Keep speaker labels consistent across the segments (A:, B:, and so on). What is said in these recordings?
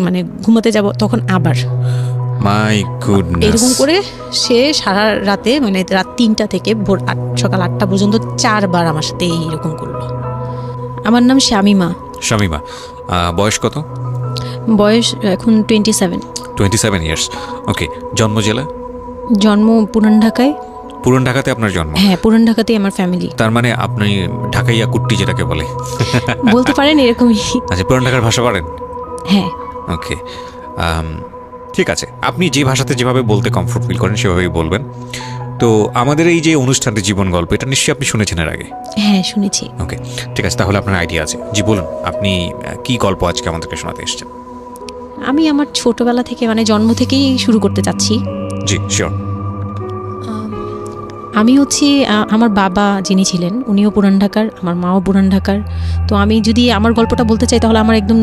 A: মানে ঘুমাতে যাব তখন আবার
B: মাই গুডনেস,
A: এরকম করে সে সারা রাতে মানে রাত 3টা থেকে ভোর সকাল 8টা পর্যন্ত 4বার আমার সাথে এইরকম করলো। আমার নাম শামিমা।
B: শামিমা, বয়স কত?
A: বয়স এখন 27
B: ইয়ার্স। ওকে, জন্ম জেলা?
A: জন্ম পুরান ঢাকায়।
B: পুরান ঢাকাতে আপনার জন্ম?
A: হ্যাঁ, পুরান ঢাকাতেই আমার ফ্যামিলি।
B: তার মানে আপনি ঢাকাইয়া কুট্টি যেটাকে বলে
A: বলতে পারেন এরকমই।
B: আচ্ছা, পুরান ঢাকার ভাষা পারেন?
A: হ্যাঁ।
B: ওকে, ঠিক আছে, আপনি যে ভাষাতে যেভাবে বলতে কমফোর্ট ফিল করেন সেভাবেই বলবেন। তো আমাদের এই যে অনুষ্ঠানটি জীবন গল্প, এটা নিশ্চয়ই আপনি শুনেছেন এর আগে?
A: হ্যাঁ, শুনেছি।
B: ওকে, ঠিক আছে, তাহলে আপনার আইডিয়া আছে। জি বলুন, আপনি কি গল্প আজকে আমাদেরকে শোনাতে এসেছেন?
A: আমি আমার ছোটবেলা থেকে মানে জন্ম থেকেই শুরু করতে চাচ্ছি।
B: জি শিওর।
A: আমি হচ্ছি আমার বাবা যিনি ছিলেন উনিও পুরান ঢাকার, আমার মাও পুরান ঢাকার। তো আমি যদি আমার গল্পটা বলতে চাই তাহলে আমার একদম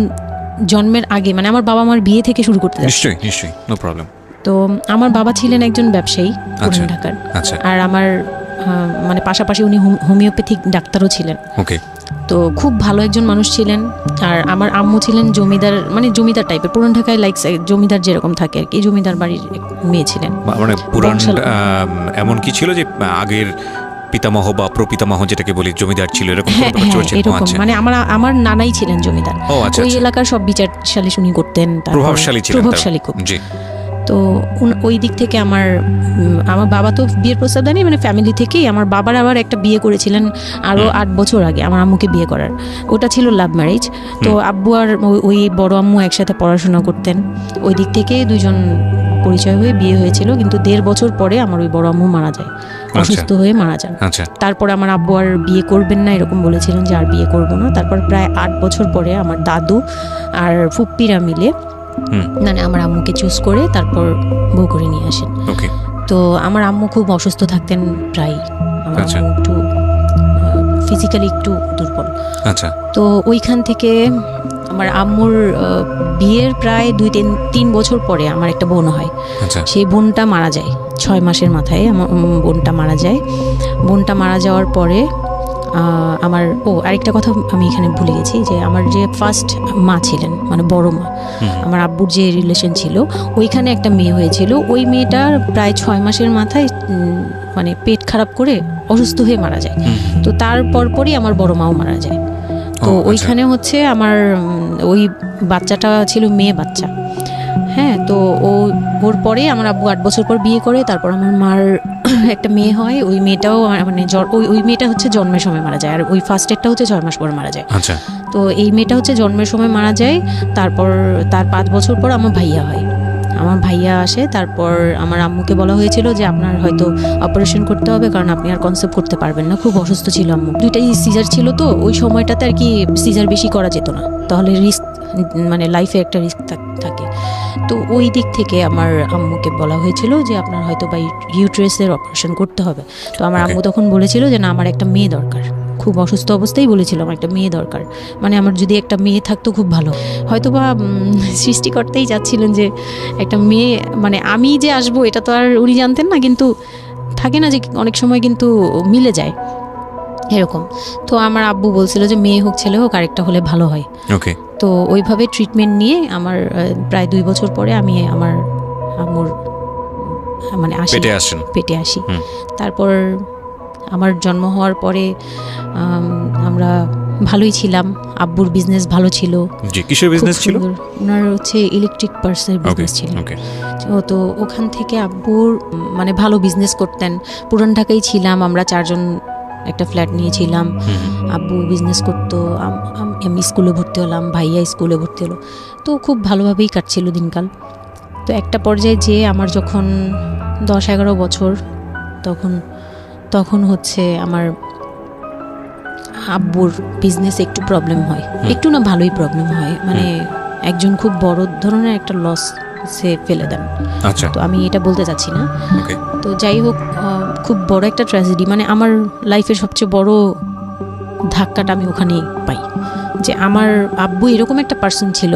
A: জন্মের আগে মানে আমার বাবা আমার বিয়ে থেকে শুরু করতে চাচ্ছি।
B: নিশ্চয়ই, নো প্রবলেম।
A: তো আমার বাবা ছিলেন একজন ব্যবসায়ী পুরান ঢাকার।
B: আচ্ছা।
A: আর আমার মানে পাশাপাশি উনি হোমিওপ্যাথিক ডাক্তারও ছিলেন।
B: ওকে।
A: তো খুব ভালো একজন মানুষ ছিলেন। আর আমার আম্মু ছিলেন জমিদার, মানে জমিদার টাইপের, পুরান ঢাকায় লাইক জমিদার যেরকম থাকে আর কি, জমিদার বাড়ির মেয়ে ছিলেন।
B: মানে পুরান এমন কি ছিল যে আগের পিতামহ বা প্রপিতামহ যেটাকে বলি জমিদার ছিল, এরকম?
A: হ্যাঁ, এরকম। মানে আমার নানাই ছিলেন জমিদার। ওই এলাকার সব বিচারশালী উনি করতেন, প্রভাবশালী খুব।
B: জি।
A: তো ওই দিক থেকে আমার বাবা তো বিয়ের প্রস্তাব দেয়নি, মানে ফ্যামিলি থেকেই। আমার বাবার আবার একটা বিয়ে করেছিলেন আরও 8 বছর আগে আমার আম্মুকে বিয়ে করার, ওটা ছিল লাভ ম্যারেজ। তো আব্বু আর ওই বড় আম্মু একসাথে পড়াশোনা করতেন, ওই দিক থেকে দুজন পরিচয় হয়ে বিয়ে হয়েছিল। কিন্তু 1.5 বছর পরে আমার ওই বড় আম্মু মারা যায়, অসুস্থ হয়ে মারা যান। তারপর আমার আব্বু আর বিয়ে করবেন না এরকম বলেছিলেন যে আর বিয়ে করবো না। তারপর প্রায় 8 বছর পরে আমার দাদু আর ফুপ্পিরা মিলে মানে আমার আম্মুকে চুজ করে তারপর বউ করে নিয়ে আসেন। তো আমার আম্মু খুব অসুস্থ থাকতেন প্রায়, আমার আম্মু একটু ফিজিক্যালি একটু দুর্বল। তো ওইখান থেকে আমার আম্মুর বিয়ের প্রায় 2-3 বছর পরে আমার একটা বোন হয়। সেই বোনটা মারা যায় 6 মাসের মাথায়। আমার বোনটা মারা যায়। বোনটা মারা যাওয়ার পরে আমার আরেকটা কথা আমি এখানে ভুলে গেছি, যে আমার যে ফার্স্ট মা ছিলেন মানে বড় মা, আমার আব্বুর যে রিলেশন ছিল ওইখানে একটা মেয়ে হয়েছিল। ওই মেয়েটার প্রায় 6 মাসের মাথায় মানে পেট খারাপ করে অসুস্থ হয়ে মারা যায়। তো তার পরপরই আমার বড় মাও মারা যায়। তো ওইখানে হচ্ছে আমার ওই বাচ্চাটা ছিল মেয়ে বাচ্চা। হ্যাঁ, তো ওর পরে আমার আব্বু 8 বছর পর বিয়ে করে। তারপর আমার মার একটা মেয়ে হয়, ওই মেয়েটাও মানে ওই মেয়েটা হচ্ছে জন্মের সময় মারা যায়, আর ওই ফার্স্টেরটা হচ্ছে 6 মাস পর মারা যায়। তো এই মেয়েটা হচ্ছে জন্মের সময় মারা যায়। তারপর তার 5 বছর পর আমার ভাইয়া হয়, আমার ভাইয়া আসে। তারপর আমার আম্মুকে বলা হয়েছিল যে আপনার হয়তো অপারেশন করতে হবে, কারণ আপনি আর কনসেপ্ট করতে পারবেন না, খুব অসুস্থ ছিল আম্মু। 2টাই সিজার ছিল, তো ওই সময়টাতে আর কি সিজার বেশি করা যেত না, তাহলে রিস্ক মানে লাইফে একটা রিস্ক থাকে। তো ওই দিক থেকে আমার আম্মুকে বলা হয়েছিল যে আপনার হয়তো বা ইউট্রাসের অপারেশন করতে হবে। তো আমার আম্মু তখন বলেছিল যে না, আমার একটা মেয়ে দরকার, খুব অসুস্থ অবস্থায় বলেছিল আমার একটা মেয়ে দরকার, মানে আমার যদি একটা মেয়ে থাকতো খুব ভালো। হয়তো বা সৃষ্টিকর্তাই চাচ্ছিলেন যে একটা মেয়ে, মানে আমি যে আসবো এটা তো আর উনি জানতেন না, কিন্তু থাকে না যে অনেক সময় কিন্তু মিলে যায় এরকম। তো আমার আব্বু বলছিল যে মেয়ে হোক ছেলে হোক, আরেকটা হলে ভালো হয়। তো ওইভাবে ট্রিটমেন্ট নিয়ে আমার প্রায় 2 বছর পরে আমি আমার আম্মুর মানে পেটে আসি। তারপর আমার জন্ম হওয়ার পরে আমরা ভালোই ছিলাম। আব্বুর বিজনেস ভালো ছিল।
B: কিসের বিজনেস ছিল?
A: ওনার হচ্ছে ইলেকট্রিক পার্সের বিজনেস ছিল। তো ওখান থেকে আব্বুর মানে ভালো বিজনেস করতেন। পুরান ঢাকায় ছিলাম আমরা 4 জন, একটা ফ্ল্যাট নিয়েছিলাম। আব্বু বিজনেস করতো, আমি স্কুলে ভর্তি হলাম, ভাইয়া স্কুলে ভর্তি হলো। তো খুব ভালোভাবেই কাটছিল দিনকাল। তো একটা পর্যায়ে যে আমার যখন 10-11 বছর, তখন হচ্ছে আমার আব্বুর বিজনেসে একটু প্রবলেম হয়, একটু না ভালোই প্রবলেম হয়, মানে একজন খুব বড় ধরনের একটা লস সে ফেলে দেন। তো আমি এটা বলতে চাচ্ছি না। তো যাই হোক, খুব বড় একটা ট্র্যাজেডি, মানে আমার লাইফের সবচেয়ে বড় ধাক্কাটা আমি ওখানেই পাই, যে আমার আব্বু এরকম একটা পার্সন ছিল।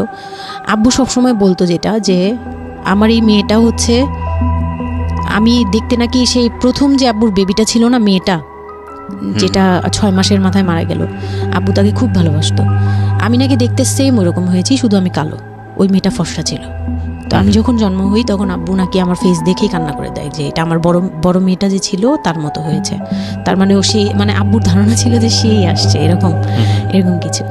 A: আব্বু সবসময় বলতো যেটা, যে আমার এই মেয়েটা হচ্ছে, আমি দেখতে নাকি সেই প্রথম যে আব্বুর বেবিটা ছিল না, মেয়েটা যেটা 6 মাসের মাথায় মারা গেল, আব্বু তাকে খুব ভালোবাসতো। আমি নাকি দেখতে সেম ওরকম হয়েছি, শুধু আমি কালো। ওই মেয়েটা ফর্সা ছিল। তো আমি যখন জন্ম হই তখন আব্বু নাকি আমার ফেস দেখেই কান্না করে দেয় যে এটা আমার বড় বড় মেয়েটা যে ছিল তার মতো হয়েছে, তার মানে ও সেই মানে আব্বুর ধারণা ছিল যে সেই আসছে এরকম কিছু।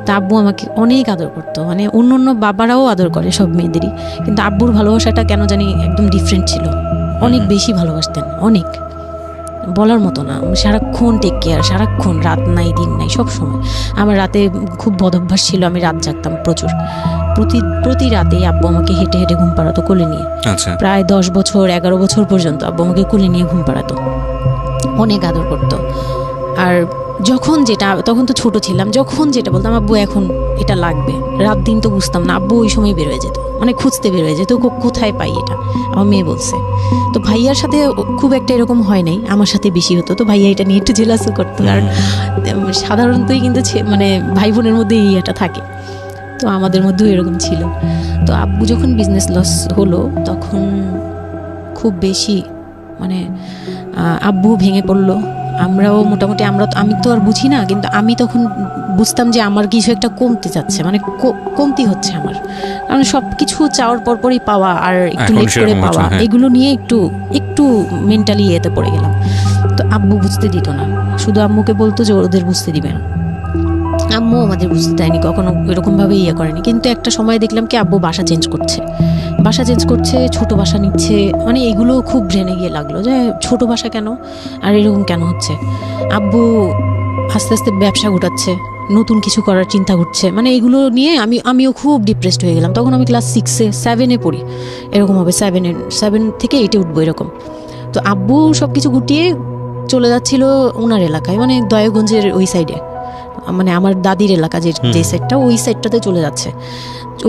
A: তা আব্বু আমাকে অনেক আদর করতো, মানে অন্য অন্য বাবারাও আদর করে সব মেয়েদেরই, কিন্তু আব্বুর ভালোবাসাটা কেন জানি একদম ডিফারেন্ট ছিল, অনেক বেশি ভালোবাসতেন, অনেক বলার মতো না। সারাক্ষণ টেক কেয়ার, সারাক্ষণ, রাত নাই দিন নাই সব সময়। আমার রাতে খুব বদভ্যাস ছিল, আমি রাত জাগতাম প্রচুর, প্রতি রাতেই আব্বু আমাকে হেঁটে হেঁটে ঘুম পাড়াতো কোলে নিয়ে।
B: আচ্ছা,
A: প্রায় 10 বছর 11 বছর পর্যন্ত আব্বু আমাকে কোলে নিয়ে ঘুম পাড়াতো, অনেক আদর করতো। আর যখন যেটা, তখন তো ছোট ছিলাম, যখন যেটা বলতাম আব্বু এখন এটা লাগবে, রাত দিন তো বুঝতাম না, আব্বু ওই সময় বের হয়ে যেত, মানে খুঁজতে বের হয়ে যেত কোথায় পাই এটা, আমার মেয়ে বলছে। তো ভাইয়ার সাথে খুব একটা এরকম হয় নাই, আমার সাথে বেশি হতো, তো ভাইয়া এটা নিয়ে একটু জেলাসও করতো। আর সাধারণতই কিন্তু মানে ভাই বোনের মধ্যে এই এটা থাকে, তো আমাদের মধ্যেও এরকম ছিল। তো আব্বু যখন বিজনেস লস হলো তখন খুব বেশি মানে আব্বু ভেঙে পড়লো, আমরাও মোটামুটি, আমি তো আর বুঝি না, কিন্তু আমি তখন বুঝতাম যে আমার কিছু একটা কমতে যাচ্ছে, মানে কমতি হচ্ছে আমার, কারণ সব কিছু চাওয়ার পরপরই পাওয়া আর একটু লেট করে পাওয়া, এগুলো নিয়ে একটু মেন্টালি এতে পড়ে গেলাম। তো আব্বু বুঝতে দিত না, শুধু আম্মুকে বলতো যে ওদের বুঝতে দিবে না, আম্মু আমাদের বুঝতে দেয়নি কখনো, এরকমভাবে করেনি। কিন্তু একটা সময় দেখলাম কি আব্বু বাসা চেঞ্জ করছে, ছোট বাসা নিচ্ছে, মানে এগুলো খুব ব্রেনে গিয়ে লাগলো যে ছোট বাসা কেন আর এরকম কেন হচ্ছে। আব্বু আস্তে আস্তে ব্যবসা ঘটাচ্ছে, নতুন কিছু করার চিন্তা করছে, মানে এগুলো নিয়ে আমিও খুব ডিপ্রেসড হয়ে গেলাম। তখন আমি ক্লাস 6-7 পড়ি, এরকম হবে 7 থেকে 8 উঠবো এরকম। তো আব্বু সব কিছু গুটিয়ে চলে যাচ্ছিল ওনার এলাকায়, মানে দয়াগঞ্জের ওই সাইডে, মানে আমার দাদির এলাকা যে সাইডটা, ওই সাইডটাতে চলে যাচ্ছে,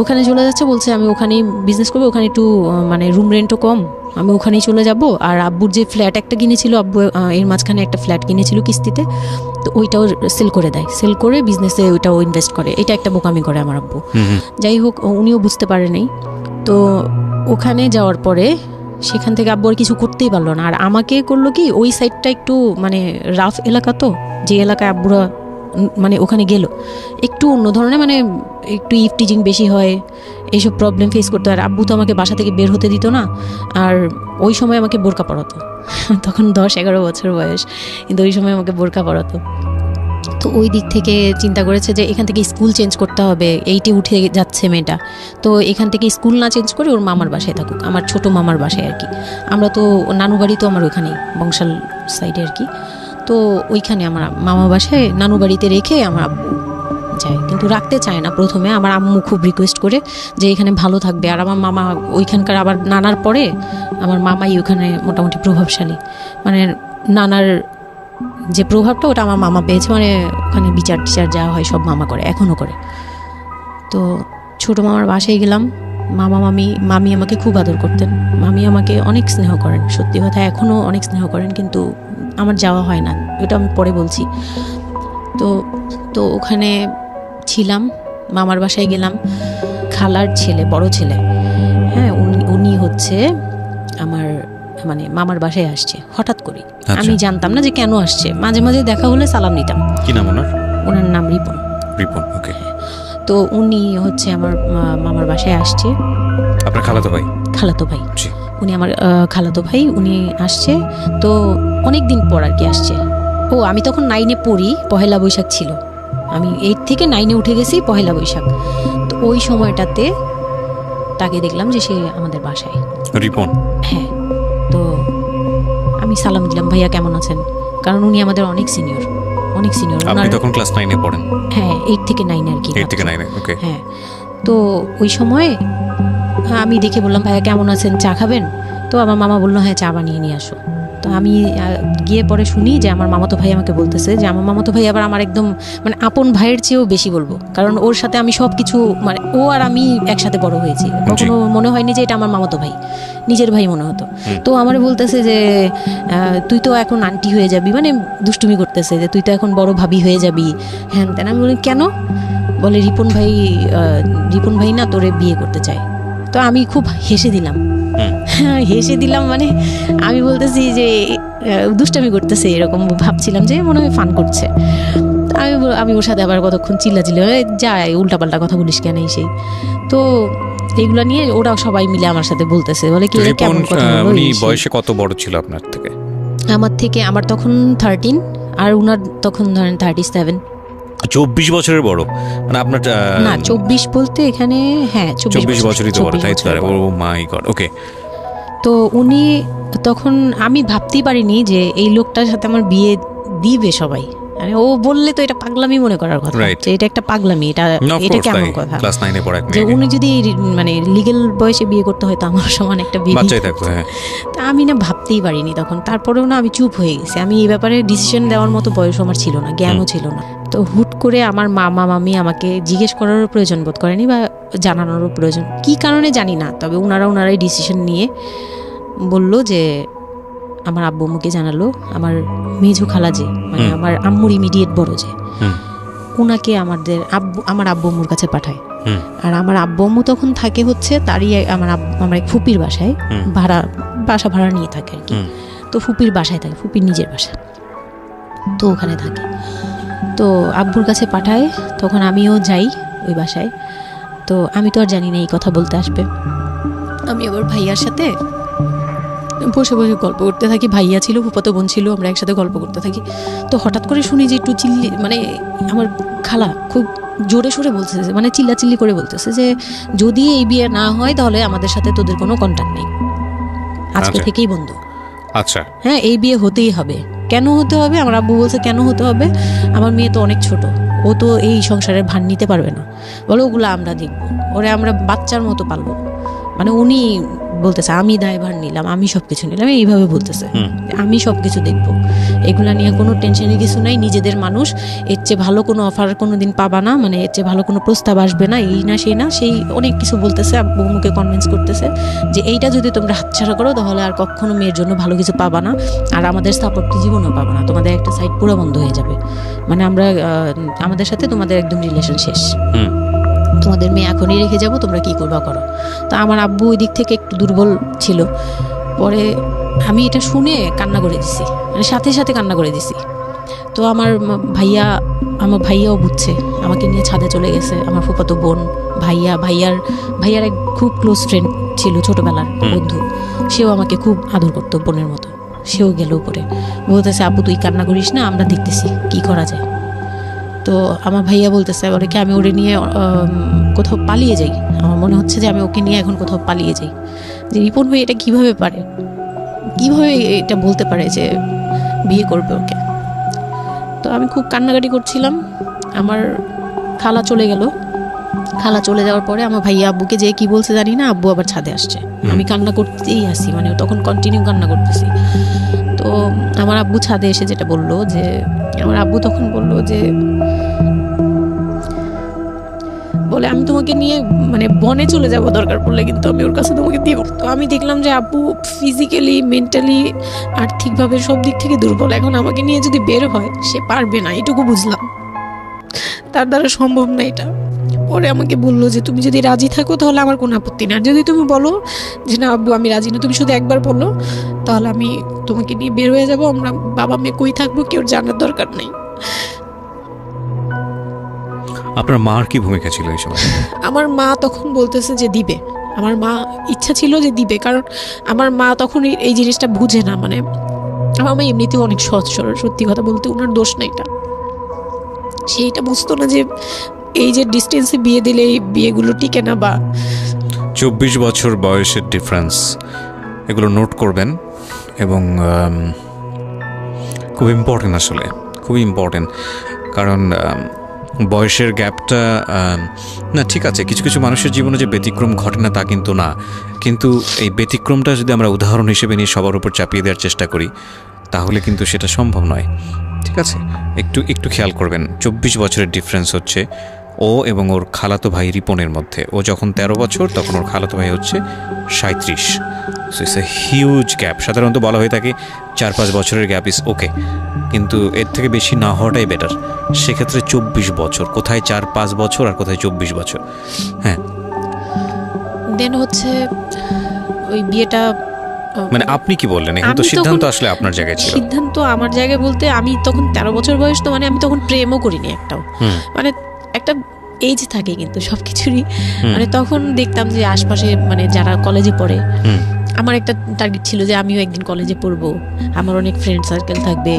A: ওখানে চলে যাচ্ছে, বলছে আমি ওখানেই বিজনেস করবো, ওখানে একটু মানে রুম রেন্টও কম, আমি ওখানেই চলে যাব। আর আব্বুর যে ফ্ল্যাট একটা কিনেছিল, আব্বু এর মাঝখানে একটা ফ্ল্যাট কিনেছিল কিস্তিতে, তো ওইটাও সেল করে দেয়, সেল করে বিজনেসে ওইটাও ইনভেস্ট করে, এটা একটা বোকামি করে আমার আব্বু। যাই হোক, উনিও বুঝতে পারে নাই। তো ওখানে যাওয়ার পরে সেখান থেকে আব্বু আর কিছু করতেই পারলো না, আর আমাকে করলো কি, ওই সাইডটা একটু মানে রাফ এলাকা, তো যে এলাকায় আব্বুরা মানে ওখানে গেল একটু অন্য ধরনের, মানে একটু ইফটিজিং বেশি হয়, এইসব প্রবলেম ফেস করতে হয়। আব্বু তো আমাকে বাসা থেকে বের হতে দিত না, আর ওই সময় আমাকে বোরকা পরাতো, তখন 10-11 বছর বয়স, কিন্তু ওই সময় আমাকে বোরকা পরাতো। তো ওই দিক থেকে চিন্তা করেছে যে এখান থেকে স্কুল চেঞ্জ করতে হবে, 8-এ উঠে যাচ্ছে মেয়েটা, তো এখান থেকে স্কুল না চেঞ্জ করে ওর মামার বাসায় থাকুক, আমার ছোট মামার বাসায় আর কি। আমরা তো নানু বাড়ি তো আমার ওইখানেই বংশাল সাইডে আর কি, তো ওইখানে আমার মামা বাসায় নানু বাড়িতে রেখে আমার আব্বু যায়, কিন্তু রাখতে চায় না প্রথমে। আমার আম্মু খুব রিকোয়েস্ট করে যে এখানে ভালো থাকবে, আর আমার মামা ওইখানকার, আবার নানার পরে আমার মামাই ওখানে মোটামুটি প্রভাবশালী, মানে নানার যে প্রভাবটা ওটা আমার মামা পেয়েছে, মানে ওখানে বিচার টিচার যা হয় সব মামা করে, এখনও করে। তো ছোটো মামার বাসায় গেলাম, মামি আমাকে খুব আদর করতেন, মামি আমাকে অনেক স্নেহ করেন, সত্যি কথা এখনও অনেক স্নেহ করেন, কিন্তু আমার যাওয়া হয় না, ওটা আমি পরে বলছি। তো ওখানে ছিলাম, মামার বাসায় গেলাম, খালার ছেলে, বড় ছেলে, হ্যাঁ, উনি হচ্ছে আমার মানে মামার বাসায় আসছে হঠাৎ করে, আমি জানতাম না যে কেন আসছে, মাঝে মাঝে দেখা হলে সালাম নিতাম।
B: কি নাম ওনার
A: নাম রিপন।
B: ওকে।
A: তো উনি হচ্ছে আমার মামার বাসায় আসছে,
B: আপনার খালাতো ভাই? উনি আমার খালাতো ভাই, উনি আসছে। তো অনেক দিন পর আর কি আসছে। আমি তখন 9-এ পড়ি, পহেলা বৈশাখ ছিল, আমি 8 থেকে 9-এ উঠে গেছি পহেলা বৈশাখ। তো ওই সময়টাতে তাকে দেখলাম যে সে আমাদের বাসায়, রিপন।
A: হ্যাঁ, তো আমি সালাম দিলাম, ভাইয়া কেমন আছেন, কারণ উনি আমাদের অনেক সিনিয়র।
B: আপনি তখন ক্লাস 9-এ পড়েন?
A: হ্যাঁ, 8 থেকে 9 আর কি।
B: 8 থেকে 9, ওকে।
A: হ্যাঁ, তো ওই সময় আমি দেখে বললাম, ভাইয়া কেমন আছেন, চা খাবেন? তো আমার মামা বললো, হ্যাঁ চা বানিয়ে নিয়ে আসো। তো আমি গিয়ে পরে শুনি যে আমার মামাতো ভাই আমাকে বলতেছে যে আমার মামাতো ভাই আবার আমার একদম মানে আপন ভাইয়ের চেয়েও বেশি বলবো, কারণ ওর সাথে আমি সব কিছু, মানে ও আর আমি একসাথে বড় হয়েছি, কখনো মনে হয়নি যে এটা আমার মামাতো ভাই, নিজের ভাই মনে হতো। তো আমার বলতেছে যে তুই তো এখন আন্টি হয়ে যাবি, মানে দুষ্টুমি করতেছে যে তুই তো এখন বড় ভাবি হয়ে যাবি, হ্যাঁ। আমি বলি কেন? বলে রিপন ভাই না তোরে বিয়ে করতে চায়। তো আমি খুব হেসে দিলাম, মানে আমি বলতেছি যে দুষ্টামি করতেছে, এরকম ভাবছিলাম যে মনে হয় ফান করছে। আমি
B: আমি ওর সাথে আবার কতক্ষণ চিল্লাচিল্লি যাই, উল্টাপাল্টা কথা বলিস কেন এই সেই। তো এগুলা নিয়ে ওরা সবাই মিলে আমার সাথে বলতেছে, বলে কি কেমন কথা বলো।
C: উনি বয়সে কত বড় ছিল আপনার থেকে?
B: আমার তখন 13 আর উনার তখন ধরেন 37।
C: 24 বছরের বড় মানে আপনার?
B: না 24 বলতে এখানে, হ্যাঁ
C: 24 বছরই তো বড়, তাই তো? ও মাই গড, ওকে।
B: তো উনি তখন, আমি ভাবতেই পারিনি যে এই লোকটার সাথে আমার বিয়ে দিবে সবাই। মানে ও বললে তো এটা পাগলামি মনে করার কথা, যে এটা একটা পাগলামি, এটা কেমন কথা
C: ক্লাস 9 এ পড়া
B: যে উনি যদি মানে লিগ্যাল বয়সে বিয়ে করতে হয় তো আমার সমান একটা
C: বাচ্চাই থাকতো। হ্যাঁ,
B: তা আমি না ভাবতেই পারিনি তখন। তারপরেও না আমি চুপ হয়ে গেছি, আমি এই ব্যাপারে ডিসিশন দেওয়ার মতো বয়স আমার ছিল না, জ্ঞানও ছিল না। তো হুট করে আমার মামা মামি আমাকে জিজ্ঞেস করারও প্রয়োজন বোধ করেনি বা জানানোরও প্রয়োজন, কি কারণে জানি না, তবে ওনারাই ডিসিশন নিয়ে বলল যে আমার আব্বু আম্মুকে জানালো, আমার মেজো খালা যে মানে আমার আম্মুর ইমিডিয়েট বড় যে, ওনাকে আমার আব্বু আম্মুর কাছে পাঠায়। আর আমার আব্বু আম্মু তখন থাকে হচ্ছে তারই আমার এক ফুপির বাসায়, বাসা ভাড়া নিয়ে থাকে আর কি। তো ফুপির বাসায় থাকে, ফুপির নিজের বাসা, তো ওখানে থাকে। তো আব্বুর কাছে পাঠায়, তখন আমিও যাই ওই বাসায়। তো আমি তো আর জানি না এই কথা বলতে আসবে। আমি আবার ভাইয়ার সাথে বসে বসে গল্প করতে থাকি, ভাইয়া ছিল, ফুফাতো বোন ছিল, আমরা একসাথে গল্প করতে থাকি। তো হঠাৎ করে শুনি যে একটু মানে আমার খালা খুব জোরে সোরে বলতেছে, মানে চিল্লাচিল্লি করে বলতেছে যে যদি এই বিয়ে না হয় তাহলে আমাদের সাথে তোদের কোনো কন্ট্যাক্ট নেই, আজকে থেকেই বন্ধ।
C: আচ্ছা, হ্যাঁ,
B: এই বিয়ে হতেই হবে। কেন হতে হবে? আমার আব্বু বলছে কেন হতে হবে, আমার মেয়ে তো অনেক ছোট, ও তো এই সংসারের ভার নিতে পারবে না, বলো ওগুলো আমরা দেখবো, ওরে আমরা বাচ্চার মতো পালবো। মানে উনি বলতেছে আমি দায়ভার নিলাম, আমি সবকিছু নিলাম, এইভাবে বলতেছে আমি সবকিছু দেখবো, এগুলা নিয়ে কোনো টেনশনের কিছু নাই, নিজেদের মানুষ, এর চেয়ে ভালো কোনো অফার কোনো দিন পাবা না, মানে এর চেয়ে ভালো কোনো প্রস্তাব আসবে না, এই না সেই না, সেই অনেক কিছু বলতেছে। আব্বু মুখে কনভিন্স করতেছে যে এইটা যদি তোমরা হাতছাড়া করো তাহলে আর কখনো মেয়ের জন্য ভালো কিছু পাবা না, আর আমাদের সাপোর্ট জীবনও পাবা না, তোমাদের একটা সাইড পুরো বন্ধ হয়ে যাবে, মানে আমরা আমাদের সাথে তোমাদের একদম রিলেশন শেষ, তোমাদের মেয়ে এখনই রেখে যাবো, তোমরা কি করবা করো। তো আমার আব্বু ওই দিক থেকে একটু দুর্বল ছিল, পরে আমি এটা শুনে কান্না করে দিছি, মানে সাথে সাথে কান্না করে দিছি। তো আমার ভাইয়াও বুঝছে, আমাকে নিয়ে ছাদে চলে গেছে। আমার ফুফাতো বোন, ভাইয়ার এক খুব ক্লোজ ফ্রেন্ড ছিল, ছোটবেলার বন্ধু, সেও আমাকে খুব আদর করতো বোনের মতো, সেও গেল উপরে, বলতেছে আব্বু তুই কান্না করিস না, আমরা দেখতেছি কি করা যায়। তো আমার ভাইয়া বলতেছে বলে কি আমি ওরে নিয়ে কোথাও পালিয়ে যাই, আমার মনে হচ্ছে যে আমি ওকে নিয়ে এখন কোথাও পালিয়ে যাই। যে রিপন ভাই এটা কিভাবে এটা বলতে পারে যে বিয়ে করবে ওকে। তো আমি খুব কান্নাকাটি করছিলাম। আমার খালা চলে গেল, খালা চলে যাওয়ার পরে আমার ভাইয়া আব্বুকে যে কি বলছে জানি না, আব্বু আবার ছাদে আসছে, আমি কান্না করতেই আসি, মানে তখন কন্টিনিউ কান্না করতেছি। তো আমার আব্বু ছাদে এসে যেটা বললো যে, আমার আব্বু তখন বলল যে বলে আমি তোমাকে নিয়ে মানে বনে চলে যাব দরকার পড়লে, কিন্তু আমি ওর কাছে তোমাকে দিব। তো আমি দেখলাম যে আব্বু ফিজিক্যালি, মেন্টালি, আর্থিকভাবে সব দিক থেকে দুর্বল, এখন আমাকে নিয়ে যদি বের হয় সে পারবে না, এটুকু বুঝলাম, তার দ্বারা সম্ভব না এটা। পরে আমাকে বললো যে তুমি যদি রাজি থাকো তাহলে আমার কোনো আপত্তি না, যদি তুমি বলো যে না আব্বু আমি রাজি না, তুমি শুধু একবার বলো, তাহলে আমি তোমাকে নিয়ে বের হয়ে যাবো, আমরা বাবা মেয়ে কই থাকবো কেউ জানার দরকার নেই।
C: আপনার মার কি ভূমিকা ছিল এই সময়?
B: আমার মা তখন বলতেছে যে দিবে, আমার মা ইচ্ছা ছিল যে দিবে, কারণ আমার মা তখন এই জিনিসটা বুঝে না, মানে আমার মা এমনিতেও অনেক সহজ সরল, সত্যি কথা বলতে ওনার দোষ না এটা, সেইটা বুঝতো না যে এই যে ডিস্টেন্সে বিয়ে দিলে এই বিয়েগুলো টিকে না। বা
C: 24 বছর বয়সের ডিফারেন্স, এগুলো নোট করবেন, এবং খুব ইম্পর্টেন্ট, আসলে খুবই ইম্পর্টেন্ট, কারণ বয়সের গ্যাপটা না ঠিক আছে, কিছু কিছু মানুষের জীবনে যে ব্যতিক্রম ঘটে না তা কিন্তু না, কিন্তু এই ব্যতিক্রমটা যদি আমরা উদাহরণ হিসেবে নিয়ে সবার উপর চাপিয়ে দেওয়ার চেষ্টা করি তাহলে কিন্তু সেটা সম্ভব নয়। ঠিক আছে, একটু খেয়াল করবেন, 24 বছরের ডিফারেন্স হচ্ছে ও এবং ওর খালাতো ভাই রিপনের মধ্যে। ও যখন 13 বছর তখন ওর খালাতো ভাই হচ্ছে 37। So it's a huge gap. সাধারণত বলা হয়ে থাকে 4-5 বছরের গ্যাপ ইজ ওকে, কিন্তু এর থেকে বেশি না হওয়াটাই বেটার। সেক্ষেত্রে 24 বছর, কোথায় 4-5 বছর আর কোথায় 24 বছর। হ্যাঁ,
B: দেন হচ্ছে ওই বিয়েটা
C: মানে আপনি কি বললেন? এখন তো
A: আমি
C: সিদ্ধান্ত
A: তখন-
C: আসলে আপনার জায়গায় ছিল।
A: সিদ্ধান্ত আমার জায়গায় বলতে আমি তখন 13 বছর বয়স, তো মানে আমি তখন প্রেমও করিনি একটাও।
C: হুম,
A: মানে একটা এজ থাকে কিন্তু সবকিছুরই।
C: হুম,
A: মানে তখন দেখতাম যে আশপাশে মানে যারা কলেজে পড়ে,
C: হুম,
A: আমার একটা টার্গেট ছিল যে আমিও একদিন কলেজে পড়বো, আমার অনেক ফ্রেন্ড সার্কেল থাকবে,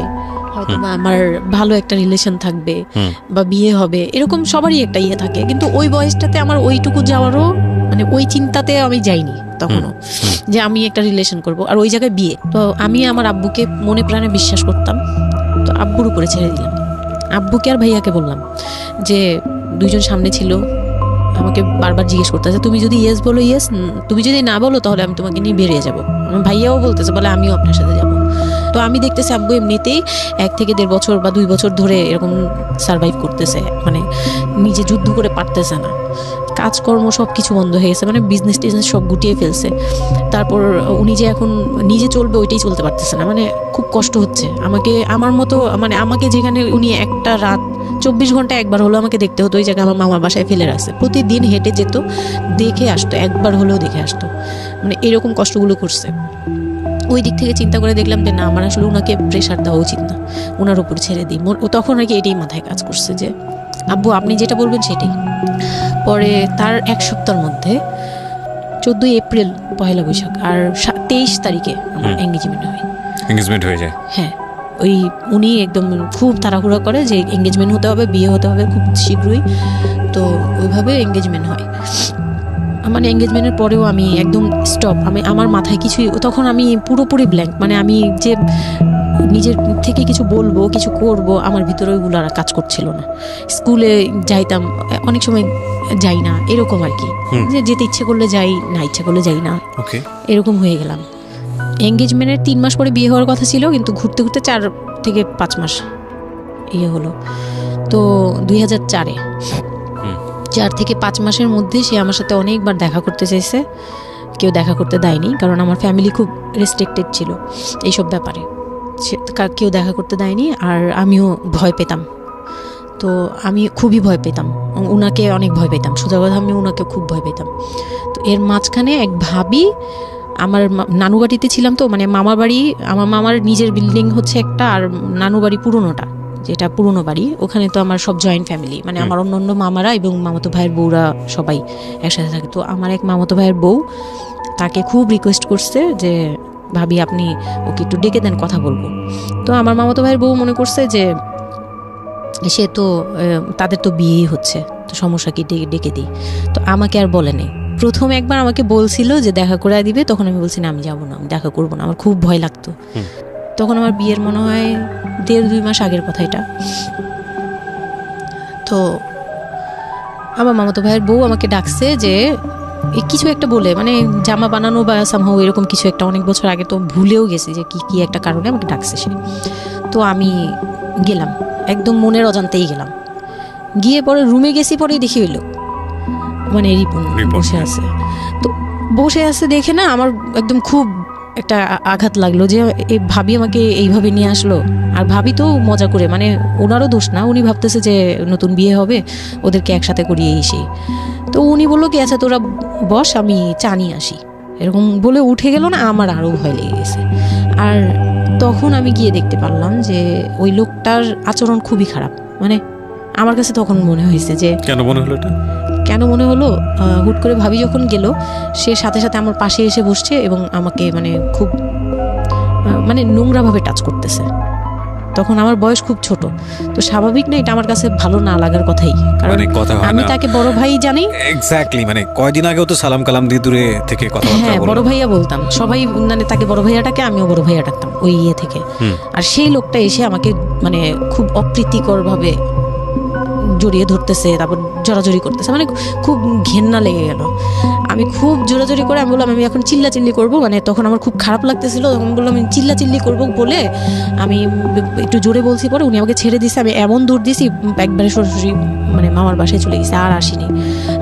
A: হয়তো বা আমার ভালো একটা রিলেশন থাকবে,
C: হুম,
A: বা বিয়ে হবে, এরকম সবারই একটা ইয়ে থাকে। কিন্তু ওই বয়সটাতে আমার ওইটুকু যাওয়ারও মানে ওই চিন্তাতে আমি যাইনি তখনও, যে আমি একটা রিলেশন করব আর ওই জায়গায় বিয়ে। তো আমি আমার আব্বুকে মনে প্রাণে বিশ্বাস করতাম, তো আব্বুর উপরে ছেড়ে দিলাম। আব্বুকে আর ভাইয়াকে বললাম যে দুইজন সামনে ছিল, আমাকে বারবার জিজ্ঞেস করতেছে তুমি যদি ইয়েস বলো ইয়েস, তুমি যদি না বলো তাহলে আমি তোমাকে নিয়ে বেরিয়ে যাবো। আমার ভাইয়াও বলতেছে বলে আমিও আপনার সাথে যাবো। তো আমি দেখতেছি আব্বু এমনিতেই 1 থেকে 1.5 বছর বা 2 বছর ধরে এরকম সার্ভাইভ করতেছে, মানে নিজে যুদ্ধ করে পারতেছে না, কাজকর্ম সব কিছু বন্ধ হয়ে গেছে, মানে বিজনেস টিজনেস সব গুটিয়ে ফেলছে। তারপর উনি যে এখন নিজে চলবে ওইটাই চলতে পারতেছে না, মানে খুব কষ্ট হচ্ছে। আমাকে আমার মতো মানে আমাকে যেখানে উনি একটা রাত 24 ঘন্টা একবার হলো আমাকে দেখতে হতো, ওই জায়গায় আমার মামার বাসায় ফেলে রাখছে, প্রতিদিন হেঁটে যেত, দেখে আসতো, একবার হলেও দেখে আসতো, মানে এরকম কষ্টগুলো করছে। ওই দিক থেকে চিন্তা করে দেখলাম যে না, আমার আসলে ওনাকে প্রেশার দেওয়া উচিত না, ওনার উপর ছেড়ে দিই। তখন আর কি এটাই মাথায় কাজ করছে যে আব্বু আপনি যেটা বলবেন সেটাই। পরে তার 1 সপ্তাহের মধ্যে 14 এপ্রিল পয়লা বৈশাখ আর 23 তারিখে আমার এঙ্গেজমেন্ট হয়।
C: এঙ্গেজমেন্ট হয়ে যায়।
A: হ্যাঁ, ওই উনি একদম খুব তাড়াহুড়া করে যে এঙ্গেজমেন্ট হতে হবে, বিয়ে হতে হবে খুব শীঘ্রই, তো ওইভাবে এঙ্গেজমেন্ট হয়। মানে এঙ্গেজমেন্টের পরেও আমি একদম স্টপ, আমার মাথায় কিছুই, তখন আমি পুরোপুরি ব্ল্যাঙ্ক, মানে আমি যে নিজের থেকে কিছু বলবো কিছু করব আমার ভিতরে ওইগুলো আর কাজ করছিল না। স্কুলে যাইতাম, অনেক সময় যাই না, এরকম আর কি, যে যেতে ইচ্ছে করলে যাই, না ইচ্ছে করলে যাই না,
C: ওকে।
A: এরকম হয়ে গেলাম। এঙ্গেজমেন্টের 3 মাস পরে বিয়ে হওয়ার কথা ছিল, কিন্তু ঘুরতে ঘুরতে 4 থেকে 5 মাস ইয়ে হলো। তো 2004-এ 4 থেকে 5 মাসের মধ্যে সে আমার সাথে অনেকবার দেখা করতে চাইছে, কেউ দেখা করতে দেয়নি, কারণ আমার ফ্যামিলি খুব রেস্ট্রিক্টেড ছিল এইসব ব্যাপারে, কেউ দেখা করতে দেয়নি। আর আমিও ভয় পেতাম, তো আমি খুবই ভয় পেতাম, ওনাকে অনেক ভয় পেতাম, সোজা কথা আমি ওনাকে খুব ভয় পেতাম। তো এর মাঝখানে এক ভাবি, আমার নানু বাড়িতে ছিলাম, তো মানে মামার বাড়ি, আমার মামার নিজের বিল্ডিং হচ্ছে একটা, আর নানু বাড়ি পুরোনোটা, যেটা পুরোনো বাড়ি, ওখানে তো আমার সব জয়েন্ট ফ্যামিলি, মানে আমার অন্য মামারা এবং মামাতো ভাইয়ের বউরা সবাই একসাথে থাকে। তো আমার এক মামাতো ভাইয়ের বউ তাকে খুব রিকোয়েস্ট করছে যে ভাবি আপনি ওকে একটু ডেকে দেন, কথা বলবো। তো আমার মামাতো ভাইয়ের বউ মনে করছে যে সে তো তাদের তো বিয়েই হচ্ছে, তো সমস্যা কি, ডেকে দিই। তো আমাকে আর বলে নেই। প্রথম একবার আমাকে বলছিল যে দেখা করে দিবে, তখন আমি বলছি না আমি যাবো না, আমি দেখা করবো না, আমার খুব ভয় লাগতো। তখন আমার বিয়ের মনে হয় 1.5-2 মাস আগের কথা এটা। তো আমার মামাতো ভাইয়ের বউ আমাকে ডাকছে যে কিছু একটা বলে, মানে জামা বানানো বা সামহাও এরকম কিছু একটা, অনেক বছর আগে, তো ভুলেও গেছি যে কি একটা কারণে আমাকে ডাকছে সে। তো আমি গেলাম, একদম মনের অজান্তেই গেলাম। গিয়ে পরে রুমে গেছি, পরেই দেখি হইলো মানে রিপন বসে আছে। তো বসে আছে দেখে না আমার একদম খুব একটা আঘাত লাগলো যে এই ভাবি আমাকে এইভাবে নিয়ে আসলো। আর ভাবি তো মজা করে, মানে ওনারও দোষ না, উনি ভাবতেছে যে নতুন বিয়ে হবে, ওদেরকে একসাথে করিয়ে এসে। তো উনি বললো কি আচ্ছা তোরা বস, আমি চা নিয়ে আসি, এরকম বলে উঠে গেল না, আমার আরও ভয় লেগে গেছে। আর তখন আমি গিয়ে দেখতে পারলাম যে ওই লোকটার আচরণ খুবই খারাপ। মানে আমার কাছে তখন মনে হয়েছে যে
C: কেন মনে হলো এটা?
A: কেন মনে হলো, হুট করে ভাবি যখন গেল, সে সাথে সাথে আমার পাশে এসে বসছে এবং আমাকে মানে খুব মানে নোংরাভাবে টাচ করতেছে। তখন আমার বয়স খুব ছোট, তো স্বাভাবিক না এটা আমার কাছে ভালো না লাগার কথাই, কারণ
C: মানে কথা হয়
A: আমি
C: না।
A: তাকে বড় ভাই জানি।
C: এক্স্যাক্টলি, মানে কয়দিন আগেও তো সালাম কালাম দিয়ে দূরে থেকে কথাবার্তা
A: হ্যাঁ, বড়
C: বললাম।
A: ভাইয়া বলতাম, সবাই মানে তাকে বড় ভাইয়াটাকে, আমিও বড় ভাইয়া ডাকতাম ওই ইয়ে থেকে। আর সেই লোকটা এসে আমাকে মানে খুব অপ্রীতিকর ভাবে জড়িয়ে ধরতেছে, তারপর জড়াজড়ি করতেছে, মানে খুব ঘেন্না লেগে গেল। আমি খুব জোরাজোরি করে আমি বললাম আমি এখন চিল্লাচিল্লি করবো, মানে তখন আমার খুব খারাপ লাগতেছিল, তখন বললাম আমি চিল্লাচিল্লি করবো বলে আমি একটু জোরে বলছি। পরে উনি আমাকে ছেড়ে দিয়েছে, আমি এমন দূর দিয়েছি একবারে সরাসরি মানে মামার বাসায় চলে গেছে, আর আসিনি।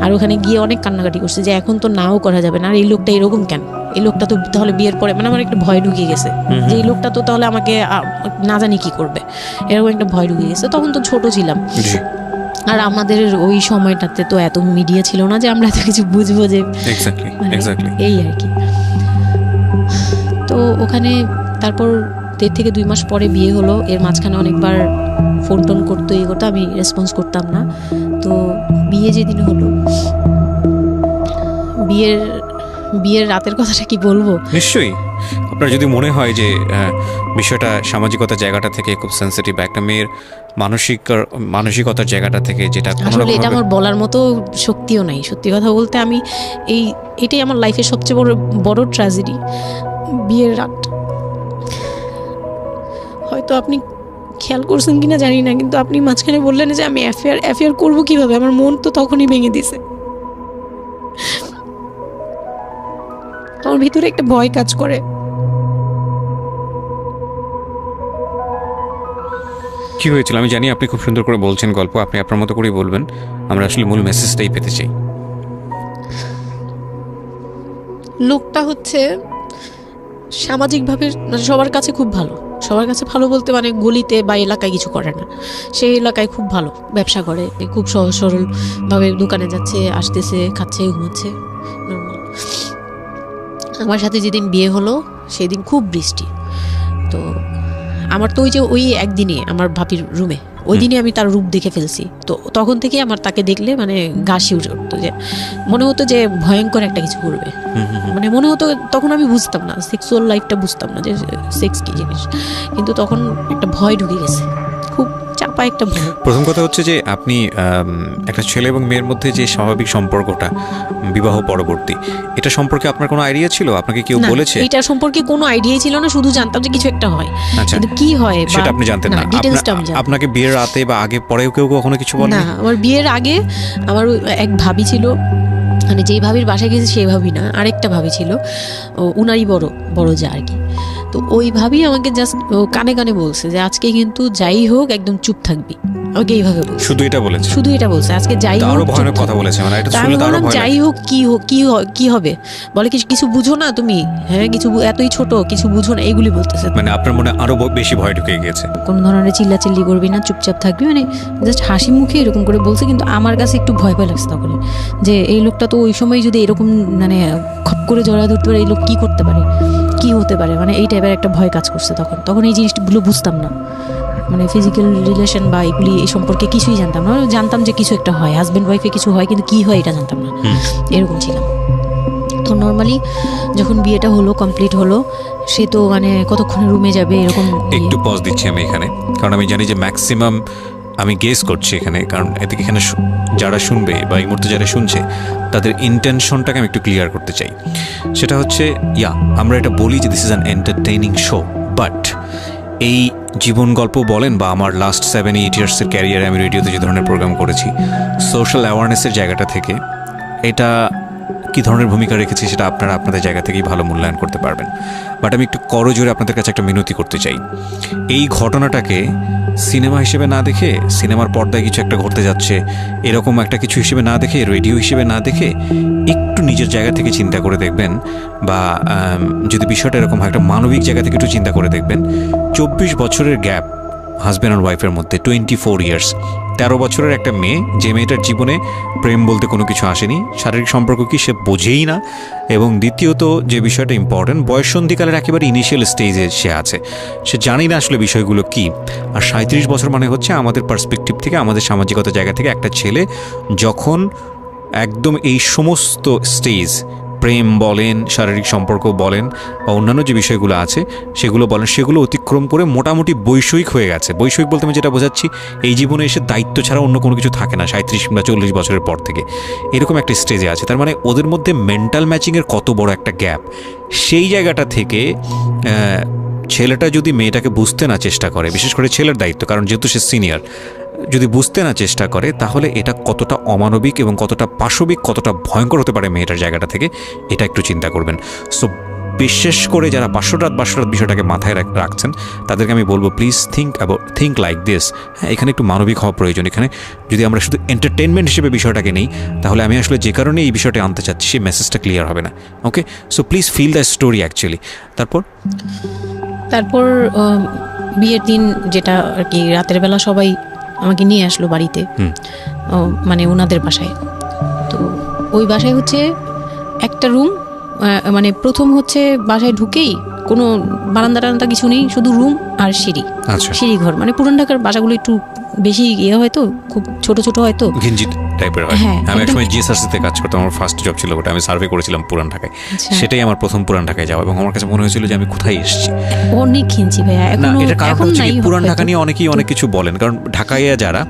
A: আর ওখানে গিয়ে অনেক কান্নাকাটি করছে যে এখন তো নাও করা যাবে না, আর এই লোকটা এরকম কেন, এই লোকটা তো তাহলে বিয়ের পরে, মানে আমার একটা ভয় ঢুকিয়ে গেছে যে এই লোকটা তো তাহলে আমাকে না জানি কি করবে, এরকম একটা ভয় ঢুকিয়ে গেছে। তখন তো ছোট ছিলাম, আর আমাদের ওই সময়টাতে তো এত মিডিয়া ছিল না যে আমরা এত কিছু বুঝবো যে
C: এক্স্যাক্টলি
A: মানে
C: এক্স্যাক্টলি
A: এই আর কি।
B: তো ওখানে তারপর 1.5 থেকে 2 মাস পরে বিয়ে হলো। এর মাঝখানে অনেকবার ফোন টোন করতো, এই করতো, আমি রেসপন্স করতাম না। তো বিয়ে যেদিন হলো, বিয়ের রাতের কথাটা কি বলবো।
C: নিশ্চয়ই আপনার যদি মনে হয় যে বিষয়টা সামাজিকতার জায়গাটা থেকে খুব সেন্সিটিভ, একটা মেয়ের মানসিকতার জায়গাটা থেকে, যেটা
B: আসলে এটা আমার বলার মতো শক্তিও নাই। সত্যি কথা বলতে আমি এটাই আমার লাইফের সবচেয়ে বড় ট্র্যাজেডি, বিয়ের রাত। হয়তো আপনি খেয়াল করছেন কিনা জানি না, কিন্তু আপনি মাঝখানে বললেন যে আমি অ্যাফেয়ার করবো কিভাবে, আমার মন তো তখনই ভেঙে দিছে। আমার ভিতরে একটা ভয় কাজ করে।
C: কি হয়েছিল আমি জানি, আপনি খুব সুন্দর করে বলছেন গল্প, আপনি আপনার মতো করেই বলবেন। আমরা আসলে মূল মেসেজটাই পেতে চাই।
B: লোকটা হচ্ছে সামাজিকভাবে সবার কাছে খুব ভালো, সবার কাছে ভালো বলতে মানে গলিতে বা এলাকায় কিছু করে না, সেই এলাকায় খুব ভালো, ব্যবসা করে, খুব সহজ সরলভাবে দোকানে যাচ্ছে, আসতেছে, খাচ্ছে, ঘুমাচ্ছে, নর্মাল। আমার সাথে যেদিন বিয়ে হলো সেদিন খুব বৃষ্টি। তো আমার তো ওই একদিনে আমার ভাবির রুমে, ওই দিনে আমি তার রূপ দেখে ফেলছি। তো তখন থেকে আমার তাকে দেখলে মানে গা শিউরে উঠতো, যে মনে হতো যে ভয়ঙ্কর একটা কিছু করবে। মানে মনে হতো, তখন আমি বুঝতাম না, সেক্সুয়াল লাইফটা বুঝতাম না যে সেক্স কি জিনিস, কিন্তু তখন একটা ভয় ঢুকে গেছে, খুব চাপা একটা ভয়।
C: প্রথম কথা হচ্ছে যে আপনি একটা ছেলে এবং মেয়ের মধ্যে যে স্বাভাবিক সম্পর্কটা বিবাহ পরবর্তী, এটা সম্পর্কে আপনার কোনো আইডিয়া ছিল? আপনাকে কেউ বলেছে?
B: এটা সম্পর্কে কোনো আইডিয়াই ছিল না, শুধু জানতাম যে কিছু একটা হয়,
C: আচ্ছা,
B: কিন্তু কি হয়
C: সেটা আপনি জানতেন না? আপনাকে বিয়ের রাতে বা আগে পরেও কেউ কখনো কিছু বলে
B: না? আমার বিয়ের আগে আমার এক ভাবি ছিল, মানে যেই ভাবির বাসায় গেছে সেই ভাবি না, আরেকটা ভাবি ছিল, উনারই বড় যা আর কি। তো ওই ভাবি আমাকে জাস্ট কানে কানে বলছে যে আজকে কিন্তু যাই হোক একদম চুপ থাকবি, আমাকে এইভাবে বলছে।
C: শুধু এটা বলেছে
B: আজকে যাই হোক,
C: আরো ভয়ানক কথা বলেছে, মানে এটা শুনলে আরো ভয় লাগে।
B: যাই হোক কি হবে, বলে কিছু বুঝো না তুমি, হ্যাঁ কিছু এতই ছোট, কিছু বুঝো না, এইগুলি বলতেছে।
C: মানে আপনার মনে আরো বেশি ভয় ঢুকে গিয়েছে।
B: কোনো ধরনের চিল্লাচিল্লি করবি না, চুপচাপ থাকবি, মানে জাস্ট হাসি মুখে এরকম করে বলছে। কিন্তু আমার কাছে একটু ভয় লাগছে তখন, যে এই লোকটা তো ওই সময় যদি এরকম মানে খপ করে জড়া ধরতে পারে, এই লোক কি করতে পারে, কি হতে পারে, মানে এই টাইপের একটা ভয় কাজ করছে তখন এই জিনিসগুলো বুঝতাম না, মানে ফিজিক্যাল রিলেশন বা এগুলি এই সম্পর্কে কিছুই জানতাম না। জানতাম যে কিছু একটা হয়, হাজব্যান্ড ওয়াইফে কিছু হয়, কিন্তু কি হয় এটা জানতাম না, এরকম ছিলাম। তো নর্মালি যখন বিয়েটা হলো, কমপ্লিট হলো, সে তো মানে কতক্ষণে রুমে যাবে এরকম।
C: একটু পজ দিচ্ছি আমি এখানে, কারণ আমি জানি যে ম্যাক্সিমাম, আমি গেস করছি এখানে, কারণ এদিকে এখানে যারা শুনবে বা এই মুহূর্তে যারা শুনছে তাদের ইন্টেনশনটাকে আমি একটু ক্লিয়ার করতে চাই। সেটা হচ্ছে আমরা এটা বলি যে this is an entertaining show, but এই জীবন গল্প বলেন বা আমার লাস্ট 7-8 ইয়ার্সের ক্যারিয়ারে আমি রেডিওতে যে ধরনের প্রোগ্রাম করেছি, সোশ্যাল অ্যাওয়ারনেসের জায়গাটা থেকে এটা কী ধরনের ভূমিকা রেখেছি সেটা আপনারা আপনাদের জায়গা থেকেই ভালো মূল্যায়ন করতে পারবেন। বাট আমি একটু করজোরে আপনাদের কাছে একটা মিনতি করতে চাই, এই ঘটনাটাকে সিনেমা হিসেবে না দেখে, সিনেমার পর্দায় কিছু একটা ঘটতে যাচ্ছে এরকম একটা কিছু হিসেবে না দেখে, রেডিও হিসেবে না দেখে, একটু নিজের জায়গা থেকে চিন্তা করে দেখবেন, বা যদি বিষয়টা এরকম হয় একটা মানবিক জায়গা থেকে একটু চিন্তা করে দেখবেন। 24 বছরের গ্যাপ হাজব্যান্ড আর ওয়াইফের মধ্যে, 24 ইয়ার্স, 13 বছরের একটা মেয়ে, যে মেয়েটার জীবনে প্রেম বলতে কোনো কিছু আসেনি, শারীরিক সম্পর্ক কি সে বোঝেই না, এবং দ্বিতীয়ত যে বিষয়টা ইম্পর্টেন্ট, বয়ঃসন্ধিকালের একেবারে ইনিশিয়াল স্টেজে সে আছে, সে জানি না আসলে বিষয়গুলো কি। আর 37 বছর মানে হচ্ছে আমাদের পার্সপেক্টিভ থেকে, আমাদের সামাজিকতার জায়গা থেকে একটা ছেলে যখন একদম এই সমস্ত স্টেজ, প্রেম বলেন, শারীরিক সম্পর্ক বলেন, বা অন্যান্য যে বিষয়গুলো আছে সেগুলো বলেন, সেগুলো অতিক্রম করে মোটামুটি বৈষয়িক হয়ে গেছে। বৈষয়িক বলতে আমি যেটা বোঝাচ্ছি, এই জীবনে এসে দায়িত্ব ছাড়া অন্য কোনো কিছু থাকে না 37 কিংবা 40 বছরের পর থেকে, এরকম একটা স্টেজে আছে। তার মানে ওদের মধ্যে মেন্টাল ম্যাচিংয়ের কত বড় একটা গ্যাপ। সেই জায়গাটা থেকে ছেলেটা যদি মেয়েটাকে বুঝতে না চেষ্টা করে, বিশেষ করে ছেলের দায়িত্ব, কারণ যেহেতু সে সিনিয়র, যদি বুঝতে না চেষ্টা করে, তাহলে এটা কতটা অমানবিক এবং কতটা পাশবিক, কতটা ভয়ঙ্কর হতে পারে মেয়েটার জায়গাটা থেকে, এটা একটু চিন্তা করবেন। সো বিশেষ করে যারা বাসরাত বিষয়টাকে মাথায় রাখছেন, তাদেরকে আমি বলবো প্লিজ থিঙ্ক লাইক দিস। হ্যাঁ, এখানে একটু মানবিক হওয়া প্রয়োজন। এখানে যদি আমরা শুধু এন্টারটেনমেন্ট হিসেবে বিষয়টাকে নেই, তাহলে আমি আসলে যে কারণে এই বিষয়টা আনতে চাচ্ছি সেই মেসেজটা ক্লিয়ার হবে না। Okay, so please feel the story actually. তারপর
B: বিয়ের দিন যেটা আর কি, রাতের বেলা সবাই আমাকে নিয়ে আসলো বাড়িতে, মানে ওনাদের বাসায়। তো ওই বাসায় হচ্ছে একটা রুম, মানে প্রথম হচ্ছে বাসায় ঢুকেই কোনো বারান্দা টারান্দা কিছু নেই, শুধু রুম আর সিঁড়ি,
C: আচ্ছা
B: সিঁড়ি ঘর। মানে পুরান ঢাকার বাসাগুলো একটু বেশি হয়তো, খুব ছোট ছোট হয়তো,
C: ঘিঞ্জি টাইপের হয়।
B: হ্যাঁ,
C: আমি
B: একদম।
C: একসময় জিএসআরসিতে কাজ করতাম, আমার ফার্স্ট জব ছিল ওটা, আমি সার্ভে করেছিলাম পুরান ঢাকায়।
B: আচ্ছা।
C: সেটাই আমার প্রথম পুরান ঢাকায় যাওয়া, এবং আমার কাছে মনে হয়েছিল যে আমি কোথায় এসেছি।
B: অনেক ঘিঞ্জি ভাইয়া,
C: না,
B: এখনো
C: এটা কারণ
B: এখন
C: হচ্ছে কি,
B: নাই
C: পুরান ঢাকা
B: হয়তো।
C: নিয়ে অনেকেই অনেক কিছু বলেন, কারণ ঢাকাইয়া যারা,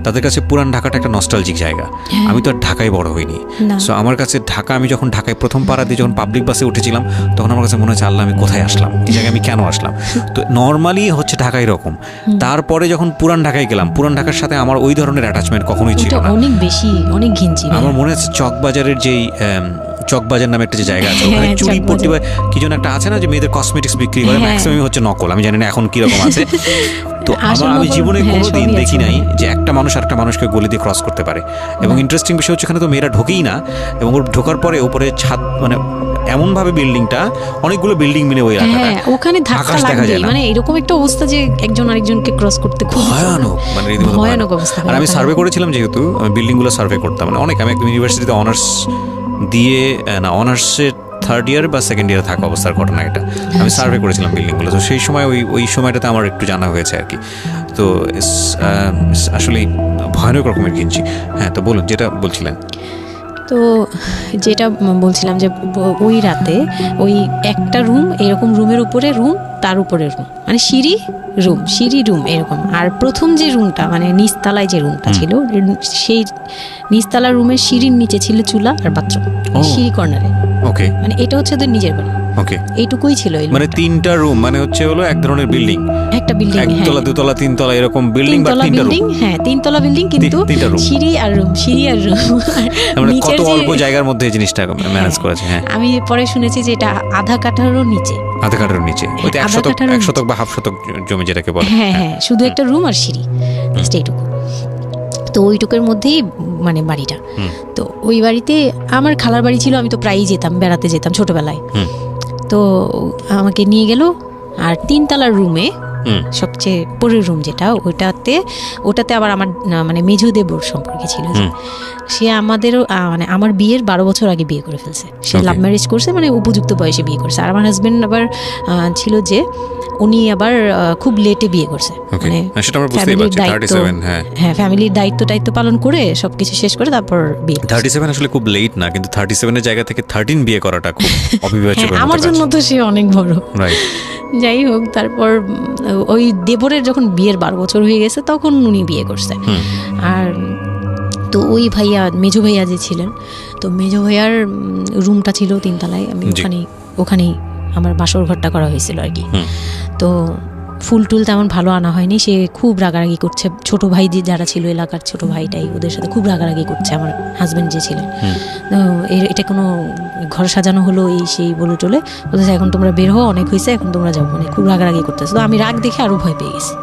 C: তাদের কাছে পুরান ঢাকাটা একটা নস্টালজিক জায়গা।
B: হ্যাঁ।
C: আমি তো আর ঢাকায় বড় হইনি,
B: না।
C: সো আমার কাছে ঢাকা, আমি যখন ঢাকায় প্রথম পাড়া দিয়ে যখন পাবলিক বাসে উঠেছিলাম, তখন আমার কাছে মনে হচ্ছে আল্লাহ আমি কোথায় আসলাম, এই জায়গায় আমি কেন আসলাম। তো নর্মালি হচ্ছে ঢাকা এরকম। তারপরে যখন পুরান ঢাকায় গেলাম, পুরান ঢাকার সাথে আমার ওই ধরনের অ্যাটাচমেন্ট কখনোই ছিল
B: ওটা
C: না।
B: অনেক বেশি, অনেক ঘিঞ্জি ভাইয়া।
C: আমার মনে আছে চকবাজারের যেই চকবাজার নামে একটা যে জায়গা আছে, ওখানে
B: হ্যাঁ,
C: চুরি
B: চকবাজার।
C: পট্টি বা কি যেন একটা আছে না, যে মেয়েদের কসমেটিক্স বিক্রি করে,
B: হ্যাঁ।
C: ম্যাক্সিমাম হচ্ছে নকল, আমি জানি না এখন কিরকম আছে। তো
B: আসল
C: আমি
B: নকল,
C: জীবনে
B: হ্যাঁ,
C: কোনোদিন
B: সবই
C: দেখি
B: আছে।
C: নাই যে একটা মানুষ আরেকটা মানুষকে গলি দিয়ে ক্রস করতে পারে। এবং ইন্টারেস্টিং বিষয় হচ্ছে এখানে তো মেয়েরা ঢোকেই না, এবং ওর ঢোকার পরে ওপরে ছাদ, মানে এমনভাবে বিল্ডিংটা, অনেকগুলো বিল্ডিং মিলে ওই এলাকাটা,
B: হ্যাঁ, ওখানে ধাক্কা
C: আকাশ দেখা
B: লাগবে,
C: যায় না।
B: মানে এরকম একটা অবস্থা যে একজন আরেকজনকে ক্রস করতে খুব
C: ভয়ানক, মানে রীতিমতো
B: ভয়ানক অবস্থা।
C: আর আমি সার্ভে করেছিলাম, যেহেতু আমি বিল্ডিংগুলো সার্ভে করতাম, মানে অনেক, আমি একদম ইউনিভার্সিটিতে অনার্স দিয়ে, না অনার্সের থার্ড ইয়ার বা সেকেন্ড ইয়ারে থাকা অবস্থার ঘটনা এটা, আমি সার্ভে করেছিলাম বিল্ডিংগুলো। তো সেই সময় ওই সময়টাতে আমার একটু জানা হয়েছে আর কি। তো আসলে ভয়ানক রকমের কিনছি। হ্যাঁ, তো বলুন যেটা বলছিলেন।
B: তো যেটা বলছিলাম যে ওই রাতে ওই একটা রুম, এরকম রুমের উপরে রুম, তার উপরে রুম, মানে সিঁড়ি রুম, সিঁড়ি রুম এরকম। আর প্রথম যে রুমটা, মানে নিচতলায় যে রুমটা ছিল, সেই নিচতলার রুমের সিঁড়ির নিচে ছিল চুলা আর বাথরুম, সিঁড়ি কর্নারে।
C: ওকে,
B: মানে এটা হচ্ছে ওদের নিজের বাড়ি,
C: ওকে,
B: এইটুকুই ছিল।
C: মানে তিনটা রুম, মানে হচ্ছে হলো এক ধরনের বিল্ডিং,
B: একটা বিল্ডিং,
C: একতলা দুতলা তিনতলা এরকম বিল্ডিং, বা
B: তিনতলা
C: তিনটা
B: বিল্ডিং,
C: রুম।
B: হ্যাঁ তিনতলা বিল্ডিং, কিন্তু
C: তিনটা room।
B: সিঁড়ি আর রুম, সিঁড়ি আর রুম।
C: মানে কত অল্প জায়গার মধ্যে এই জিনিসটা ম্যানেজ করেছে। হ্যাঁ,
B: আমি পরে শুনেছি যে এটা আধা কাঠারও নিচে,
C: আধা কাঠার নিচে, ওইটা
B: আধা কাঠারও
C: এক শতক বা হাফ শতক জমি যেটাকে বলে।
B: হ্যাঁ হ্যাঁ, শুধু একটা রুম আর সিঁড়ি, জাস্ট এইটুকু। তো ওইটুকুর মধ্যেই মানে বাড়িটা। তো ওই বাড়িতে আমার খালার বাড়ি ছিল, আমি তো প্রায়ই যেতাম, বেড়াতে যেতাম ছোটবেলায়। তো আমাকে নিয়ে গেল, আর তিনতলার রুমে সবচেয়ে পরের রুম যেটা, ওটাতে আবার আমার মানে মেজো দেবর সম্পর্কে ছিল, যে সে আমাদেরও মানে আমার বিয়ের 12 বছর আগে বিয়ে করে ফেলছে। সে লাভ ম্যারেজ করছে, মানে উপযুক্ত বয়সে বিয়ে করছে। আর আমার হাজবেন্ড আবার ছিল যে উনি আবার খুব লেটে বিয়ে করছে, মানে
C: সেটা আমরা বুঝতেই পারছি। 37,
B: হ্যাঁ ফ্যামিলির দায়িত্ব পালন করে সবকিছু শেষ করে তারপর বিয়ে।
C: 37 আসলে খুব লেট না, কিন্তু 37 এর জায়গা থেকে 13 বিয়ে করাটা খুব অবিবেচ্য।
B: আমার জন্য তো সে অনেক বড়।
C: রাইট।
B: যাই হোক, তারপর ওই দেবরের যখন বিয়ের 12 বছর হয়ে গেছে, তখন উনি বিয়ে করছে। আর তো ওই ভাইয়া, মেজো ভাইয়া যে ছিলেন, তো মেজো ভাইয়ার রুমটা ছিল তিনতলায়। আমি ওখানেই আমার বাসর ঘরটা করা হয়েছিল আর কি। তো ফুল টুল তেমন ভালো আনা হয়নি, সে খুব রাগারাগি করছে। ছোট ভাই যারা ছিল, এলাকার ছোট ভাইটাই, ওদের সাথে খুব রাগারাগি করছে আমার হাজবেন্ড যে ছিলেন। এটা কোনো ঘর সাজানো হলো এই সেই বলে টলে বলতেছে, এখন তোমরা বের হও, অনেক হয়েছে, এখন তোমরা যাও, মানে খুব রাগারাগি করতেছে। তো আমি রাগ দেখে আরো ভয় পেয়ে গেছি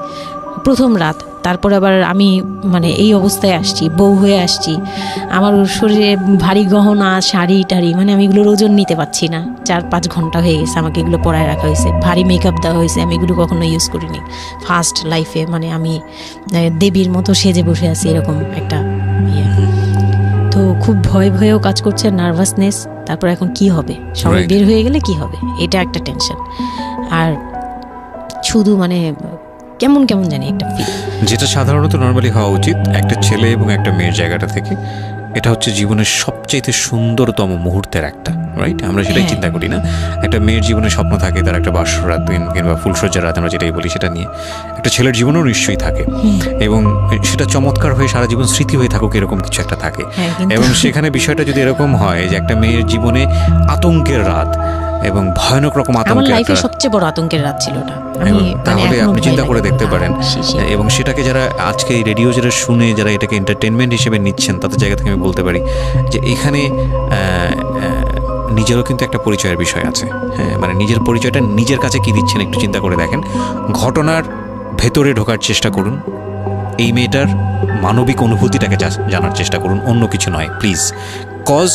B: প্রথম রাত। তারপর আবার আমি মানে এই অবস্থায় আসছি, বউ হয়ে আসছি, আমার শরীরে ভারী গহনা, শাড়ি টাড়ি, মানে আমি এগুলোর ওজন নিতে পারছি না। 4-5 ঘন্টা হয়ে গেছে আমাকে এগুলো পরায় রাখা হয়েছে, ভারী মেকআপ দেওয়া হয়েছে, আমি এগুলো কখনো ইউজ করিনি ফার্স্ট লাইফে। মানে আমি দেবীর মতো সেজে বসে আছি, এরকম একটা ইয়ে। তো খুব ভয়েও কাজ করছে, নার্ভাসনেস। তারপর এখন কি হবে, সবাই বের হয়ে গেলে কি হবে, এটা একটা টেনশন। আর শুধু মানে কেমন জানি একটা ফিল,
C: যেটা সাধারণত নর্মালি হওয়া উচিত একটা ছেলে এবং একটা মেয়ের জায়গাটা থেকে। এটা হচ্ছে জীবনের সবচেয়ে সুন্দরতম মুহূর্তের একটা, রাইট? আমরা সেটাই চিন্তা করি না। একটা মেয়ের জীবনে স্বপ্ন থাকে তার একটা বাসর রাত কিংবা ফুলসজ্জার রাত, আমরা যেটাই বলি সেটা নিয়ে। একটা ছেলের জীবনেও নিশ্চয়ই থাকে, এবং সেটা চমৎকার হয়ে সারা জীবন স্মৃতি হয়ে থাকুক, এরকম কিছু একটা থাকে। এবং সেখানে বিষয়টা যদি এরকম হয় যে একটা মেয়ের জীবনে আতঙ্কের রাত এবং ভয়ানক রকম আতঙ্কের
B: লাইফে সবচেয়ে বড় আতঙ্কের রাত ছিল ওটা।
C: তাহলে আপনি চিন্তা করে দেখতে পারেন, এবং সেটাকে যারা আজকে এই রেডিও যারা শুনে, যারা এটাকে এন্টারটেনমেন্ট হিসেবে নিচ্ছেন, তাদের জায়গা থেকে আমি বলতে পারি যে এখানে নিজেরও কিন্তু একটা পরিচয়ের বিষয় আছে। হ্যাঁ, মানে নিজের পরিচয়টা নিজের কাছে কি দিচ্ছেন একটু চিন্তা করে দেখেন। ঘটনার ভেতরে ঢোকার চেষ্টা করুন, এই মেয়েটার মানবিক অনুভূতিটাকে জানার চেষ্টা করুন, অন্য কিছু নয় প্লিজ। কজ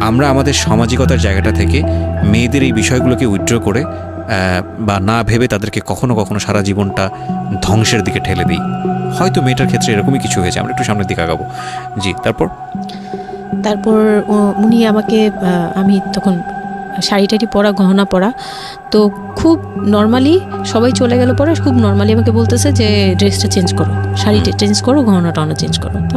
C: আমরা আমাদের সামাজিকতার জায়গাটা থেকে মেয়েদের এই বিষয়গুলোকে উইথড্র করে বা না ভেবে তাদেরকে কখনো কখনো সারা জীবনটা ধ্বংসের দিকে ঠেলে দিই। হয়তো মেয়েটার ক্ষেত্রে এরকমই কিছু হয়েছে, আমরা একটু সামনের দিকে আগাবো। জি, তারপর
B: উনি আমাকে, আমি তখন শাড়ি টাড়ি পরা, গহনা পরা। তো খুব নর্মালি সবাই চলে গেল পরে খুব নর্মালি আমাকে বলতেছে যে ড্রেসটা চেঞ্জ করো, শাড়িটা চেঞ্জ করো, গহনা টহনা চেঞ্জ করো। তো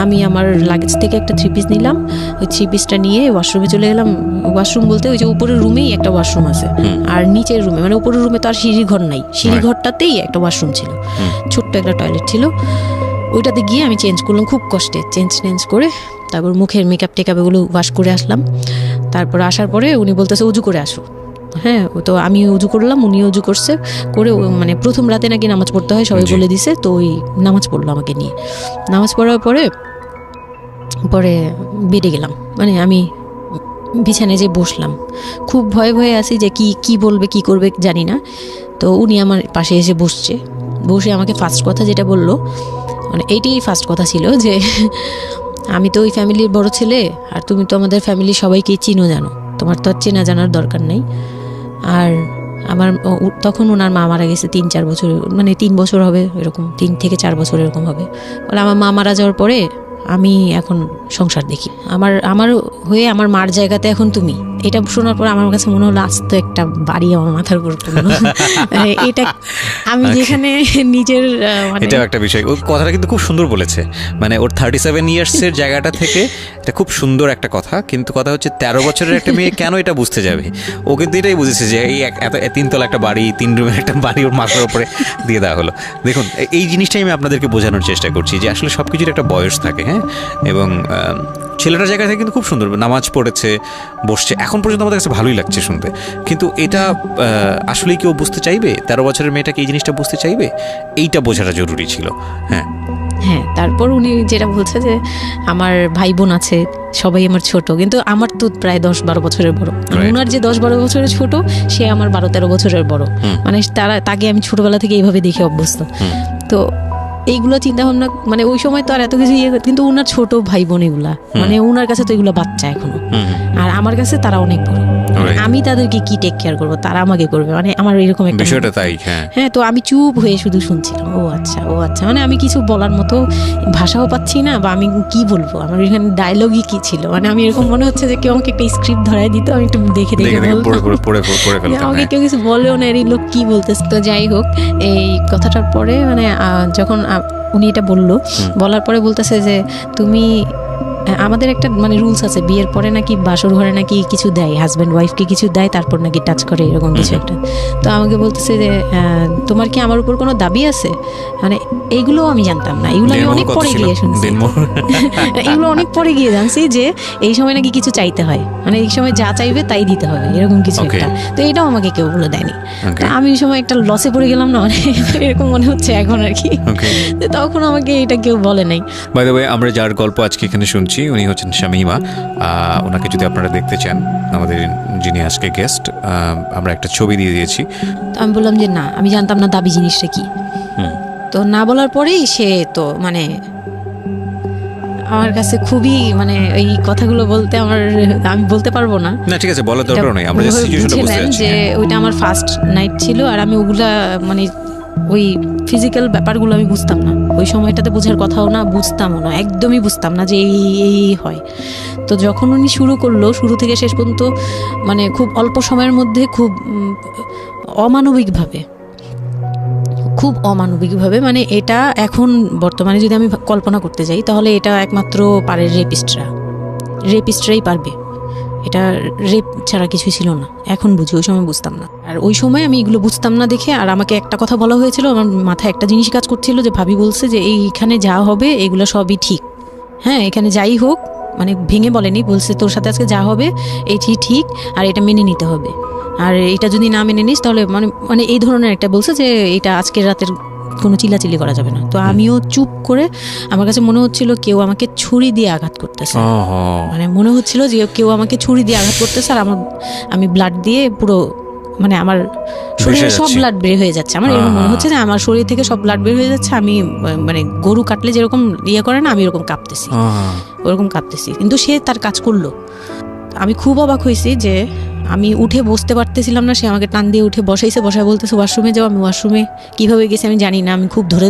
B: আমি আমার লাগেজ থেকে একটা 3 পিস নিলাম, ওই 3 পিসটা নিয়ে ওয়াশরুমে চলে গেলাম। ওয়াশরুম বলতে ওই যে উপরের রুমেই একটা ওয়াশরুম আছে, আর নিচের রুমে মানে উপরের রুমে তো আর সিঁড়ি ঘর নাই, সিঁড়ি ঘরটাতেই একটা ওয়াশরুম ছিল, ছোট্ট একটা টয়লেট ছিল। ওইটাতে গিয়ে আমি চেঞ্জ করলাম খুব কষ্টে, চেঞ্জ করে তারপর মুখের মেকআপ টেকআপ এগুলো ওয়াশ করে আসলাম। তারপর আসার পরে উনি বলতেছে উজু করে আসো। হ্যাঁ, তো আমি উজু করলাম, উনি উজু করছে করে, মানে প্রথম রাতে নাকি নামাজ পড়তে হয় সবাই বলে দিছে। তো ওই নামাজ পড়লো আমাকে নিয়ে। নামাজ পড়ার পরে বেডে গেলাম, মানে আমি বিছানায় যে বসলাম, খুব ভয়ে ভয়ে আছি যে কি বলবে কি করবে জানি না। তো উনি আমার পাশে এসে বসে আমাকে ফার্স্ট কথা যেটা বললো, মানে এইটাই ফার্স্ট কথা ছিল যে আমি তো ওই ফ্যামিলির বড় ছেলে, আর তুমি তো আমাদের ফ্যামিলির সবাইকেই চিনো জানো, তোমার তো আর চেনা জানার দরকার নেই। আর তখন ওনার মা মারা গেছে 3-4 বছর, মানে 3 বছর হবে এরকম, 3 থেকে 4 বছর এরকম হবে। বলে আমার মা মারা যাওয়ার পরে আমি এখন সংসার দেখি, আমার হয়ে আমার মার জায়গাতে এখন তুমি। এটা শোনার পর আমার কাছে মনে হলো আস্ত একটা বাড়ি আমার মাথার উপর পড়লো। এটা আমি যেখানে নিজের মানে
C: এটা একটা বিষয়, ওই কথাটা কিন্তু খুব সুন্দর বলেছে, মানে ওর 37 ইয়ার্সের জায়গাটা থেকে এটা খুব সুন্দর একটা কথা। কিন্তু কথা হচ্ছে 13 বছরের একটা মেয়ে কেন এটা বুঝতে যাবে? ও কিন্তু এটাই বুঝেছে যে এই এত 3 তলা একটা বাড়ি, 3 রুমের একটা বাড়ি ওর মাথার উপরে দিয়ে দেওয়া হলো। দেখুন, এই জিনিসটাই আমি আপনাদেরকে বোঝানোর চেষ্টা করছি যে আসলে সব কিছুর একটা বয়স থাকে। হ্যাঁ, এবং ছেলেটার জায়গা থেকে কিন্তু খুব সুন্দর নামাজ পড়েছে, বসছে, এখন পর্যন্ত আমাদের কাছে ভালোই লাগছে শুনতে। কিন্তু এটা আসলেই কেউ বুঝতে চাইবে? 13 বছরের মেয়েটাকে এই জিনিসটা বুঝতে চাইবে? এইটা বোঝাটা জরুরি ছিল। হ্যাঁ,
B: তারপর উনি যেটা বলছে যে আমার ভাই বোন আছে, সবাই আমার ছোট, কিন্তু আমার তো প্রায় 10-12 বছরের বড়। ওনার যে 10-12 বছরের ছোট, সে আমার 12-13 বছরের বড়। মানে তাকে আমি ছোটবেলা থেকে এইভাবে দেখে অভ্যস্ত। তো এইগুলো চিন্তা ভাবনা, মানে ওই সময় তো আর এত কিছু কিন্তু ওনার ছোট ভাই বোন এগুলা, মানে ওনার কাছে তো এগুলো বাচ্চা এখনো, আর আমার কাছে তারা অনেক বড়। আমি তাদেরকে কি টেক কেয়ার করবো, তারা আমাকে করবে, মানে আমার এরকম একটা
C: বিষয়টা তাই।
B: হ্যাঁ, তো আমি চুপ হয়ে শুধু শুনছিলাম। ও আচ্ছা, মানে আমি কিছু বলার মতো ভাষাও পাচ্ছি না, বা আমি কি বলবো, আমার এখানে ডায়লগই কি ছিল, মানে আমি এরকম মনে হচ্ছে যে কেউ আমাকে একটা স্ক্রিপ্ট ধরাই দিত, আমি একটু দেখে আমাকে কেউ কিছু বলেও না, এই লোক কি বলতেছে। তো যাই হোক, এই কথাটার পরে মানে যখন উনি এটা বলার পরে বলতেছে যে তুমি, আমাদের একটা মানে রুলস আছে, বিয়ের পরে নাকি বাসর ঘরে নাকি কিছু দেয়, হাজব্যান্ড ওয়াইফকে কিছু দেয়, তারপর নাকি টাচ করে, এরকম কিছু একটা। তো আমাকে বলতেছে যে তোমার কি আমার উপর কোনো দাবি আছে? মানে এইগুলো আমি জানতাম না, এগুলো আমি অনেক পরে গিয়ে শুনছি। এগুলো অনেক পরে গিয়ে জানছি যে এই সময় নাকি কিছু চাইতে হয়, মানে এই সময় যা চাইবে তাই দিতে হবে, এরকম কিছু একটা। তো এটাও আমাকে কেউ বলে দেয়নি। আমি ওই সময় একটা লসে পড়ে গেলাম না, মানে এরকম মনে হচ্ছে এখন আর কি। তখন আমাকে এটা কেউ বলে নাই।
C: বাই দ্য ওয়ে, আমরা যার গল্প আজকে এখানে শুনছি উনি হচ্ছেন শামীমা। ওনাকে যদি আপনারা দেখতে চান, আমাদের যিনি আজকে গেস্ট, আমরা একটা ছবি দিয়ে দিয়েছি।
B: তো আমি বললাম যে না, আমি জানতাম না দাবি জিনিসটা কি। তো না বলার পরেই সে তো মানে আমার কাছে খুবই, মানে এই কথাগুলো বলতে আমি বলতে পারবো না।
C: না, ঠিক আছে, বলার দরকার নেই, আমরা জাস্ট সিচুয়েশনটা বুঝতে যাচ্ছি
B: যে ওইটা আমার ফার্স্ট নাইট ছিল, আর আমি ওগুলা মানে ওই ফিজিক্যাল ব্যাপারগুলো আমি বুঝতাম না, ওই সময়টাতে বোঝার কথাও না, বুঝতামও না, একদমই বুঝতাম না যে এই হয়। তো যখন উনি শুরু করলো, শুরু থেকে শেষ পর্যন্ত মানে খুব অল্প সময়ের মধ্যে খুব অমানবিকভাবে, মানে এটা এখন বর্তমানে যদি আমি কল্পনা করতে যাই, তাহলে এটা একমাত্র পারে রেপিস্টরাই পারবে, এটা রেপ ছাড়া কিছু ছিল না। এখন বুঝি, ওই সময় বুঝতাম না। আর ওই সময় আমি এগুলো বুঝতাম না দেখে, আর আমাকে একটা কথা বলা হয়েছিল, আমার মাথায় একটা জিনিস কাজ করছিল যে ভাবি বলছে যে এইখানে যা হবে এগুলো সবই ঠিক। হ্যাঁ, এখানে যাই হোক, মানে ভেঙে বলেনি, বলছে তোর সাথে আজকে যা হবে এটি ঠিক, আর এটা মেনে নিতে হবে, আর এটা যদি না মেনে নিস তাহলে মানে এই ধরনের একটা বলছে যে এটা আজকের রাতের কোনো চিল্লাচিল্লি করা যাবে না। তো আমিও চুপ করে, আমার কাছে মনে হচ্ছিল কেউ আমাকে ছুরি দিয়ে আঘাত করতেছে, মানে মনে হচ্ছিল যে কেউ আমাকে ছুরি দিয়ে আঘাত করতেছে, আর আমি ব্লাড দিয়ে পুরো, মানে আমার শরীরে সব ব্লাড বের হয়ে যাচ্ছে। আমার এরকম মনে হচ্ছে যে আমার শরীর থেকে সব ব্লাড বের হয়ে যাচ্ছে, আমি মানে গরু কাটলে যেরকম করে না, আমি এরকম কাঁপতেছি, ওরকম কাঁপতেছি। কিন্তু সে তার কাজ করলো। আমি খুব অবাক হয়েছি যে আমি উঠে বসতে পারতেছিলাম না, সে আমাকে টান দিয়ে উঠে বসায় বলতেছে ওয়াশরুমে যাও। আমি ওয়াশরুমে কীভাবে গেছি আমি জানি না, আমি খুব ধরে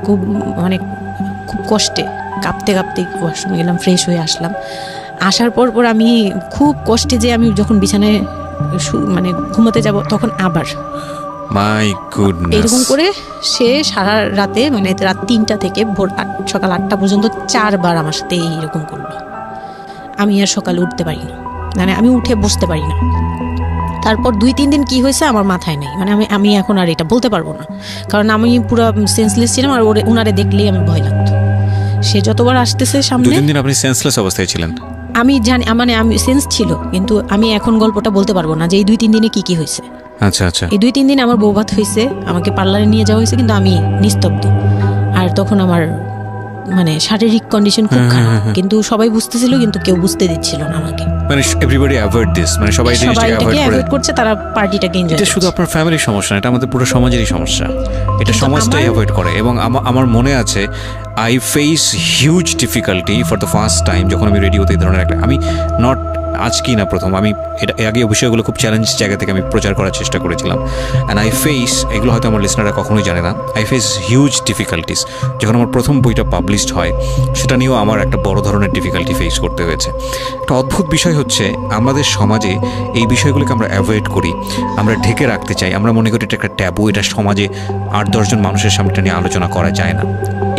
B: খুব কষ্টে কাঁপতে ওয়াশরুমে গেলাম, ফ্রেশ হয়ে আসলাম। আসার পর আমি খুব কষ্টে যে আমি যখন বিছানায় মানে ঘুমাতে যাব তখন আবার
C: মাই গুডনেস,
B: এরকম করে সে সারা রাতে মানে রাত 3টা থেকে ভোর সকাল 8টা পর্যন্ত 4বার আমার সাথে এইরকম করলো। আমি আর সকালে উঠতে পারি না, মানে আমি উঠে বসতে পারি না। তারপর 2-3 দিন কি হয়েছে আমার মাথায় নেই, মানে আমি এখন আর এটা বলতে পারবো না, কারণ আমি পুরো সেন্সলেস ছিলাম আর ওনারে দেখলেই আমার ভয় লাগতো। সে যতবার আসতেছে সামনে,
C: 2-3 দিন আপনি সেন্সলেস অবস্থায় ছিলেন?
B: আমি জানি, মানে আমি সেন্স ছিল, কিন্তু আমি এখন গল্পটা বলতে পারবো না যে এই 2-3 দিনে কি হয়েছে।
C: আচ্ছা আচ্ছা।
B: এই 2-3 দিন আমার বৌভাত হয়েছে, আমাকে পার্লারে নিয়ে যাওয়া হয়েছে, কিন্তু আমি নিস্তব্ধ। আর তখন আমার মানে শারীরিক কন্ডিশন খুব খারাপ, কিন্তু সবাই বুঝতেছিল, কিন্তু কেউ বুঝতে দিচ্ছিল না আমাকে।
C: মানে এভরিবডি অ্যাভয়েড দিস, মানে সবাই জিনিসটাকে অ্যাভয়েড
B: করছে, তারা পার্টিটাকে এনজয়
C: এটা শুধু আপনার ফ্যামিলির সমস্যা না, এটা আমাদের পুরো সমাজেরই সমস্যা। এটা সমাজটাই অ্যাভয়েড করে। এবং আমার মনে আছে I face huge difficulty for the first time যখন আমি রেডিওতে এই ধরনের একটা, আমি নট আজকেই না প্রথম, আমি এটা আগে বিষয়গুলো খুব চ্যালেঞ্জ জায়গা থেকে আমি প্রচার করার চেষ্টা করেছিলাম। অ্যান্ড আই ফেস, এগুলো হয়তো আমার লিসনাররা কখনোই জানে না, আই ফেস হিউজ ডিফিকাল্টিস। যখন আমার প্রথম বইটা পাবলিশড হয় সেটা নিয়েও আমার একটা বড় ধরনের ডিফিকাল্টি ফেস করতে হয়েছে। একটা অদ্ভুত বিষয় হচ্ছে আমাদের সমাজে এই বিষয়গুলোকে আমরা অ্যাভয়েড করি, আমরা ঢেকে রাখতে চাই, আমরা মনে করি এটা একটা ট্যাবু, এটা সমাজে 8-10 জন মানুষের সামনে এটা নিয়ে আলোচনা করা যায় না।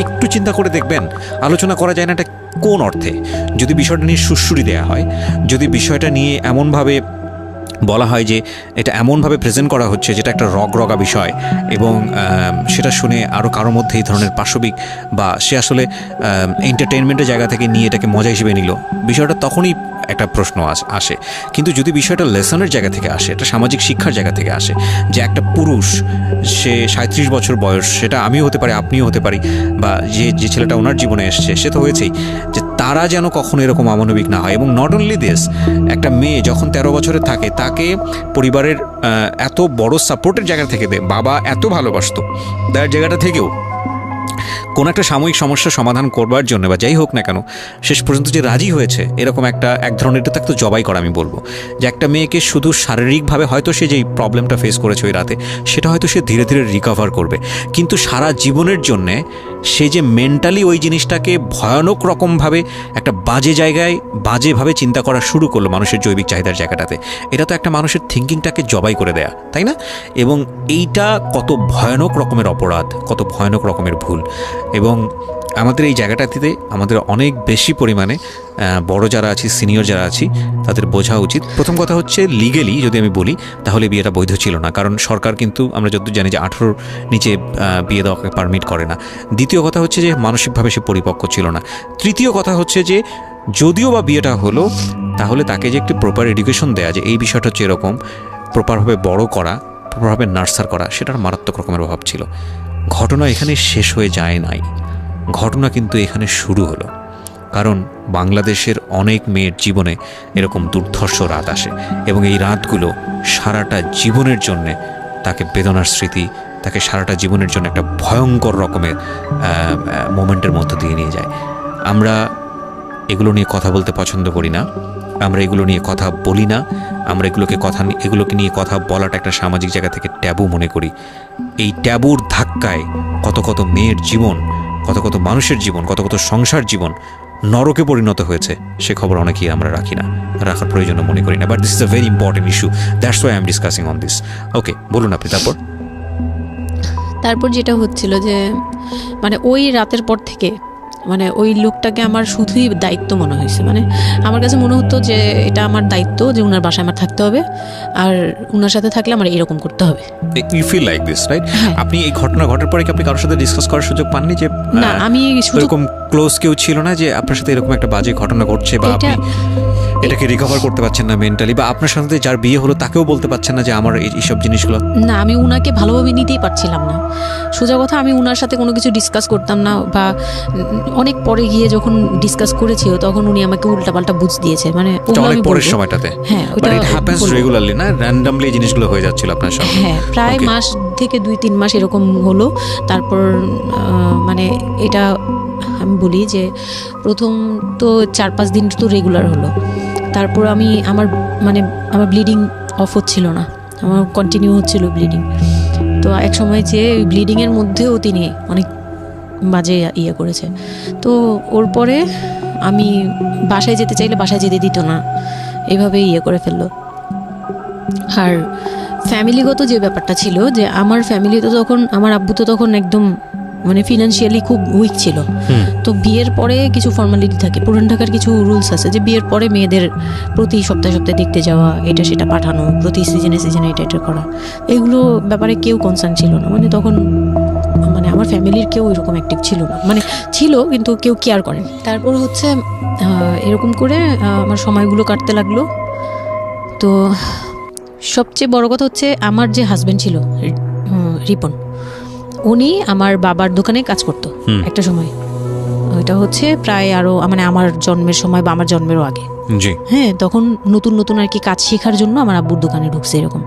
C: একটু চিন্তা করে দেখবেন আলোচনা করা যায় না এটা কোন অর্থে? যদি বিষয়টা নিয়ে সুড়সুড়ি দেওয়া হয়, যদি বিষয়টা নিয়ে এমনভাবে বলা হয় যে এটা এমনভাবে প্রেজেন্ট করা হচ্ছে যেটা একটা রগা বিষয়, এবং সেটা শুনে আরও কারোর মধ্যে এই ধরনের পাশবিক বা সে আসলে এন্টারটেনমেন্টের জায়গা থেকে নিয়ে এটাকে মজা হিসেবে নিল, বিষয়টা তখনই একটা প্রশ্ন আসে। কিন্তু যদি বিষয়টা লেসনের জায়গা থেকে আসে, একটা সামাজিক শিক্ষার জায়গা থেকে আসে, যে একটা পুরুষ সে 37 বছর বয়স, সেটা আমিও হতে পারি, আপনিও হতে পারি, বা যে ছেলেটা ওনার জীবনে এসছে সে তো হয়েছেই, যে তারা যেন কখনো এরকম অমানবিক না হয়। এবং নট অনলি দিস, একটা মেয়ে যখন 13 বছরের থাকে তাকে পরিবারের এত বড় সাপোর্টের জায়গা থেকে বাবা এত ভালোবাসতো, তার জায়গাটা থেকেও কোনো একটা সাময়িক সমস্যার সমাধান করবার জন্য বা যাই হোক না কেন শেষ পর্যন্ত যে রাজি হয়েছে, এরকম এক ধরনের এটা তো জবাই করা আমি বলবো, যে একটা মেয়েকে শুধু শারীরিকভাবে হয়তো সে যেই প্রবলেমটা ফেস করেছে ওই রাতে সেটা হয়তো সে ধীরে ধীরে রিকভার করবে, কিন্তু সারা জীবনের জন্যে সে যে মেন্টালি ওই জিনিসটাকে ভয়ানক রকমভাবে একটা বাজে জায়গায় বাজেভাবে চিন্তা করা শুরু করলো মানুষের জৈবিক চাহিদার জায়গাটাতে, এটা তো একটা মানুষের থিঙ্কিংটাকে জবাই করে দেয়া, তাই না? এবং এইটা কত ভয়ানক রকমের অপরাধ, কত ভয়ানক রকমের ভুল। এবং আমাদের এই জায়গাটাতে আমাদের অনেক বেশি পরিমাণে বড় যারা আছি, সিনিয়র যারা আছি, তাদের বোঝা উচিত। প্রথম কথা হচ্ছে লিগেলি যদি আমি বলি তাহলে বিয়েটা বৈধ ছিল না, কারণ সরকার কিন্তু আমরা যতদূর জানি যে 18 নিচে বিয়ে দেওয়াকে পারমিট করে না। দ্বিতীয় কথা হচ্ছে যে মানসিকভাবে সে পরিপক্ক ছিল না। তৃতীয় কথা হচ্ছে যে যদিও বা বিয়েটা হলো তাহলে তাকে যে একটি প্রপার এডুকেশন দেয়া, যে এই বিষয়টা হচ্ছে এরকম, প্রপারভাবে বড় করা, প্রপারভাবে নার্সার করা, সেটার মারাত্মক রকমের অভাব ছিল। ঘটনা এখানে শেষ হয়ে যায় নাই, ঘটনা কিন্তু এখানে শুরু হলো। কারণ বাংলাদেশের অনেক মেয়ের জীবনে এরকম দুর্ধর্ষ রাত আসে এবং এই রাতগুলো সারাটা জীবনের জন্যে তাকে বেদনার স্মৃতি, তাকে সারাটা জীবনের জন্য একটা ভয়ঙ্কর রকমের মোমেন্টের মধ্য দিয়ে নিয়ে যায়। আমরা এগুলো নিয়ে কথা বলতে পছন্দ করি না, আমরা এগুলো নিয়ে কথা বলি না, আমরা এগুলোকে নিয়ে কথা বলাটা একটা সামাজিক জায়গা থেকে ট্যাবু মনে করি। এই ট্যাবুর ধাক্কায় কত কত মেয়ের জীবন, কত কত মানুষের জীবন, কত কত সংসার জীবন নরকে পরিণত হয়েছে, সে খবর অনেকেই আমরা রাখি না, রাখার প্রয়োজন মনে করি না। But this is a very important issue, that's why I am discussing on this. Okay, বলুন আপনি। তারপর
B: যেটা হচ্ছিল যে মানে ওই রাতের পর থেকে মানে ওই লোকটাকে আমার শুধুই দায়িত্ব মনে হয়েছে। মানে আমার কাছে মনে হতো যে এটা আমার দায়িত্ব, যে ওনার বাসায় আমার থাকতে হবে, আর ওনার সাথে থাকলে আমার এরকম করতে হবে।
C: You feel like this, right? আপনি এই ঘটনা ঘটার পরে কি আপনি কারোর সাথে ডিসকাস করার সুযোগ পাননি যে
B: না, আমি
C: এরকম ক্লোজ কেউ ছিল না যে আপনার সাথে এরকম একটা বাজে ঘটনা ঘটছে, বা আপনি এটাকে রিকভার করতে পারছেন না মেন্টালি, বা আপনার সাথে যার বিয়ে হলো তাকেও বলতে পারছেন না যে আমার এইসব জিনিসগুলো?
B: না, আমি উনাকে ভালোভাবে নিতেই পারছিলাম না। সোজা কথা, আমি উনার সাথে কোনো কিছু ডিসকাস করতাম না, বা অনেক পরে গিয়ে যখন ডিসকাস করেছি তখন উনি আমাকে উল্টাপাল্টা বুঝ দিয়েছে। মানে
C: অনেক পরের সময়টাতে,
B: হ্যাঁ,
C: বাট ইট হ্যাপেন্স রেগুলারলি, না র্যান্ডমলি জিনিসগুলো হয়ে যাচ্ছিল আপনার সাথে?
B: হ্যাঁ, প্রায় মাস থেকে 2-3 মাস এরকম হলো। তারপর মানে এটা আমি বলি যে প্রথম তো 4-5 দিন তো রেগুলার হলো, তারপর আমার ব্লিডিং অফ হচ্ছিল না, আমার কন্টিনিউ হচ্ছিল ব্লিডিং। তো এক সময় যে ব্লিডিংয়ের মধ্যেও তিনি অনেক বাজে ইয়ে করেছে। তো ওর পরে আমি বাসায় যেতে চাইলে বাসায় যেতে দিত না, এভাবে ইয়ে করে ফেললো। আর ফ্যামিলিগত যে ব্যাপারটা ছিল, যে আমার ফ্যামিলি তো তখন, আমার আব্বু তো তখন একদম মানে ফিনান্সিয়ালি খুব উইক ছিল। তো বিয়ের পরে কিছু ফর্মালিটি থাকে, পুরান ঢাকার কিছু রুলস আছে যে বিয়ের পরে মেয়েদের প্রতি সপ্তাহে সপ্তাহে দেখতে যাওয়া, এটা সেটা পাঠানো, প্রতি সিজনে সিজনে এটা এটা করা, এগুলো ব্যাপারে কেউ কনসার্ন ছিল না। মানে তখন মানে আমার ফ্যামিলির কেউ এরকম অ্যাক্টিভ ছিল না, মানে ছিল কিন্তু কেউ কেয়ার করেন। তারপর হচ্ছে এরকম করে আমার সময়গুলো কাটতে লাগলো। তো সবচেয়ে বড় কথা হচ্ছে আমার যে হাজব্যান্ড ছিল রিপন, উনি আমার বাবার দোকানে কাজ করতো একটা সময়। ওইটা হচ্ছে প্রায় আরো মানে আমার জন্মের সময় বা আমার জন্মেরও আগে। হ্যাঁ, তখন নতুন নতুন আর কি কাজ শেখার জন্য আমার আব্বুর দোকানে ঢুকছে এরকম।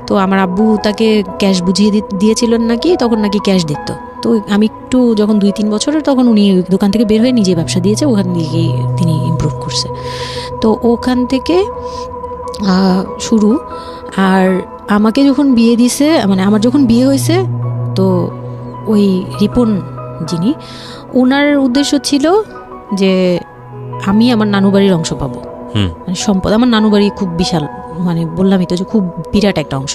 B: তো আমার আব্বু তাকে ক্যাশ বুঝিয়ে দিয়েছিলেন নাকি, তখন নাকি ক্যাশ দিত। তো আমি একটু যখন 2-3 বছরের, তখন উনি দোকান থেকে বের হয়ে নিজে ব্যবসা দিয়েছে, ওখান থেকে তিনি ইমপ্রুভ করছে। তো ওখান থেকে শুরু। আর আমাকে যখন বিয়ে দিছে, মানে আমার যখন বিয়ে হয়েছে, তো ওই রিপন যিনি, ওনার উদ্দেশ্য ছিল যে আমি আমার নানু বাড়ির অংশ পাবো, মানে সম্পদ। আমার নানু বাড়ি খুব বিশাল, মানে বললামই তো যে খুব বিরাট একটা অংশ।